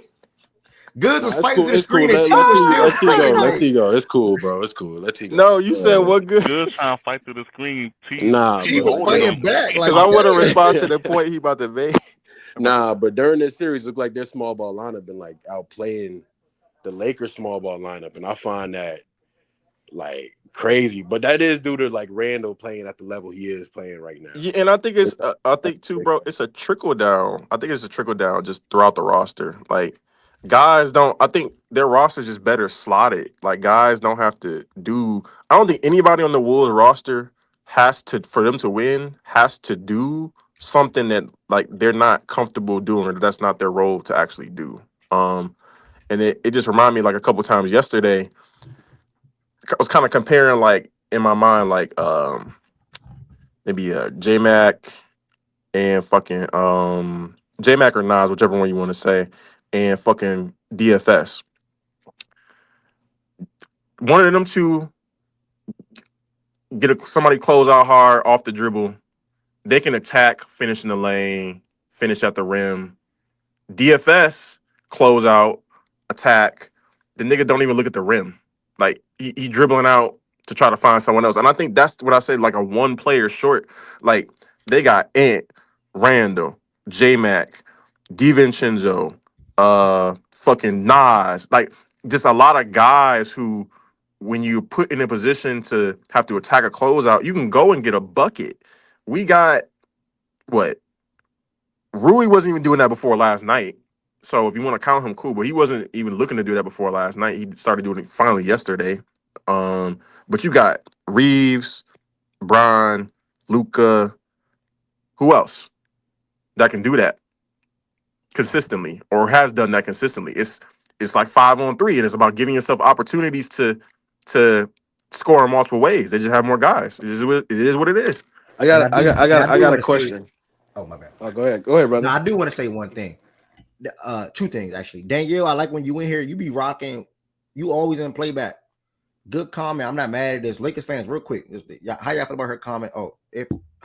Good No, was it's fighting cool. through the It's cool. screen and T Let was T still let T go. fighting. Let Like, T go. It's cool, bro. It's cool. Let T go. No, you said what good? Good trying to fight through the screen. Nah, T T but was holding fighting them. back. Because Like, I want to respond to damn. the point he about to make. About to nah, say. but during this series, look like their small ball lineup been like outplaying the Lakers small ball lineup, and I find that like crazy. But that is due to like Randall playing at the level he is playing right now. Yeah, and I think I think too, bro. It's a trickle down. I think it's a trickle down just throughout the roster. Like guys don't. I think their roster's just better slotted. Like guys don't have to do. I don't think anybody on the Wolves roster has to for them to win has to do something that like they're not comfortable doing or that's not their role to actually do. And it just reminded me like a couple times yesterday. I was kind of comparing like in my mind like maybe J Mac and fucking J Mac or Nas, whichever one you want to say, and fucking DFS. One of them two somebody close out hard off the dribble. They can attack, finish in the lane, finish at the rim. DFS close out, attack. The nigga don't even look at the rim. Like he dribbling out to try to find someone else. And I think that's what I said, like a one player short. Like they got Ant, Randall, J Mac, DiVincenzo, fucking Nas, like just a lot of guys who, when you put in a position to have to attack a closeout, you can go and get a bucket. We got what? Rui wasn't even doing that before last night. So if you want to count him, cool. But he wasn't even looking to do that before last night. He started doing it finally yesterday. But you got Reeves, Brian, Luca. Who else that can do that consistently or has done that consistently? It's like 5-on-3, and it's about giving yourself opportunities to score in multiple ways. They just have more guys. It is what it is. I and I got I do got I and I got I do got a want to say, question. oh my bad. Oh, go ahead, No, brother. I do want to say one thing. Two things actually. Danielle, I like when you in here, you be rocking. You always in playback. Good comment. I'm not mad at this. Lakers fans, real quick. How y'all feel about her comment? How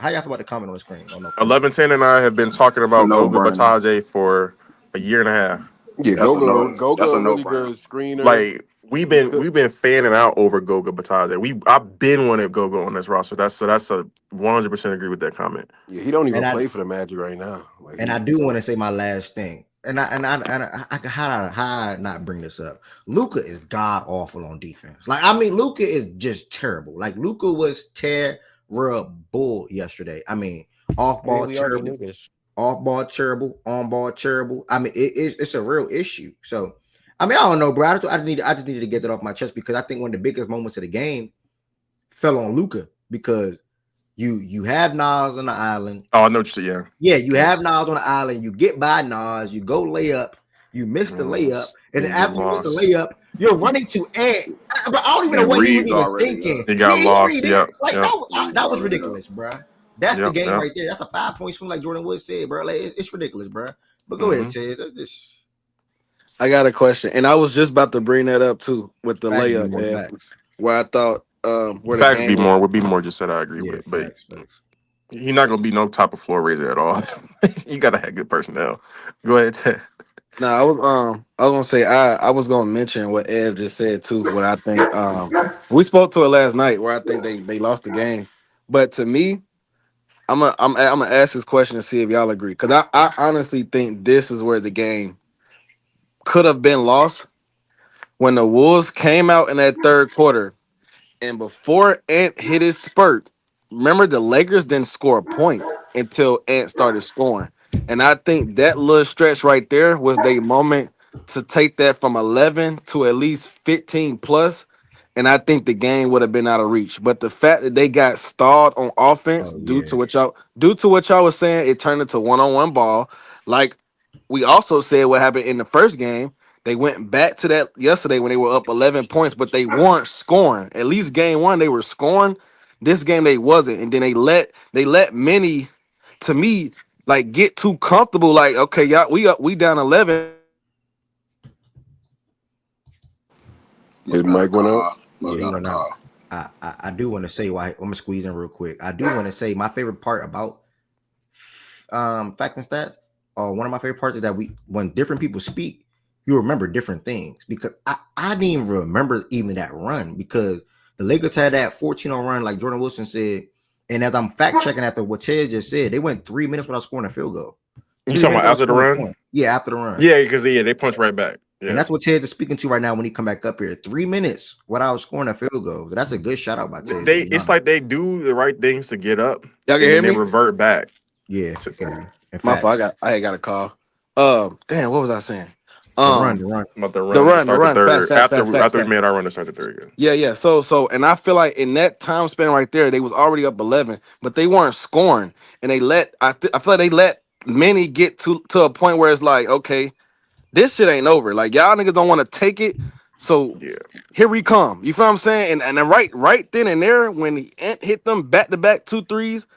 y'all feel about the comment on the screen? I don't know if you 1110 and I have been talking It's a about no Goga brainer. Batadze for a year and a half. Yeah, That's a no. Goga That's a a no really brainer. good screener. Like we've He been could we've been fanning out over Goga Batadze. I've been wanting Goga on this roster. That's a 100% agree with that comment. Yeah, he don't even and I play for the Magic right now. Like and I do want to say my last thing. How I not bring this up? Luca is god awful on defense. Like I mean, Luca is just terrible. Like Luca was terrible yesterday. I mean, off I mean, ball we already terrible, knew this. off ball terrible, on ball terrible. I mean, it's a real issue. So I mean, I don't know, bro. I just needed to get that off my chest because I think one of the biggest moments of the game fell on Luca because you have Nas on the island. Oh, I know what you're Yeah, you have Nas on the island. You get by Nas. You go layup. You miss the layup, and then and get after you miss the lost. layup, you're running to Ant. But I don't even know And what he was Reeves even already. thinking. He Yeah, got he already lost. did. Yep, Like yep, Reeves that was already there. ridiculous, bro. That's the yep, game yep. right there. That's a 5-point swing, like Jordan Wood said, bro. Like it's ridiculous, bro. But go ahead, hmm Ted. Just I got a question, and I was just about to bring that up too with the facts be layup, more and facts. where I thought where the Facts be game was. more. Would be more. Just said I agree Yeah, with, but facts. he's not gonna be no type of floor raiser at all. You gotta have good personnel. Go ahead, Ted. No, I was gonna say I was gonna mention what Ev just said too. What I think we spoke to it last night, where I think they lost the game, but to me, I'm gonna ask this question and see if y'all agree, because I honestly think this is where the game could have been lost when the Wolves came out in that third quarter. And before Ant hit his spurt, remember the Lakers didn't score a point until Ant started scoring. And I think that little stretch right there was their moment to take that from 11 to at least 15 plus. And I think the game would have been out of reach. But the fact that they got stalled on offense Oh yeah. due to what y'all was saying, it turned into one-on-one ball. Like we also said what happened in the first game. They went back to that yesterday when they were up 11 points, but they weren't scoring. At least game one, they were scoring. This game they wasn't. And then they let many, to me, like get too comfortable. Like, okay, y'all, we down 11. His Must got a mic went out. call. Yeah, Must he got a went out. call. I do want to say why I'm gonna squeeze in real quick. I do want to say my favorite part about fact and stats, or one of my favorite parts is that when different people speak, you remember different things. Because I didn't even remember even that run, because the Lakers had that 14-0 run, like Jordan Wilson said. And as I'm fact checking after what Ted just said, they went 3 minutes without scoring a field goal. You 3 talking minutes about without after the scoring a run? point. Yeah, after the run. Yeah, because they punched right back. And Yeah. that's what Ted is speaking to right now when he come back up here. 3 minutes without scoring a field goal. That's a good shout out by Ted. It's like they do the right things to get up, Y'all and can hear then they me? revert back. Yeah, To, in My fault. facts. I got a call. Damn, what was I saying? The run. about the The run to run, the start the run, third. After we fast. made our run to start the third again. Yeah. So, and I feel like in that time span right there, they was already up 11, but they weren't scoring, and I feel like they let many get to a point where it's like, okay, this shit ain't over. Like y'all niggas don't want to take it, so Yeah. here we come. You feel what I'm saying? And then right then and there, when he hit them back to back 2 threes,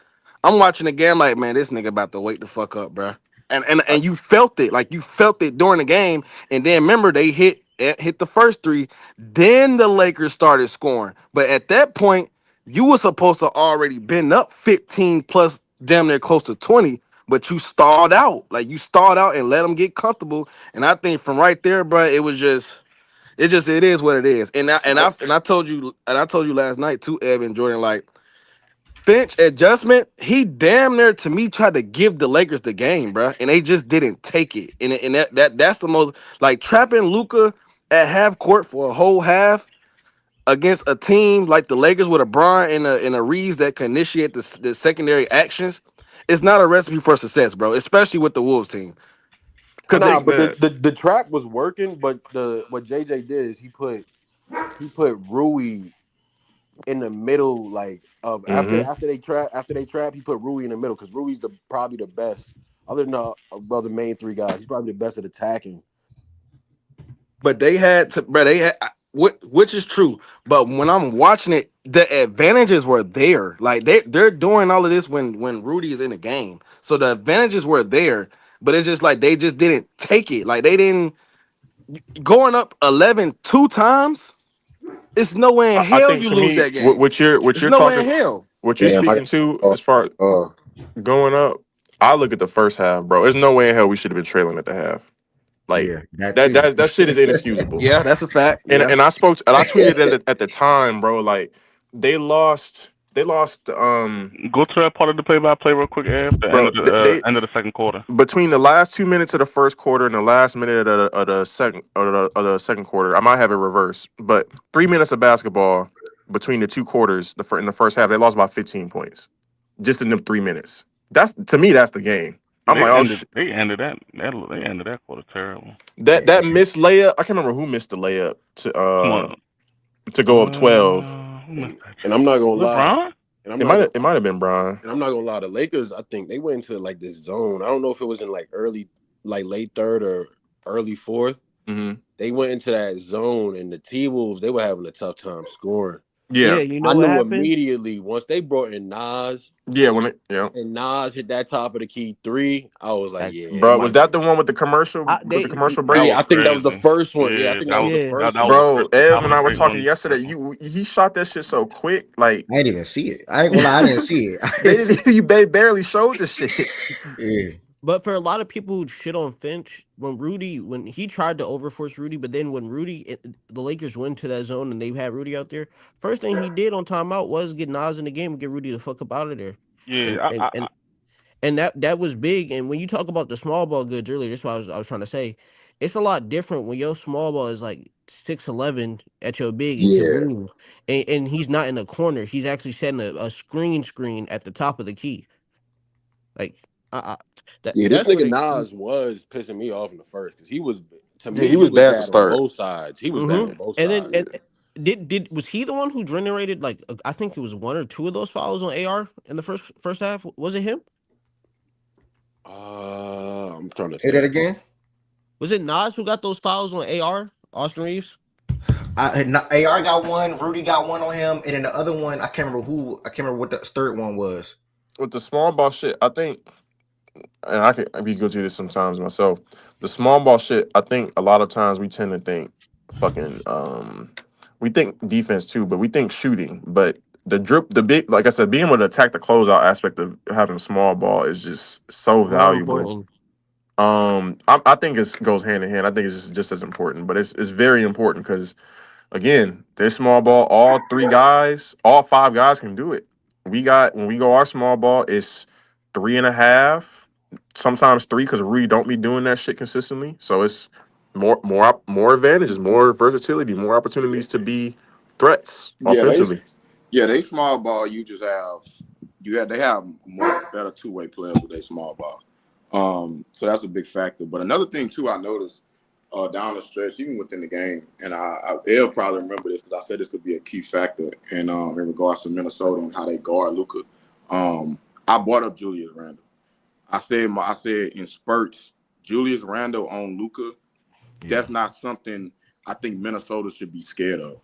I'm watching the game like, man, this nigga about to wake the fuck up, bruh. And you felt it, like you felt it during the game. And then remember they hit the first three. Then the Lakers started scoring. But at that point, you were supposed to already been up 15 plus, damn near close to 20. But you stalled out, like you stalled out and let them get comfortable. And I think from right there, bruh, it is what it is. And I told you last night too, Evan Jordan, like. Finch adjustment, he damn near to me tried to give the Lakers the game, bro, and they just didn't take it. And that's the most like trapping Luca at half court for a whole half against a team like the Lakers with a Bron and a Reeves that can initiate the secondary actions. It's not a recipe for success, bro, especially with the Wolves team. I Cause they Nah, think but that. the trap was working, but what JJ did is he put Rui in the middle, like of Mm-hmm. after they trap, he put Rui in the middle because Rui's probably the best. Other than the main three guys, he's probably the best at attacking. But they had to, bro. Which is true. But when I'm watching it, the advantages were there. Like they're doing all of this when Rudy is in the game. So the advantages were there. But it's just like they just didn't take it. Like they didn't going up 11 2 times. It's no way in I hell think you to lose me, that game. what It's you're no way in talking, hell. what you're Damn, speaking to, as far as uh, going up, I look at the first half, bro. There's no way in hell we should have been trailing at the half. Like Yeah, that that too. that shit is inexcusable. Yeah, that's a fact. And Yeah. I tweeted at the time, bro. Like they lost Go to that part of the play-by-play real quick, Ed. The bro. They end of the second quarter. between the last 2 minutes of the first quarter and the last minute of the second quarter, I might have it reversed, but 3 minutes of basketball between the two quarters, in the first half, they lost by 15 points, just in them 3 minutes. That's to me, that's the game. I'm like, oh shit. They ended that quarter terrible. That missed layup. I can't remember who missed the layup Come on. to go up 12. Who missed that and I'm not gonna Was it lie, Bron? and I'm It not gonna might have been Brian. and I'm not gonna lie. The Lakers, I think they went into like this zone. I don't know if it was in like late third or early fourth. Mm-hmm. They went into that zone, and the T-Wolves, they were having a tough time scoring. Yeah, You know I what knew happened? immediately once they brought in Nas yeah. and Nas hit that top of the key three. I was like, That's yeah, it Bro, was might that be. the one with the commercial That break? was Yeah, I think that was the crazy. first one. Yeah, I Yeah, think that was the yeah. first that one. was Bro, Ev that and was I a were great talking one. yesterday. He shot that shit so quick. Like I didn't even see it. I ain't gonna lie, I didn't see it. I they didn't see didn't. They barely showed the shit. it. But for a lot of people who shit on Finch, when he tried to overforce Rudy, but then when the Lakers went to that zone and they had Rudy out there, first thing he did on timeout was get Nas in the game and get Rudy the fuck up out of there. And Yeah, and I, and, and that was big. And when you talk about the small ball goods earlier, that's what I was trying to say. It's a lot different when your small ball is like 6'11" at your big and can Yeah, move, and he's not in a corner. He's actually setting a screen at the top of the key. Like Yeah, this That's where nigga they. Nas was pissing me off in the first because he was, to Yeah, me, he he was was bad to bad on start. both sides. He was bad on both And then sides. and did was he the one who generated like I think it was one or two of those fouls on AR in the first half? Was it him? I'm trying to Say that think. again. Was it Nas who got those fouls on AR? Austin Reeves? AR got one, Rudy got one on him, and then the other one, I can't remember what the third one was. With the small ball shit, I think, and I can be guilty of this sometimes myself. The small ball shit, I think a lot of times we tend to think fucking we think defense too, but we think shooting. But the big, like I said, being able to attack the closeout aspect of having a small ball is just so More valuable. important. I think it goes hand in hand. I think it's just as important, but it's very important because again, this small ball, all five guys can do it. When we go our small ball, it's 3.5, sometimes three because Rudy don't be doing that shit consistently. So it's more advantages, more versatility, more opportunities to be threats Yeah, offensively. they small ball. They have better two-way players with their small ball. So that's a big factor. But another thing too, I noticed down the stretch, even within the game, and they'll probably remember this because I said this could be a key factor in regards to Minnesota and how they guard Luka. I brought up Julius Randle. I said in spurts, Julius Randle on Luka. Yeah. That's not something I think Minnesota should be scared of.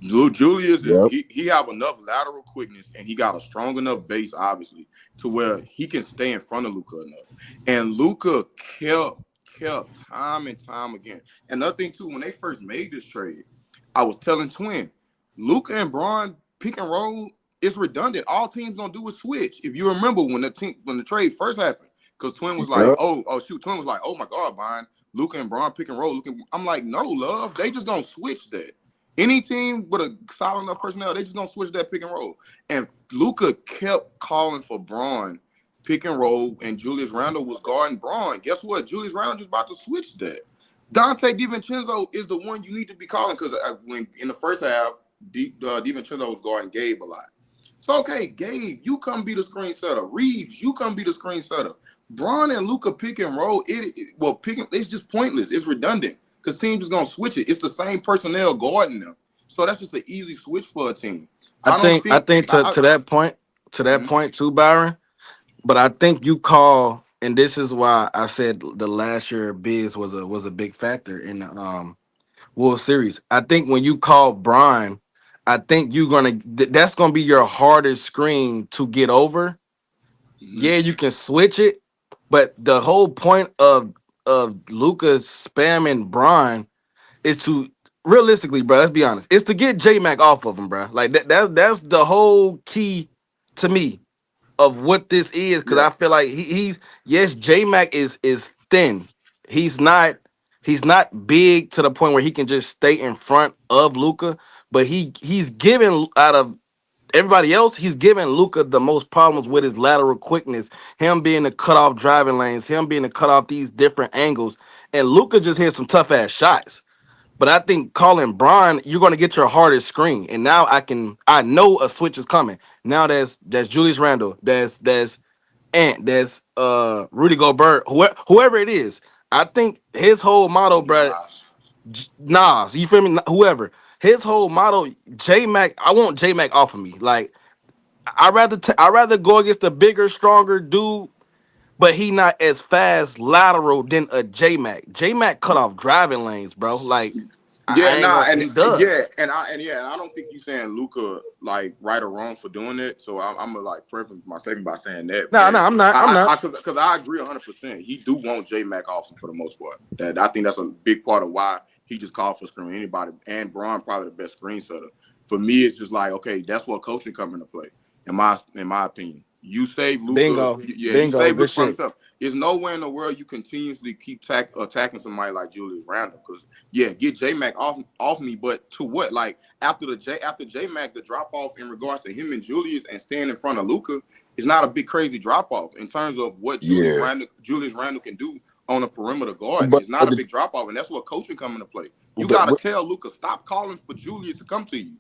Julius he have enough lateral quickness and he got a strong enough base, obviously, to where he can stay in front of Luka enough. And Luka kept time and time again. Another thing too, when they first made this trade, I was telling Twin, Luka and Bron pick and roll is redundant. All teams gonna do is switch. If you remember when the trade first happened, because Twin was like, Twin was like, oh my God, Brian, Luka and Bron pick and roll. I'm like, no, love, they just gonna switch that. Any team with a solid enough personnel, they just gonna switch that pick and roll. And Luka kept calling for Braun pick and roll, and Julius Randle was guarding Braun. Guess what? Julius Randle just about to switch that. Dante DiVincenzo is the one you need to be calling because when in the first half, DiVincenzo was guarding Gabe a lot. So okay, Gabe, you come be the screen setter. Reeves, you come be the screen setter. Braun and Luka pick and roll. It's just pointless. It's redundant. Because teams is gonna switch it. It's the same personnel guarding them. So that's just an easy switch for a team. I think to that point too, Byron. But I think you call, and this is why I said the last year Biz was a big factor in the World Series. I think when you call Brian, I think that's gonna be your hardest screen to get over. Yeah, you can switch it, but the whole point of Luka spamming Brian is to realistically, bro. Let's be honest. It's to get J Mac off of him, bro. Like that's the whole key to me of what this is, because I feel like he's yes, J Mac is thin. He's not big to the point where he can just stay in front of Luka, but he's given out of everybody else, he's giving Luka the most problems with his lateral quickness, him being to cut off driving lanes, him being to cut off these different angles, and Luka just hit some tough ass shots. But I think calling Bron, you're gonna get your hardest screen. And now I know a switch is coming. Now that's Julius Randle, that's Ant, that's Rudy Gobert, whoever it is. I think his whole motto, bro, Nas, you feel me? Whoever. His whole motto, J Mac, I want J Mac off of me. Like I rather go against a bigger, stronger dude, but he not as fast lateral than a J Mac. J Mac cut off driving lanes, bro. Like I ain't gonna, he does. And I don't think you saying Luka like right or wrong for doing it. So I'm gonna like preface my statement by saying that. No, I'm not. Because I agree 100%. He do want J Mac off him for the most part. That I think that's a big part of why he just called for screen anybody. And Braun probably the best screen setter. For me, it's just like, okay, that's what coaching come into play. In my opinion. You save Luka. Bingo. You Bingo. save Good Luka from shit. himself. There's nowhere in the world you continuously keep attacking somebody like Julius Randle. Because get J Mac off me, but to what? Like after J Mac, the drop off in regards to him and Julius and staying in front of Luka is not a big crazy drop off in terms of what Julius Randle can do on a perimeter guard. It's not a big drop off, and that's what coaching come into play. You gotta tell Luka, stop calling for Julius to come to you.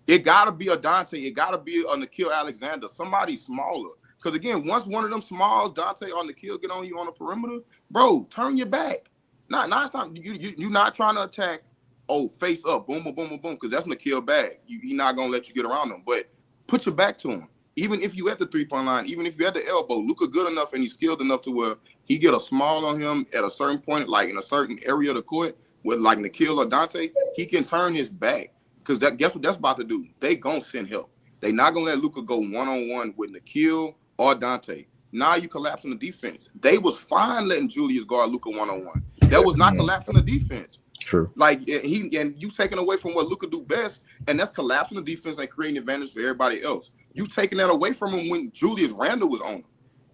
It gotta be a Dante. It gotta be a Nikhil Alexander. Somebody smaller. Because again, once one of them smalls, Dante or Nikhil, get on you on the perimeter, bro, turn your back. Not you not trying to attack. Oh, face up, boom, boom, boom, boom, boom, because that's Nikhil bag. He not gonna let you get around him. But put your back to him. Even if you at the 3-point line, even if you at the elbow, Luka good enough and he's skilled enough to where he get a small on him at a certain point, like in a certain area of the court, with like Nikhil or Dante, he can turn his back. Because guess what that's about to do? They gonna send help. They not gonna let Luka go one-on-one with Nikhil or Dante. Now you collapsing the defense. They was fine letting Julius guard Luka one-on-one. That was not collapsing the defense. True. Like and you taking away from what Luka do best, and that's collapsing the defense and creating advantage for everybody else. You taking that away from him when Julius Randle was on him.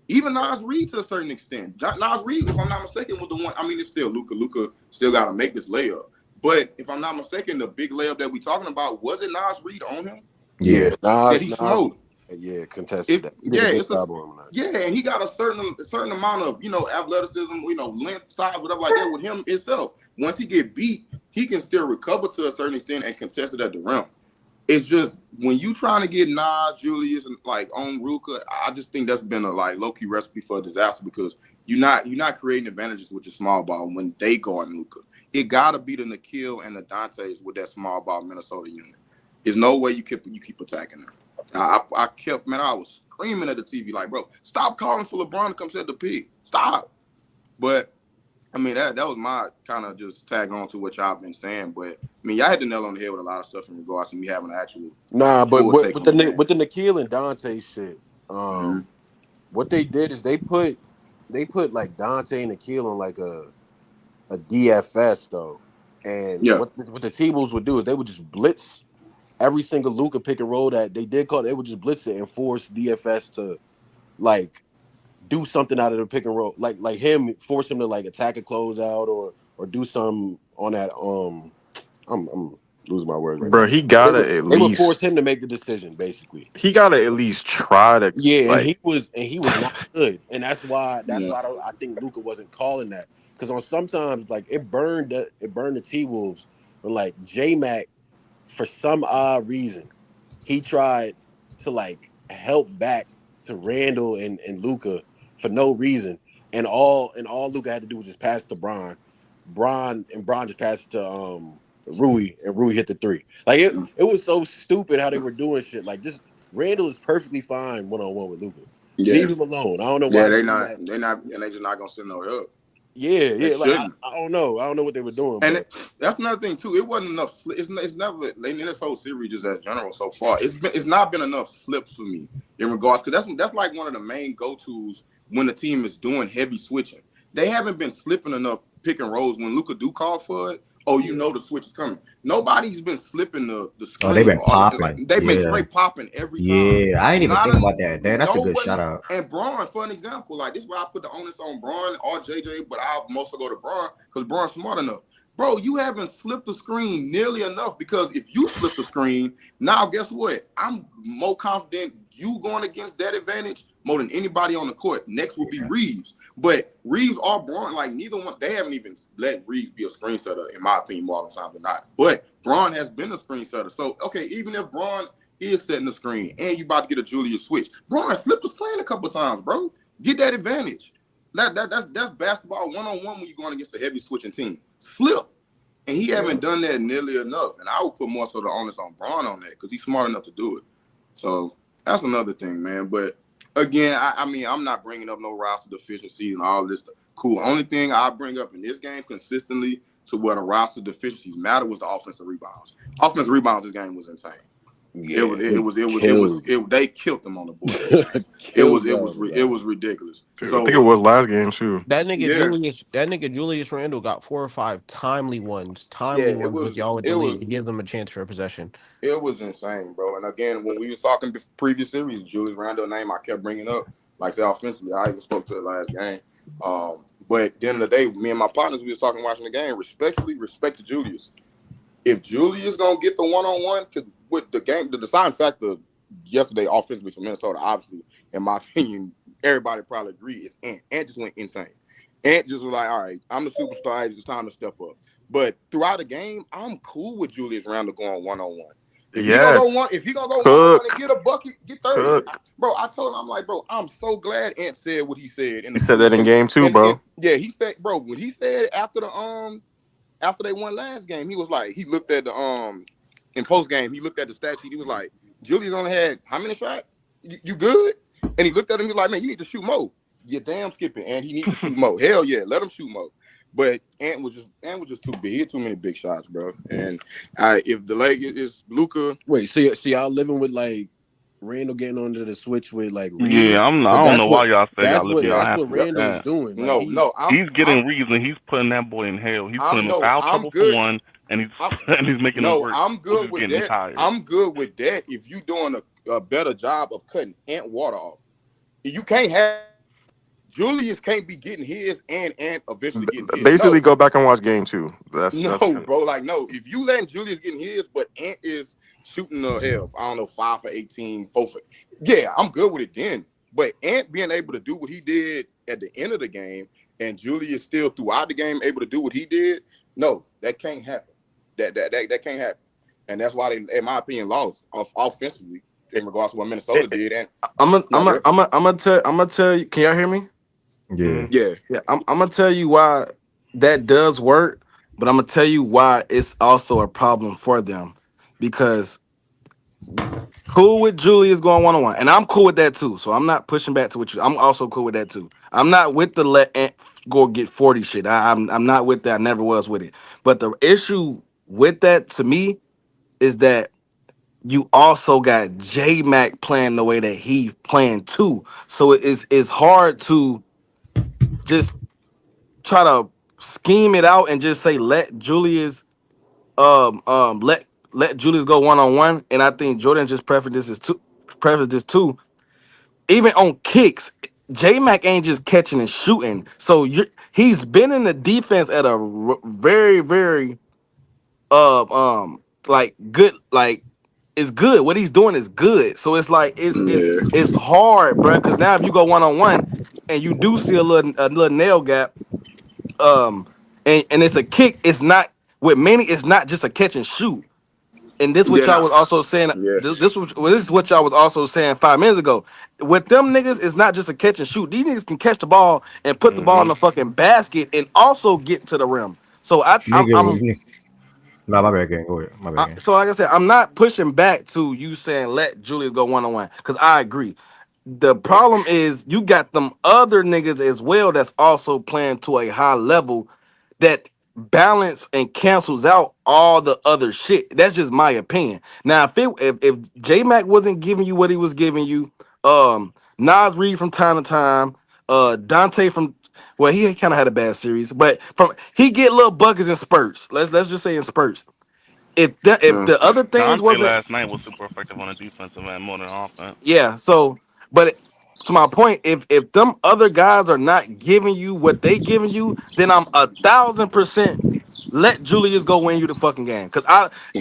Even Nas Reed to a certain extent. Nas Reed, if I'm not mistaken, was the one. I mean, it's still Luka. Luka still got to make this layup. But if I'm not mistaken, the big layup that we talking about, was it Nas Reed on him? Yeah, that he smoked. Yeah, contested that. And he got a certain amount of, athleticism, length, size, whatever like that with him himself. Once he get beat, he can still recover to a certain extent and contest it at the rim. It's just when you trying to get Nas, Julius, and like on Ruka, I just think that's been a like low-key recipe for a disaster because you're not creating advantages with your small ball when they guard Luka. It gotta be the Nikhil and the Dantes with that small ball Minnesota unit. There's no way you keep attacking them. I was screaming at the TV like, bro, stop calling for LeBron to come set the pick. Stop. But I mean, that was my kind of just tag on to what y'all been saying. But I mean, y'all had the nail on the head with a lot of stuff in regards to me having an actual. Nah, but with the Nikhil and Dante shit, what they did is they put like Dante and Nikhil on like a DFS though, and what the T-Wolves would do is they would just blitz every single Luka pick and roll that they did call. They would just blitz it and force DFS to like do something out of the pick and roll, like him, force him to like attack a closeout or do something on that. I'm losing my words right bro. now. He gotta They would force him to make the decision, basically. He gotta at least try to. Yeah, and he was not good, and that's why I think Luka wasn't calling that because on sometimes like it burned the T-Wolves when like J-Mac for some odd reason he tried to like help back to Randall and Luka for no reason, and all Luka had to do was just pass to Bron just passed to Rui, and Rui hit the three. Like it was so stupid how they were doing shit. Like just Randall is perfectly fine one-on-one with Luka. Leave him alone. I don't know why. They're not, and they just not gonna send no help. Yeah. Like I don't know what they were doing. And that's another thing too. It wasn't enough. It's never in this whole series just as general so far. It's not been enough slips for me in regards because that's like one of the main go-tos when the team is doing heavy switching. They haven't been slipping enough pick and rolls when Luka do call for it. Oh, the switch is coming. Nobody's been slipping the screen. Oh, they've been popping. They've been straight popping every time. Yeah, I didn't even think about that. Damn, that's a good shout out. And Braun, for an example, like this is why I put the onus on Braun or JJ, but I'll mostly go to Braun because Braun's smart enough. Bro, you haven't slipped the screen nearly enough because if you slip the screen, now guess what? I'm more confident you going against that advantage more than anybody on the court. Next will be Reeves. But Reeves or Braun, like neither one, they haven't even let Reeves be a screen setter, in my opinion, more often times than not. But Braun has been a screen setter. So, okay, even if Braun is setting the screen and you about to get a Julius switch, Braun slip the screen a couple times, bro. Get that advantage. That's basketball one-on-one when you're going against a heavy switching team. Slip. And he haven't done that nearly enough. And I would put more so the onus on Braun on that because he's smart enough to do it. So that's another thing, man. But again, I mean, I'm not bringing up no roster deficiencies and all this stuff. Cool. Only thing I bring up in this game consistently to where the roster deficiencies matter was the offensive rebounds. Offensive rebounds this game was insane. Yeah, they killed them on the board. it was ridiculous. Dude, I think it was last game too. That nigga Julius Randle got 4 or 5 timely ones with y'all with the lead to give them a chance for a possession. It was insane, bro. And again, when we was talking previous series, Julius Randle name I kept bringing up, like say offensively, I even spoke to it last game. But at the end of the day, me and my partners, we was talking watching the game. Respect to Julius. If Julius gonna get the one-on-one, because with the game, the deciding factor yesterday offensively for Minnesota, obviously, in my opinion, everybody probably agree is Ant. Ant just went insane. Ant just was like, all right, I'm the superstar. It's time to step up. But throughout the game, I'm cool with Julius Randle going one-on-one. If he gonna go Yes. one, if he gonna go Cook. 1-on-1 and get a bucket, get 30. Cook. Bro, I told him, I'm like, bro, I'm so glad Ant said what he said in He the said that in game 2, bro. yeah, he said, bro, when he said after they won last game, he was like, he looked at the in post game, he looked at the stat sheet. He was like, Julius only had how many shots? You good? And he looked at him. He was like, man, you need to shoot more. You damn skipping, and he needs to shoot more. Hell yeah, let him shoot more. But Ant was just too big. He had too many big shots, bro. And if the leg is Luka, Wait, so y'all living with like Randall getting onto the switch with like Yeah, Reeves? I Because don't know why y'all say y'all living y'all that's have what to with Randall is that. doing. Like He's getting reason. He's putting that boy in hell. He's putting him in foul I'm trouble good. for one, and he's making him No, work. I'm good with getting that. tired. I'm good with that if you doing a better job of cutting Ant water off. You can't have Julius can't be getting his and eventually getting his. Basically, No. go back and watch game 2. That's Bro. Like, no. If you letting Julius getting his, but Ant is shooting the hell, I don't know, 5 for 18, 4 for. Yeah, I'm good with it then. But Ant being able to do what he did at the end of the game, and Julius still throughout the game able to do what he did, no, that can't happen. That can't happen. And that's why they, in my opinion, lost offensively in regards to what Minnesota did. And I'm gonna tell you. Can y'all hear me? Yeah. Yeah. I'm gonna tell you why that does work, but I'm gonna tell you why it's also a problem for them, because cool with Julius going 1-on-1, and I'm cool with that too. So I'm not pushing back to what you. I'm also cool with that too. I'm not with the let Ant go get 40 shit. I'm not with that. I never was with it. But the issue with that to me is that you also got J Mac playing the way that he playing too. So it's hard to just try to scheme it out and just say let Julius let Julius go 1-on-1. And I think Jordan just preferred this too. Even on kicks, J Mac ain't just catching and shooting. So he's been in the defense at a very, very like good, like it's good. What he's doing is good. So it's like it's hard, bro. Because now if you go 1-on-1 and you do see a little nail gap, and it's a kick, it's not with many. It's not just a catch and shoot. And this what yeah, y'all nah. was also saying. Yeah. This is what y'all was also saying 5 minutes ago. With them niggas, it's not just a catch and shoot. These niggas can catch the ball and put the ball in the fucking basket and also get to the rim. So I'm Nah, my bad, gang. Go ahead. My bad, gang. so like I said, I'm not pushing back to you saying let Julius go 1-on-1 because I agree. The problem is you got them other niggas as well that's also playing to a high level that balance and cancels out all the other shit. That's just my opinion. Now, if J Mac wasn't giving you what he was giving you, Nas Reed from time to time, Dante from he kind of had a bad series, but he get little buckets in spurts. Let's just say in spurts. If the other things Dante wasn't last night was super effective on the defensive end more than offense. yeah, so but to my point, if them other guys are not giving you what they giving you, then I'm 1,000% let Julius go win you the fucking game. Cause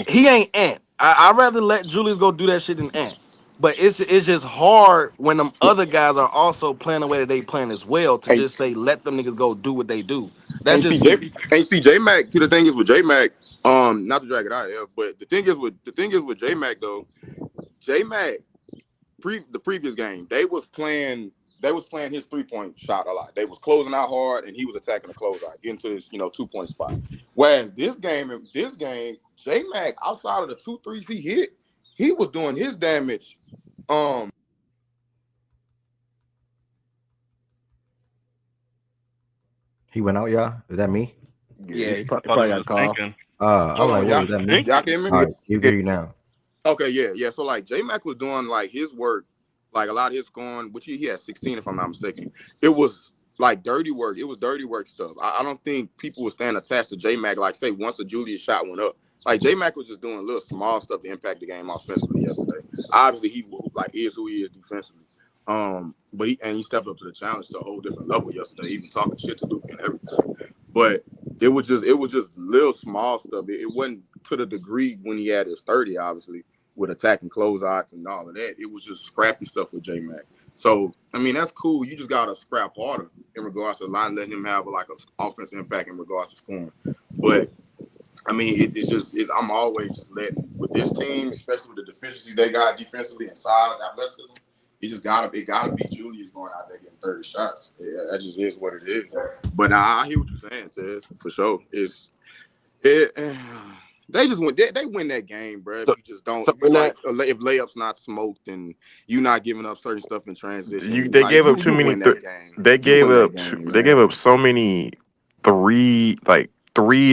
he ain't Ant. I'd rather let Julius go do that shit than Ant. But it's just hard when them other guys are also playing the way that they playing as well to just say let them niggas go do what they do. That's just me. J Mac. See, the thing is with J Mac, not to drag it out here, but the thing is with J Mac though, J Mac the previous game, they was playing his 3-point shot a lot. They was closing out hard and he was attacking the closeout, getting to his 2-point spot. Whereas this game, J Mac, outside of the 2 threes he hit, he was doing his damage. He went out, y'all. Is that me? Yeah, he Thought probably he got was called. thinking. I'm Hold like, on, wait, is that me? y'all can hear me? All right, you hear you now. Okay, yeah. So like J Mac was doing like his work, like a lot of his scoring, which he had 16 if I'm not mistaken. It was like dirty work. It was dirty work stuff. I don't think people would stand attached to J Mac. Like say once a Julius shot went up, like J Mac was just doing little small stuff to impact the game offensively yesterday. Obviously he is who he is defensively. But he stepped up to the challenge to a whole different level yesterday, even talking shit to Luke and everything. But it was just little small stuff. It wasn't to the degree when he had his 30, obviously, with attacking closeouts and all of that. It was just scrappy stuff with J Mac. So I mean that's cool. You just gotta scrap harder in regards to letting him have like an offensive impact in regards to scoring. But I mean, I'm always just letting with this team, especially with the deficiencies they got defensively and size, athleticism. It gotta be Julius going out there getting 30 shots. Yeah, that just is what it is. But I hear what you're saying, Tez, for sure. They just they win that game, bro. If So, you just don't, so in that, if layups not smoked and you not giving up certain stuff in transition, They gave up too you many. win that game. They You gave win that up. game, They gave man. up so many threes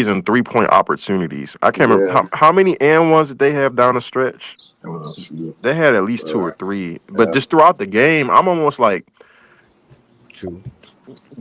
and 3-point opportunities. I can't remember Yeah, how many and ones did they have down the stretch. that was a few. They had at least 2 or 3, but Yeah. just throughout the game, I'm almost like, 2.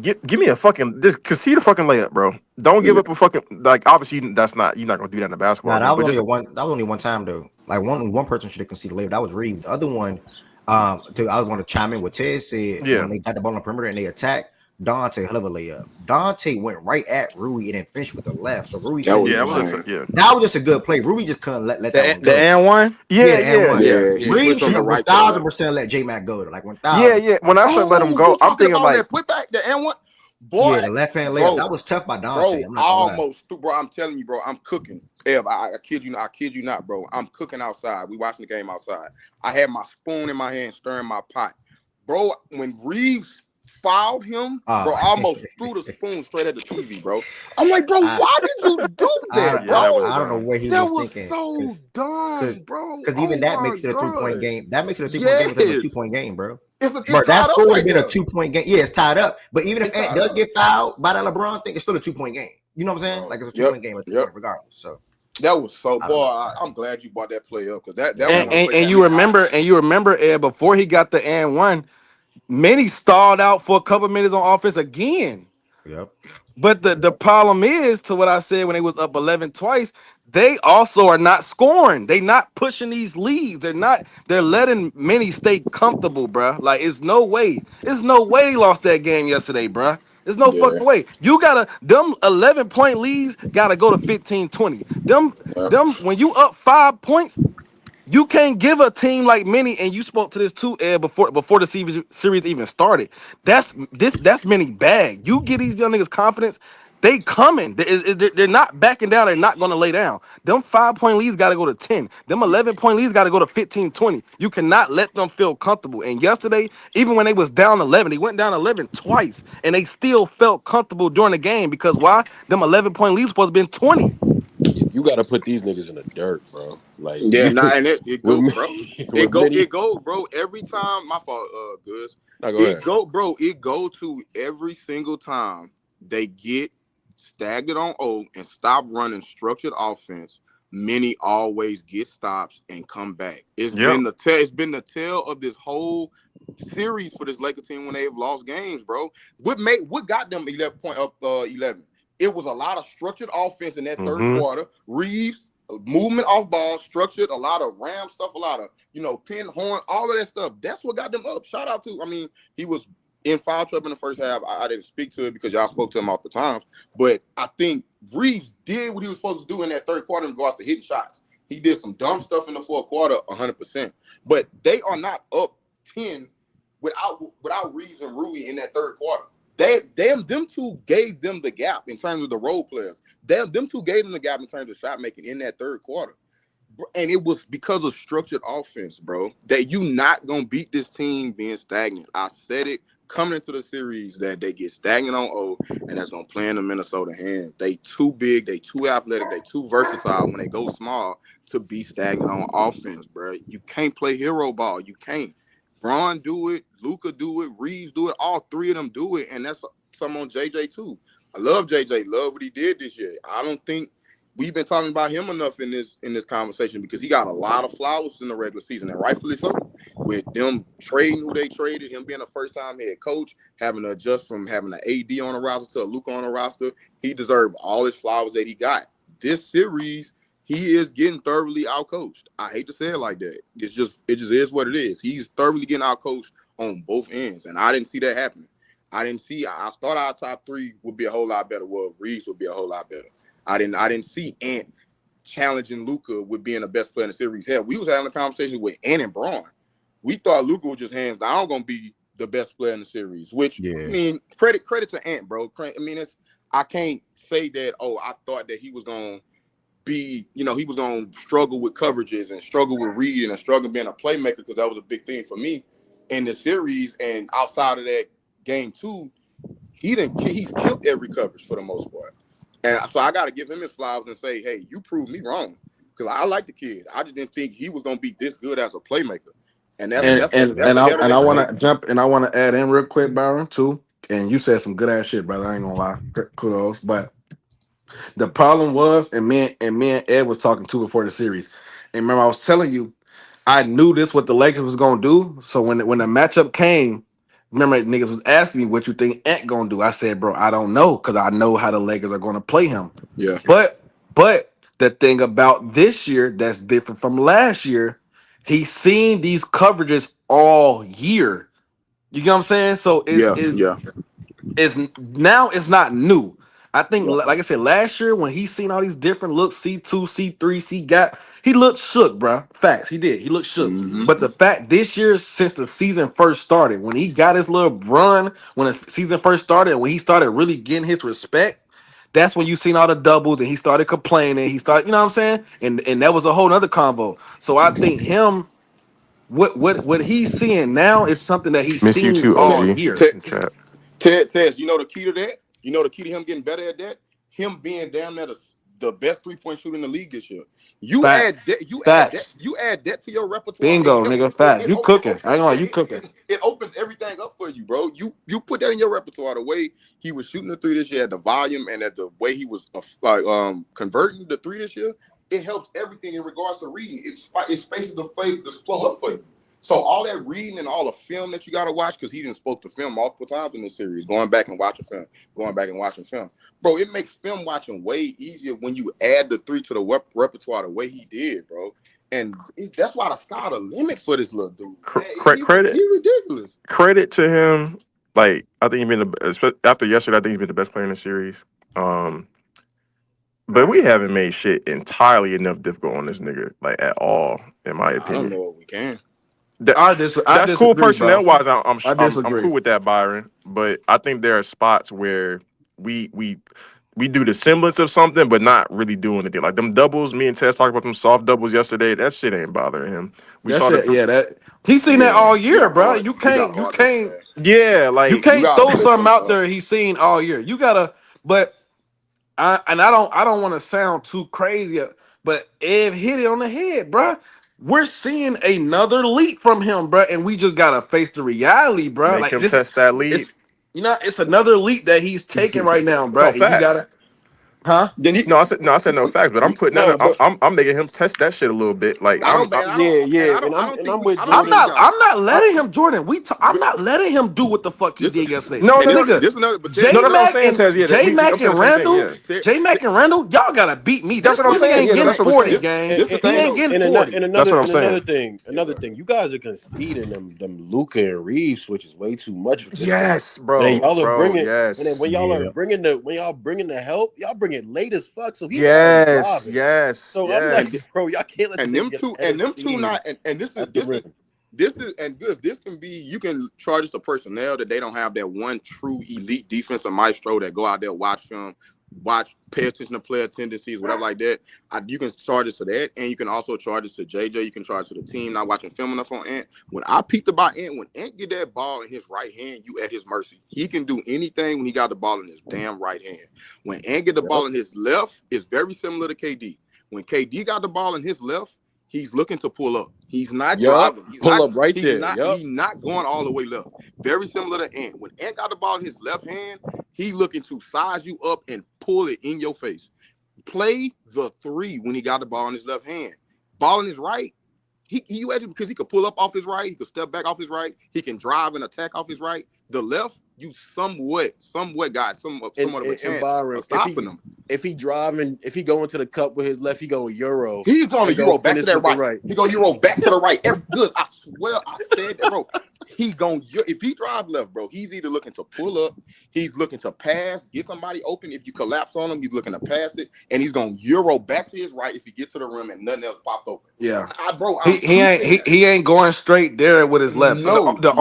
give me a fucking just concede a fucking layup, bro. Don't give up a fucking obviously that's not you're not gonna do that in a basketball Nah, game, but just that was only one time though. Like one person should have conceded late. That was Reeves. The other one, I want to chime in what Ted said when they got the ball on the perimeter and they attacked. Dante, hell of a layup. Dante went right at Rui and then finished with the left. So Rui That was that was just a good play. Rui just couldn't let that one go. The and one? Yeah, the and one. He Reeves switched on should the have right 1,000% let J Mac go to like 1,000. Yeah. When I said let him go, I'm thinking about like that putback, the and one. Boy, yeah, the left hand layup. That was tough by Dante. Bro, bro, I'm telling you, bro, I'm cooking. Ev, I kid you not, bro. I'm cooking outside. We watching the game outside. I had my spoon in my hand, stirring my pot. Bro, when Reeves fouled him, bro, I almost threw the spoon straight at the TV, bro. I'm like, bro, why did you do that, bro? I don't know what he was thinking. So dumb, bro. Because even that makes it a 3-point game. That makes it a 3-point game instead of a 2-point game, bro. It's bro, that score would have been a 2-point game. Yeah, it's tied up. But even if Ant does get fouled by that LeBron thing, it's still a 2-point game. You know what I'm saying? Like it's a 2-point game regardless. So that was so boy. I'm glad you brought that play up because that and you remember Ed, before he got the and one, Manny stalled out for a couple minutes on offense again. Yep. But the problem is, to what I said when they was up 11 twice, they also are not scoring. They not pushing these leads. They're letting Manny stay comfortable, bruh. Like, it's no way they lost that game yesterday, bruh. There's no fucking way. You gotta, them 11-point leads gotta go to 15-20. Them, when you up 5 points, you can't give a team like Manny, and you spoke to this too, Ed, before the series even started. That's Manny bag. You get these young niggas confidence, they coming. They're not backing down. They're not going to lay down. Them 5-point leads got to go to 10. Them 11-point leads got to go to 15-20. You cannot let them feel comfortable. And yesterday, even when they was down 11, they went down 11 twice, and they still felt comfortable during the game because why? Them 11-point leads supposed to be 20. You got to put these niggas in the dirt, bro. Like and it goes, bro. It go, bro. Every time, my fault, Goods. It go to every single time they get stagnant on O and stop running structured offense. Many always get stops and come back. It's been the tale of this whole series for this Lakers team when they've lost games, bro. What got them 11 point up 11? It was a lot of structured offense in that third quarter. Reeves, movement off ball, structured, a lot of ram stuff, a lot of, pin, horn, all of that stuff. That's what got them up. Shout out to, he was in foul trouble in the first half. I didn't speak to it because y'all spoke to him off the times. But I think Reeves did what he was supposed to do in that third quarter and go out to hitting shots. He did some dumb stuff in the fourth quarter, 100%. But they are not up 10 without Reeves and Rui in that third quarter. Them two gave them the gap in terms of the role players. Them two gave them the gap in terms of shot making in that third quarter. And it was because of structured offense, bro, that you not going to beat this team being stagnant. I said it coming into the series that they get stagnant on O, and that's going to play in the Minnesota hand. They too big, they too athletic, they too versatile when they go small to be stagnant on offense, bro. You can't play hero ball. You can't. Braun do it, Luka do it, Reeves do it, all three of them do it, and that's some on JJ too. I love JJ, love what he did this year. I don't think we've been talking about him enough in this conversation because he got a lot of flowers in the regular season, and rightfully so. With them trading who they traded, him being a first-time head coach, having to adjust from having an AD on the roster to a Luka on the roster, he deserved all his flowers that he got. This series, he is getting thoroughly outcoached. I hate to say it like that. It just is what it is. He's thoroughly getting outcoached on both ends, and I didn't see that happening. I thought our top three would be a whole lot better. Well, Reeves would be a whole lot better. I didn't see Ant challenging Luka with being the best player in the series. Hell, we was having a conversation with Ant and Braun. We thought Luka was just hands down going to be the best player in the series, which, credit to Ant, bro. I can't say that, I thought that he was going to be, he was gonna struggle with coverages and struggle with reading and struggle being a playmaker, because that was a big thing for me in the series. And outside of that game 2, he's killed every coverage for the most part. And so I got to give him his flowers and say, hey, you proved me wrong, because I like the kid. I just didn't think he was gonna be this good as a playmaker. And that's I want to jump and I want to add in real quick, Byron, too. And you said some good ass shit, brother. I ain't gonna lie, kudos. But the problem was, and me and Ed was talking too before the series. And remember, I was telling you, I knew this what the Lakers was gonna do. So when the matchup came, remember niggas was asking me what you think Ant gonna do. I said, bro, I don't know, because I know how the Lakers are gonna play him. Yeah. But the thing about this year that's different from last year, he's seen these coverages all year. You get what I'm saying? So it's now it's not new. I think, like I said, last year when he seen all these different looks, C2, C3, C gap, he looked shook, bro. Facts, he did. He looked shook. Mm-hmm. But the fact this year, since the season first started, when he got his little run, when the season first started, when he started really getting his respect, that's when you seen all the doubles and he started complaining. He started, you know what I'm saying? And that was a whole other convo. So I think him, what he's seeing now is something that he's Miss you seen too, all OG. year. Chat. Ted, the key to that? The key to him getting better at that? Him being damn near the best 3-point shooter in the league this year. You add that to your repertoire. Bingo, nigga. Fact. You cooking. I ain't gonna lie, you cooking. It opens everything up for you, bro. You put that in your repertoire. The way he was shooting the 3 this year, at the volume, and at the way he was converting the 3 this year, it helps everything in regards to reading. It spaces the flow up for you. So all that reading and all the film that you got to watch, because he didn't spoke to film multiple times in this series, going back and watching film, bro, it makes film watching way easier when you add the 3 to the repertoire the way he did, bro. And that's why the sky the limit for this little dude. He ridiculous. Credit to him. Like, I think after yesterday, I think he's been the best player in the series. But we haven't made shit entirely enough difficult on this nigga, like, at all, in my opinion. I don't know what we can. That's cool personnel wise. I'm disagree. cool with that, Byron. But I think there are spots where we do the semblance of something, but not really doing anything. Like them doubles. Me and Tess talked about them soft doubles yesterday. That shit ain't bothering him. He's seen that all year, bro. You can't throw something out there he's seen all year. You gotta, but I don't want to sound too crazy, but Ed hit it on the head, bro. We're seeing another leap from him, bro, and we just gotta face the reality, bro. Make him test that lead. It's another leap that he's taking right now, bro. No facts. You gotta, huh? I said no facts, but I'm putting that. I'm making him test that shit a little bit. Like, I'm with Jordan. I'm not letting him, Jordan. I'm not letting him do what the fuck he did yesterday. J Mac and Randall, y'all gotta beat me. That's what I'm saying. He ain't getting 40, gang. He ain't getting 40. Another thing. You guys are conceding them Luka and Reeves switches way too much. Yes, bro. And y'all are bringing, yes. and then when y'all bringing the help, y'all bring it late as fuck. So he's yes. So I'm like, bro, y'all can't let them two not. And this can be, you can charge us the personnel that they don't have that one true elite defensive maestro that go out there, watch film, pay attention to player tendencies, whatever like that. You can charge us to that, and you can also charge us to JJ. You can charge to the team not watching film enough on Ant. When I peeked about Ant, when Ant get that ball in his right hand, you at his mercy. He can do anything when he got the ball in his damn right hand. When Ant get the ball in his left, it's very similar to KD. When KD got the ball in his left, he's looking to pull up. He's not driving. He's not going all the way left. Very similar to Ant. When Ant got the ball in his left hand, he looking to size you up and pull it in your face. Play the 3 when he got the ball in his left hand. Ball in his right, he because he could pull up off his right, he could step back off his right, he can drive and attack off his right. The left, you somewhat got somewhat of a chance of stopping him. If he driving, if he go into the cup with his left, he go Euro. He's going to Euro back to that right. He going Euro back to the right. Good. I swear I said that, bro. If he drive left, bro, he's either looking to pull up, he's looking to pass, get somebody open. If you collapse on him, he's looking to pass it, and he's going Euro back to his right if he get to the rim and nothing else popped open. Yeah, he ain't going straight there with his left. No, the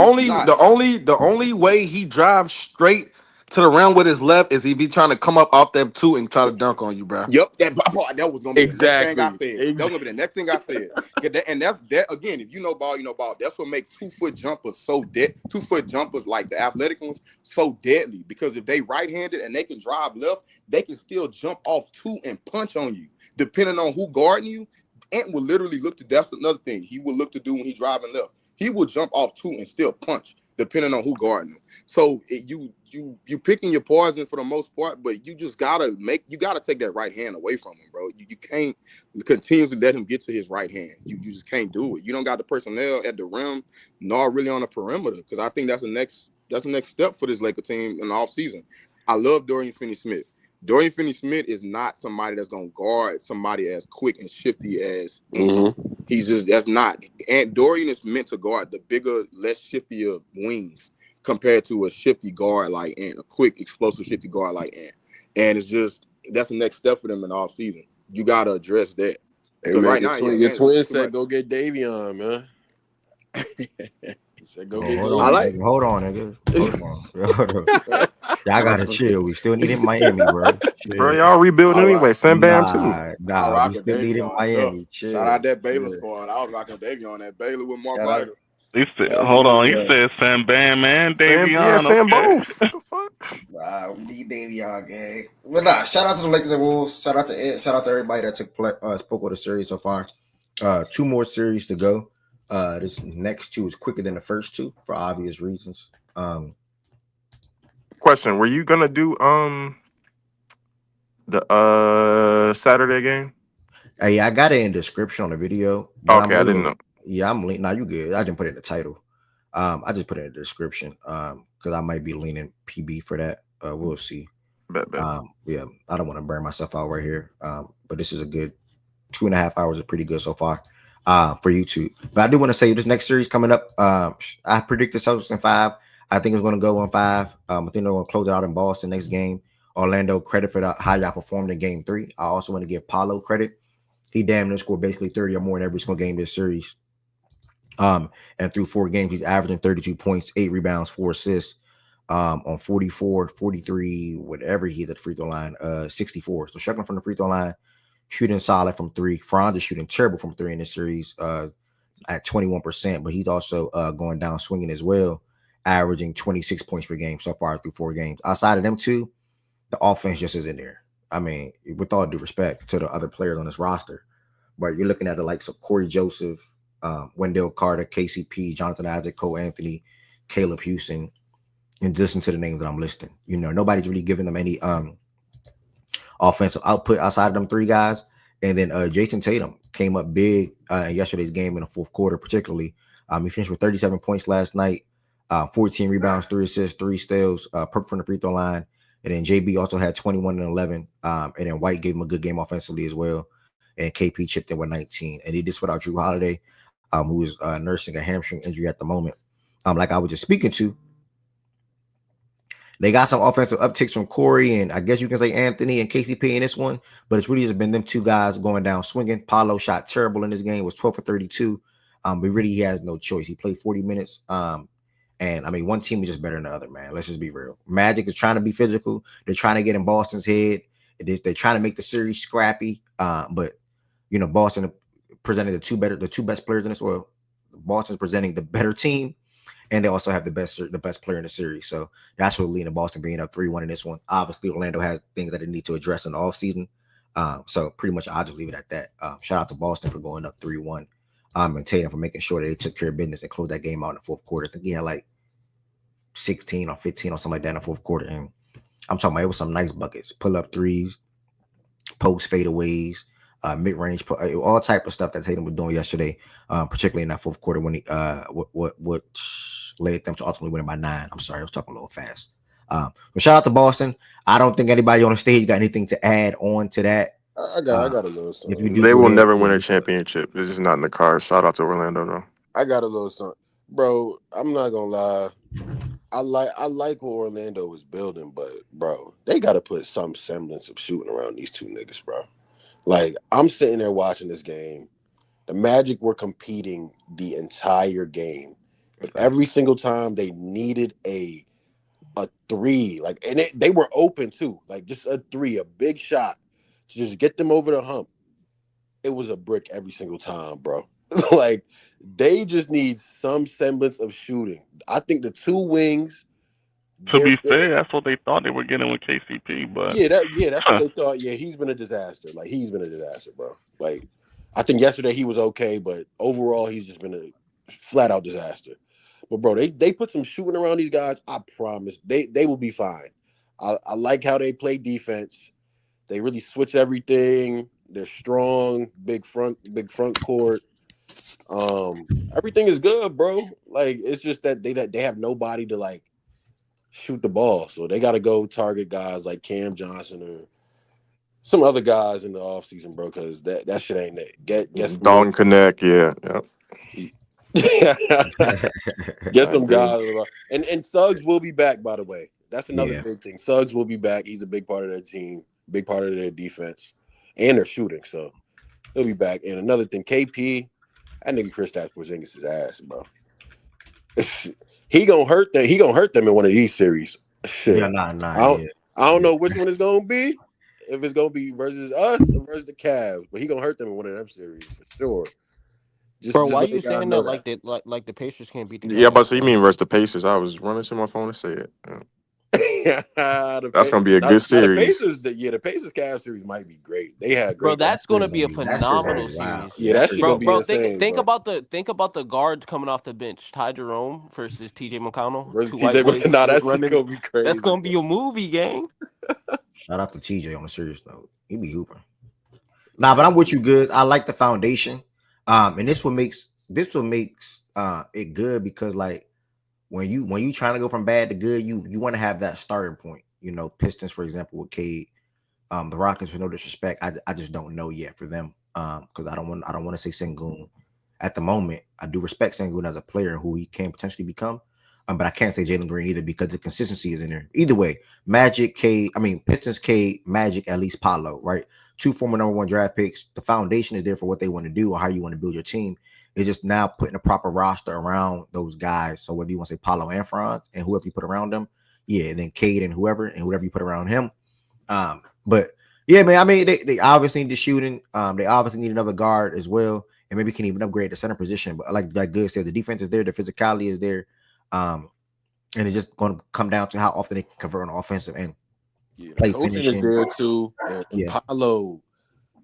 only way he drives straight to the rim with his left is he be trying to come up off that 2 and try to dunk on you, bro. Yep, that was gonna be the next thing I said. Exactly. That was gonna be the next thing I said. And that's that again. If you know ball, you know ball. That's what makes 2-foot jumpers so dead. 2-foot jumpers like the athletic ones so deadly because if they right-handed and they can drive left, they can still jump off 2 and punch on you, depending on who guarding you. Ant will literally look to. That's another thing he will look to do when he's driving left. He will jump off 2 and still punch, depending on who guarding him. So you picking your poison for the most part, but you just gotta take that right hand away from him, bro. You can't continuously let him get to his right hand. You just can't do it. You don't got the personnel at the rim, nor really on the perimeter, because I think that's the next step for this Laker team in the offseason. I love Dorian Finney-Smith. Dorian Finney-Smith is not somebody that's gonna guard somebody as quick and shifty as Ant. That's not. And Dorian is meant to guard the bigger, less shiftier wings compared to a shifty guard like Ant, a quick, explosive, shifty guard like Ant. And that's the next step for them in the offseason. You gotta address that. Hey man, right your, now, your twins said go get Davion, man. Said go get hold Davion. on, nigga. Hold on. Y'all gotta chill. We still need in Miami, bro. Chill. Bro, y'all rebuilding anyway. Send Bam too. Nah, we still need in Miami. Chill. Shout out that Baylor squad. I was rocking Davion that Baylor with Mark Vital. Hold on, you said Sam Bam and Davion. Sam okay. both. What the fuck? Nah, we need Davion, gang. But nah, shout out to the Lakers and Wolves. Shout out to Ed. Shout out to everybody that spoke with the series so far. 2 more series to go. This next 2 is quicker than the first 2 for obvious reasons. Question: were you gonna do the Saturday game? Hey, I got it in the description on the video. Okay, I didn't know. Yeah, I'm leaning. Nah, you good. I didn't put it in the title. I just put it in the description. Because I might be leaning PB for that. We'll see. Bet. Yeah, I don't want to burn myself out right here. But this is a good 2.5 hours is pretty good so far. For YouTube. But I do want to say this next series coming up. I predict the Celtics in 5. I think it's going to go on 5. I think they're going to close it out in Boston next game. Orlando, credit for how y'all performed in game 3. I also want to give Paolo credit. He damn near scored basically 30 or more in every single game this series. And through 4 games, he's averaging 32 points, 8 rebounds, 4 assists, on 44, 43, whatever he hit at the free throw line, 64. So struggling from the free throw line, shooting solid from 3. Franz is shooting terrible from 3 in this series at 21%, but he's also going down swinging as well, averaging 26 points per game so far through 4 games. Outside of them 2, the offense just isn't there. I mean, with all due respect to the other players on this roster, but you're looking at the likes of Corey Joseph, Wendell Carter, KCP, Jonathan Isaac, Cole Anthony, Caleb Houston, and listen to the names that I'm listing. You know, nobody's really giving them any offensive output outside of them 3 guys. And then Jason Tatum came up big in yesterday's game in the 4th quarter, particularly. He finished with 37 points last night, 14 rebounds, 3 assists, 3 steals, perfect from the free throw line. And then JB also had 21 and 11. And then White gave him a good game offensively as well. And KP chipped in with 19. And he did this without Drew Holiday, who is nursing a hamstring injury at the moment. Like I was just speaking to, they got some offensive upticks from Corey, and I guess you can say Anthony and KCP in this one, but it's really just been them 2 guys going down swinging. Paolo shot terrible in this game, was 12 for 32. But really, he has no choice. He played 40 minutes. And I mean, one team is just better than the other, man. Let's just be real. Magic is trying to be physical. They're trying to get in Boston's head. They're trying to make the series scrappy. But you know, Boston presented the two best players in this world. Boston's presenting the better team. And they also have the best player in the series. So that's what leading to Boston being up 3-1 in this one. Obviously, Orlando has things that they need to address in the offseason. So pretty much I'll just leave it at that. Shout out to Boston for going up 3-1. And Tatum for making sure that they took care of business and closed that game out in the 4th quarter. I think he had like 16 or 15 or something like that in the 4th quarter. And I'm talking about it was some nice buckets. Pull up threes, post fadeaways, mid-range, all type of stuff that Tatum was doing yesterday, particularly in that 4th quarter when he what led them to ultimately winning by 9. I'm sorry, I was talking a little fast. But shout out to Boston. I don't think anybody on the stage got anything to add on to that. I got a little something. If you do, They will never win a championship. It's just not in the cards. Shout out to Orlando though. I got a little something, bro. I'm not gonna lie. I like what Orlando is building, but bro, they got to put some semblance of shooting around these 2 niggas, bro. Like, I'm sitting there watching this game. The Magic were competing the entire game. But every single time they needed a a three, like, and they were open too, like just a three, a big shot to just get them over the hump. It was a brick every single time, bro. Like, they just need some semblance of shooting. I think the two wings, To they're be fair, that's what they thought they were getting with KCP, but that's what they thought. Yeah, he's been a disaster. Like, he's been a disaster, bro. Like, I think yesterday he was okay, but overall he's just been a flat out disaster. But bro, they put some shooting around these guys. I promise they will be fine. I like how they play defense. They really switch everything. They're strong, big front court. Everything is good, bro. Like, it's just that they have nobody to like shoot the ball, so they got to go target guys like Cam Johnson or some other guys in the offseason, bro. Because that shit ain't it. Get some more. Dalton Connect, yeah. Get I some agree. guys, and Suggs will be back. By the way, that's another Yeah. big thing. Suggs will be back. He's a big part of their team, big part of their defense, and their shooting. So he'll be back. And another thing, KP, that nigga Kristaps Porzingis' ass, bro. He gonna hurt them. He gonna hurt them in one of these series. Shit. Yeah, nah, I don't know which one it's gonna be. If it's gonna be versus us or versus the Cavs, but he gonna hurt them in one of them series for sure. Bro, Just why let you the guy saying know that that. like the Pacers can't beat the Yeah, but Cavs, so you bro? mean versus the Pacers? I was running to my phone to say it. Yeah. the That's gonna be a good now the series. Pacers, the Pacers Cavs series might be great. They had Bro, great guys. that's gonna be a that series gonna phenomenal be wild. series. Yeah, Yeah, that that series shit gonna gonna be be Bro, wild. insane, think bro. about the guards coming off the bench. Ty Jerome versus TJ McConnell, Versus two white TJ, boys nah, that shit running. gonna be That's crazy, gonna bro. be a movie, gang. Shout out to TJ on the series though. He be hooping. Nah, but I'm with you, good. I like the foundation. And this what makes it good because like when you trying to go from bad to good, you want to have that starting point. You know, Pistons, for example, with Cade. The Rockets, for no disrespect, I just don't know yet for them. Because I don't want to say Sengun at the moment. I do respect Sengun as a player who he can potentially become. But I can't say Jalen Green either because the consistency is in there. Either way, Pistons, K, Magic, at least Paolo, right? Two former number one draft picks. The foundation is there for what they want to do or how you want to build your team. It's just now putting a proper roster around those guys. So whether you want to say Paolo and Franz and whoever you put around them, yeah, and then Cade and whoever you put around him. But yeah, man, I mean, they obviously need the shooting. They obviously need another guard as well, and maybe can even upgrade the center position. But like Good said, the defense is there, the physicality is there, and it's just going to come down to how often they can convert on offensive end, Yeah, the play coaching is finishing. there too, and Yeah, Paolo,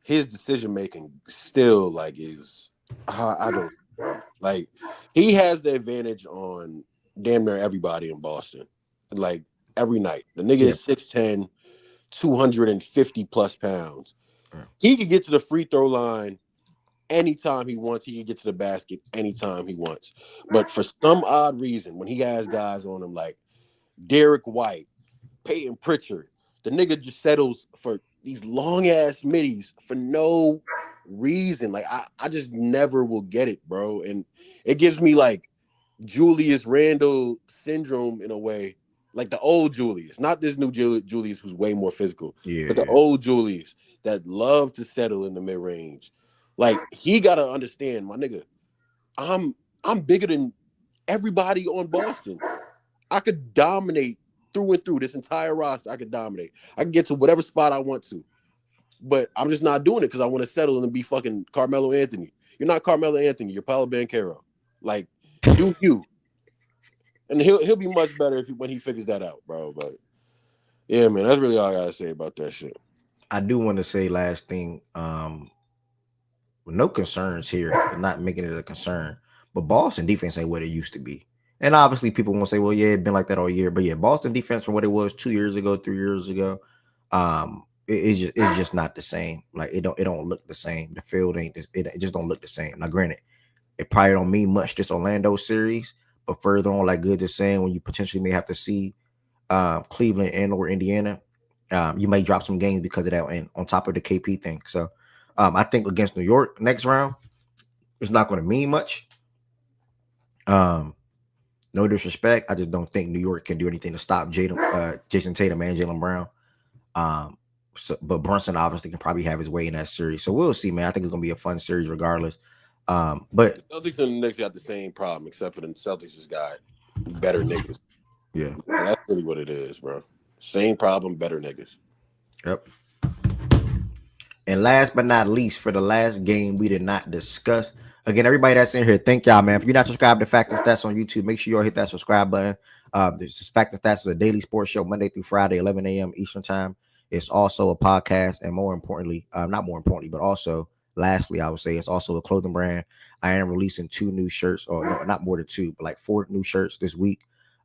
his decision making still like is I don't know. Like, he has the advantage on damn near everybody in Boston. Like, every night. The nigga yeah. is 6'10, 250 plus pounds. Yeah. He could get to the free throw line anytime he wants. He can get to the basket anytime he wants. But for some odd reason, when he has guys on him like Derek White, Peyton Pritchard, the nigga just settles for these long ass middies for no reason. Like, I just never will get it, bro. And it gives me like Julius Randle syndrome in a way, like the old Julius, not this new Julius who's way more physical, but the old Julius that loved to settle in the mid range. Like, he gotta understand, my nigga, I'm bigger than everybody on Boston. I could dominate through and through this entire roster. I could dominate. I can get to whatever spot I want to, but I'm just not doing it because I want to settle and be fucking Carmelo Anthony. You're not Carmelo Anthony. You're Paolo Banchero. Like, do you? And he'll be much better when he figures that out, bro. But yeah, man, that's really all I gotta say about that shit. I do want to say last thing. No concerns here. Not making it a concern, but Boston defense ain't what it used to be. And obviously, people won't say, "Well, yeah, it's been like that all year." But yeah, Boston defense from what it was 2 years ago, 3 years ago, it's just not the same. Like it don't look the same. The field ain't it just don't look the same. Now, granted, it probably don't mean much this Orlando series, but further on, like Good is saying, when you potentially may have to see Cleveland and or Indiana, you may drop some games because of that, and on top of the KP thing. So I think against New York next round, it's not going to mean much. No disrespect, I just don't think New York can do anything to stop Jason Tatum and Jaylen Brown. But Brunson obviously can probably have his way in that series. So we'll see, man. I think it's going to be a fun series regardless. But the Celtics and the Knicks got the same problem, except for the Celtics has got better niggas. Yeah. That's really what it is, bro. Same problem, better niggas. Yep. And last but not least, for the last game we did not discuss. Again, everybody that's in here, thank y'all, man. If you're not subscribed to Fact and Stats on YouTube, make sure you all hit that subscribe button. This is Fact and Stats is a daily sports show, Monday through Friday, 11 a.m. Eastern time. It's also a podcast, and more importantly, not more importantly, but also, lastly, I would say it's also a clothing brand. I am releasing 2 new shirts, or no, not more than 2, but like 4 new shirts this week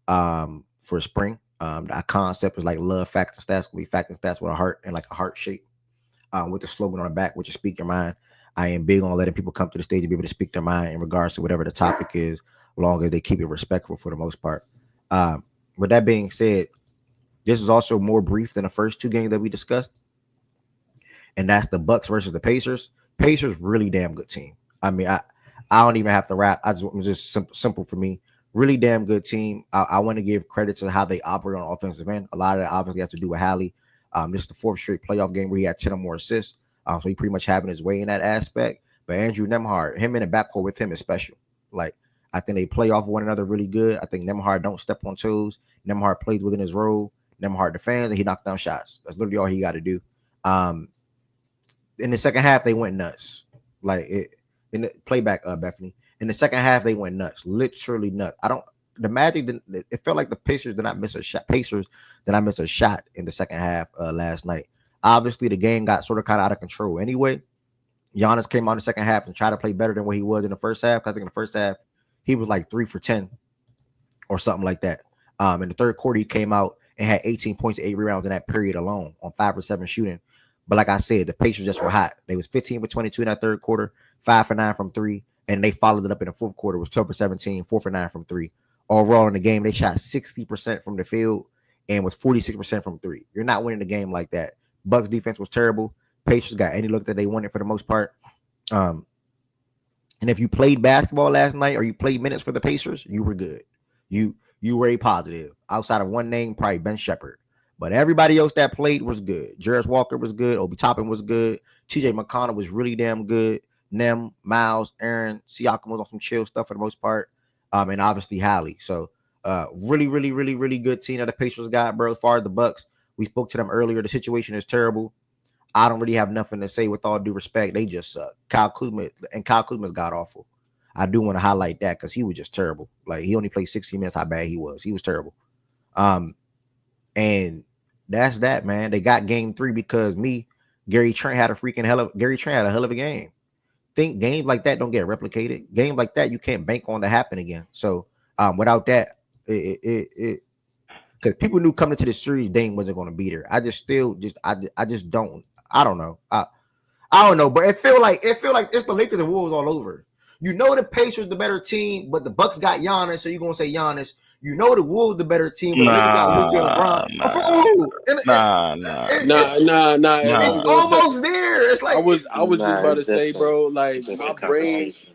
for spring. The concept is like love Fact and Stats. Will be Fact and Stats with a heart and like a heart shape. With the slogan on the back, which is "Speak Your Mind." I am big on letting people come to the stage and be able to speak their mind in regards to whatever the topic is, as long as they keep it respectful for the most part. With that being said, this is also more brief than the first 2 games that we discussed, and that's the Bucks versus the Pacers. Pacers really damn good team. I mean, I don't even have to rap. Just simple for me. Really damn good team. I want to give credit to how they operate on offensive end. A lot of that obviously has to do with Hallie. This is the 4th straight playoff game where he had 10 or more assists. So he pretty much having his way in that aspect. But Andrew Nembhard, him in the backcourt with him is special. Like, I think they play off one another really good. I think Nembhard don't step on toes. Nembhard plays within his role. Nembhard defends and he knocked down shots. That's literally all he got to do. In the second half, they went nuts. In the playback, Bethany. In the second half, they went nuts. Literally nuts. The Magic didn't. It felt like the Pacers did not miss a shot. In the second half last night. Obviously, the game got sort of kind of out of control. Anyway, Giannis came out in the second half and tried to play better than what he was in the first half. I think in the first half he was like 3 for 10 or something like that. In the third quarter, he came out and had 18 points, 8 rebounds in that period alone on 5 for 7 shooting. But like I said, the Pacers just were hot. They was 15 for 22 in that third quarter, 5 for 9 from 3, and they followed it up in the fourth quarter. It was 12 for 17, 4 for 9 from 3. Overall in the game, they shot 60% from the field and was 46% from 3. You're not winning the game like that. Bucks defense was terrible. Pacers got any look that they wanted for the most part. And if you played basketball last night or you played minutes for the Pacers, you were good. You were a positive. Outside of one name, probably Ben Shepherd. But everybody else that played was good. Jarris Walker was good. Obi Toppin was good. TJ McConnell was really damn good. Nem, Miles, Aaron, Siakam was on some chill stuff for the most part. And obviously Hallie. So really, really, really, really good team that the Pacers got, bro. As far as the Bucks, we spoke to them earlier. The situation is terrible. I don't really have nothing to say with all due respect. They just suck. Kyle Kuzma's god awful. I do want to highlight that because he was just terrible. Like, he only played 60 minutes, how bad he was. He was terrible. And that's that, man. They got game 3 because Gary Trent had a hell of a game. Think games like that don't get replicated. Games like that you can't bank on to happen again. So without that, because people knew coming to the series Dame wasn't going to beat her. I just don't know. I don't know, but it feel like it's the Lakers and Wolves all over. You know the Pacers the better team, but the Bucks got Giannis, so you're gonna say Giannis. You know the Wolves the better team, but the Lakers got Luka and LeBron. It's almost there. It's like I was just about to say, bro. Like,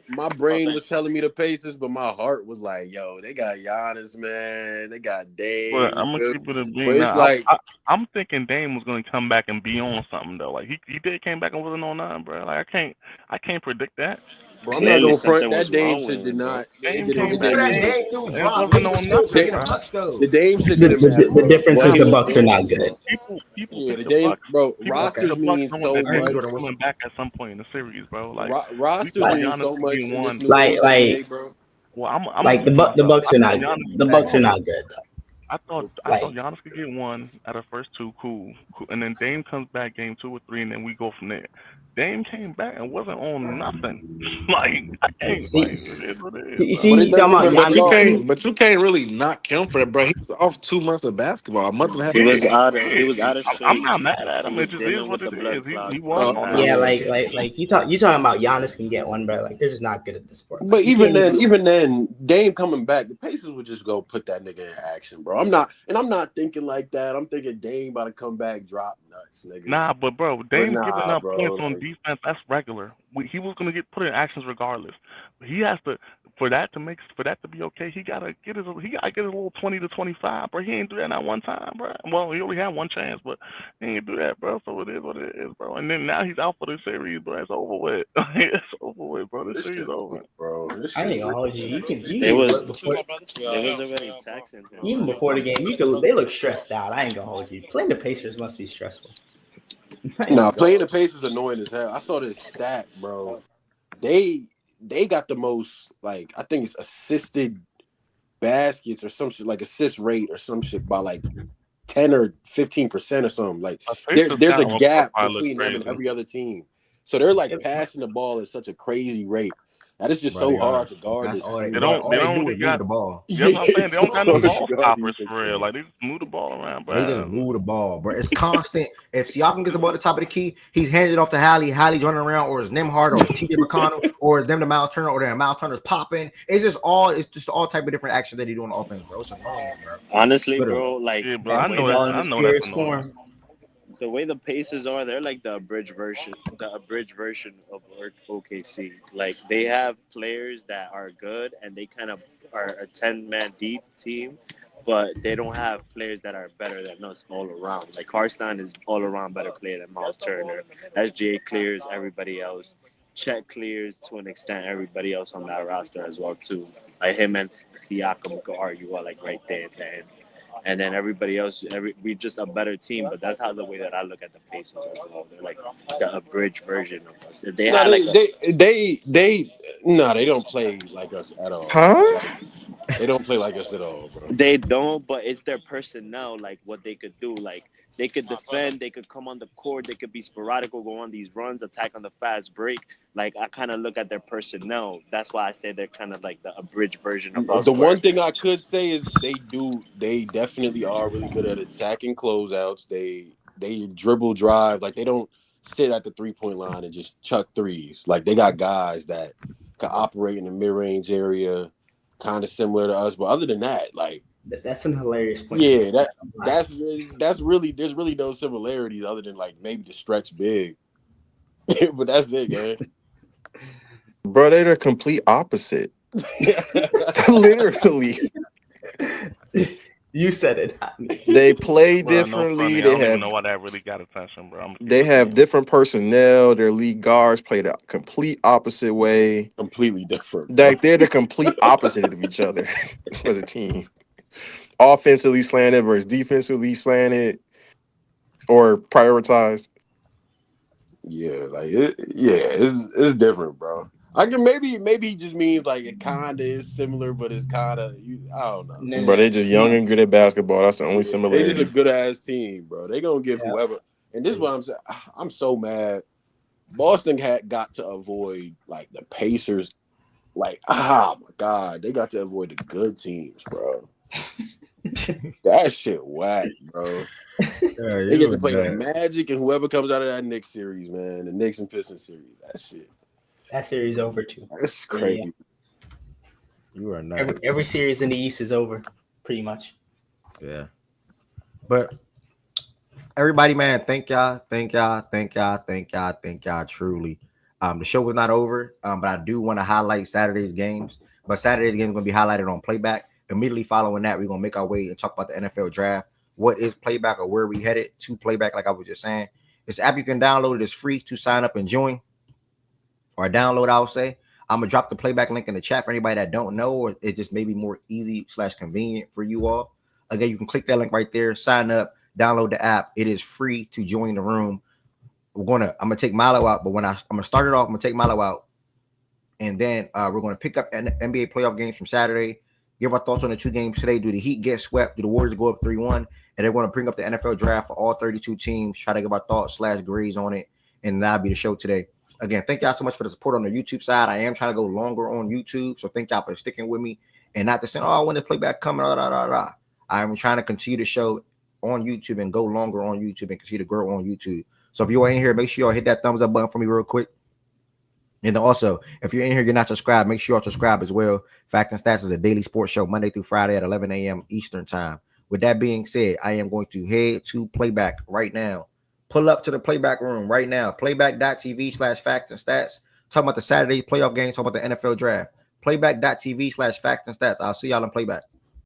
my brain was telling me the Pacers, but my heart was like, yo, they got Giannis, man. They got Dame. But I'm gonna keep it a beat. But it's like I'm thinking Dame was gonna come back and be on something though. Like he came back and wasn't on nothing, bro. Like I can't predict that. Bro, I'm not gonna front. That Dame shit did not. Dame It came didn't back. matter. It wasn't on nothing, bro. The Dame shit didn't matter. The difference is the Bucks are not good. People Yeah, pick the the Dame, Bucks. bro. People Rosters pick the mean Bucks so knowing that Dame's much. coming back at some point in the series, bro. Like Rosters we thought mean Giannis so could much get in one. this new age of NBA, bro. Well, I'm like the Bucks are not good. The Bucks are not good though. I thought Giannis could get one out of the first 2, cool, and then Dame comes back game 2 or 3, and then we go from there. Dame came back and wasn't on nothing. Like, I can't. See, it is what it is. you see, you talking about Giannis? But you can't really knock him for that, bro. He was off 2 months of basketball, a month and a half. He was out of shape. I'm not mad at him. He was It just is dealing what with it the blood is. clot. He wasn't on Yeah, nothing. like you talking about Giannis can get one, bro. Like, they're just not good at this sport. But even then, Dame coming back, the Pacers would just go put that nigga in action, bro. I'm not thinking like that. I'm thinking Dame about to come back, drop nuts, nigga. Nah, but bro, Dame giving up bro, points on defense, that's regular. He was gonna get put in actions regardless. But he has to, for that to be okay, he gotta get a little 20 to 25, bro. He ain't do that not one time, bro. Well, he only had one chance, but he ain't do that, bro. So it is what it is, bro. And then now he's out for the series, bro. It's over with. It's over with, bro. This series over, bro. This I shit ain't gonna hold you. You can They was look before, already taxing him. even before the game. They look stressed out. I ain't gonna hold you. Playing the Pacers must be stressful. Nah, playing the Pacers annoying as hell. I saw this stat, bro. They got the most, like, I think it's assisted baskets or some shit, like assist rate or some shit by like 10 or 15% or something. Like there's a gap between them and every other team. So they're like passing the ball at such a crazy rate. That is just so hard to guard this team. They don't do is move the ball. Yeah, that's what I'm saying. They don't got no ball stoppers for real. Like, they just move the ball around, bro. They just move the ball, bro. It's constant. If Siakam gets the ball at the top of the key, he's handed it off to Hallie. Hallie's running around, or it's Nembhard, or it's TJ McConnell, or it's them to Miles Turner, or then Miles Turner's popping. It's just all type of different action that he do on the offense, bro. It's annoying, bro. Honestly, Literally. bro, like Yeah, bro, I know that's annoying. The way the Pacers are, they're like the abridged version of OKC. Like, they have players that are good and they kind of are a 10-man deep team, but they don't have players that are better than us all around. Like, Harstein is all around better player than Miles Turner. SJ clears everybody else. Chet clears to an extent everybody else on that roster as well too. Like, him and Siakam could argue are like right there at the end. And then everybody else, we just a better team. But that's how the way that I look at the Pacers as well. They're like the abridged version of us. If they No, had they don't play like us at all. Huh? Like, they don't play like us at all, bro. They don't, but it's their personnel, like what they could do. Like, they could defend, they could come on the court, they could be sporadic or go on these runs, attack on the fast break. Like, I kind of look at their personnel. That's why I say they're kind of like the abridged version of us. The one thing I could say is they definitely are really good at attacking closeouts. They dribble drive. Like, they don't sit at the 3-point line and just chuck threes. Like, they got guys that can operate in the mid-range area, kind of similar to us. But other than that, like, that's an hilarious point. Yeah, that's really there's really no similarities other than like maybe the stretch big. But that's it, man. Bro, they're the complete opposite. Literally. You said it. They play Bro, differently. I don't even know why that really got attention, bro. They have different personnel. Their lead guards play the complete opposite way. Completely different. Like, they're the complete opposite of each other as a team. Offensively slanted versus defensively slanted or prioritized. Yeah, like it's different, bro. I can maybe he just means like it kind of is similar, but it's kind of I don't know. But they just young and good at basketball. That's the only similarity. They just a good ass team, bro. They gonna give whoever. And this is what I'm saying. I'm so mad. Boston got to avoid like the Pacers. Like, oh my god, they got to avoid the good teams, bro. That shit whack, bro. They get to play the Magic and whoever comes out of that Knicks series, man. The Knicks and Pistons series. That series over too. That's crazy. Yeah. You are not. Every series in the East is over, pretty much. Yeah. But everybody, man, thank y'all truly. The show was not over, but I do want to highlight Saturday's games. But Saturday's game is going to be highlighted on Playback. Immediately following that, we're going to make our way and talk about the NFL draft. What is Playback, or where we headed to Playback, like I was just saying. This app you can download. It is free to sign up and join. Or download, I would say. I'm going to drop the Playback link in the chat for anybody that don't know, or it just may be more easy/convenient for you all. Again, you can click that link right there, sign up, download the app. It is free to join the room. I'm gonna take Milo out, but when I'm gonna start it off, I'm gonna take Milo out, and then we're gonna pick up NBA playoff games from Saturday, give our thoughts on the two games today. Do the Heat get swept? Do the Warriors go up 3-1? And they're gonna bring up the NFL draft for all 32 teams, try to give our thoughts / grades on it, and that'll be the show today. Again, thank y'all so much for the support on the YouTube side. I am trying to go longer on YouTube, so thank y'all for sticking with me and not just saying, "Oh, when the Playback coming?" I'm trying to continue the show on YouTube and go longer on YouTube and continue to grow on YouTube. So if you are in here, make sure y'all hit that thumbs up button for me real quick. And then also, if you're in here, you're not subscribed, make sure y'all subscribe as well. Fact and Stats is a daily sports show Monday through Friday at 11 a.m. Eastern time. With that being said, I am going to head to Playback right now. Pull up to the Playback room right now. Playback.tv/facts and stats. Talking about the Saturday playoff games, talking about the NFL draft. Playback.tv/facts and stats. I'll see y'all in Playback.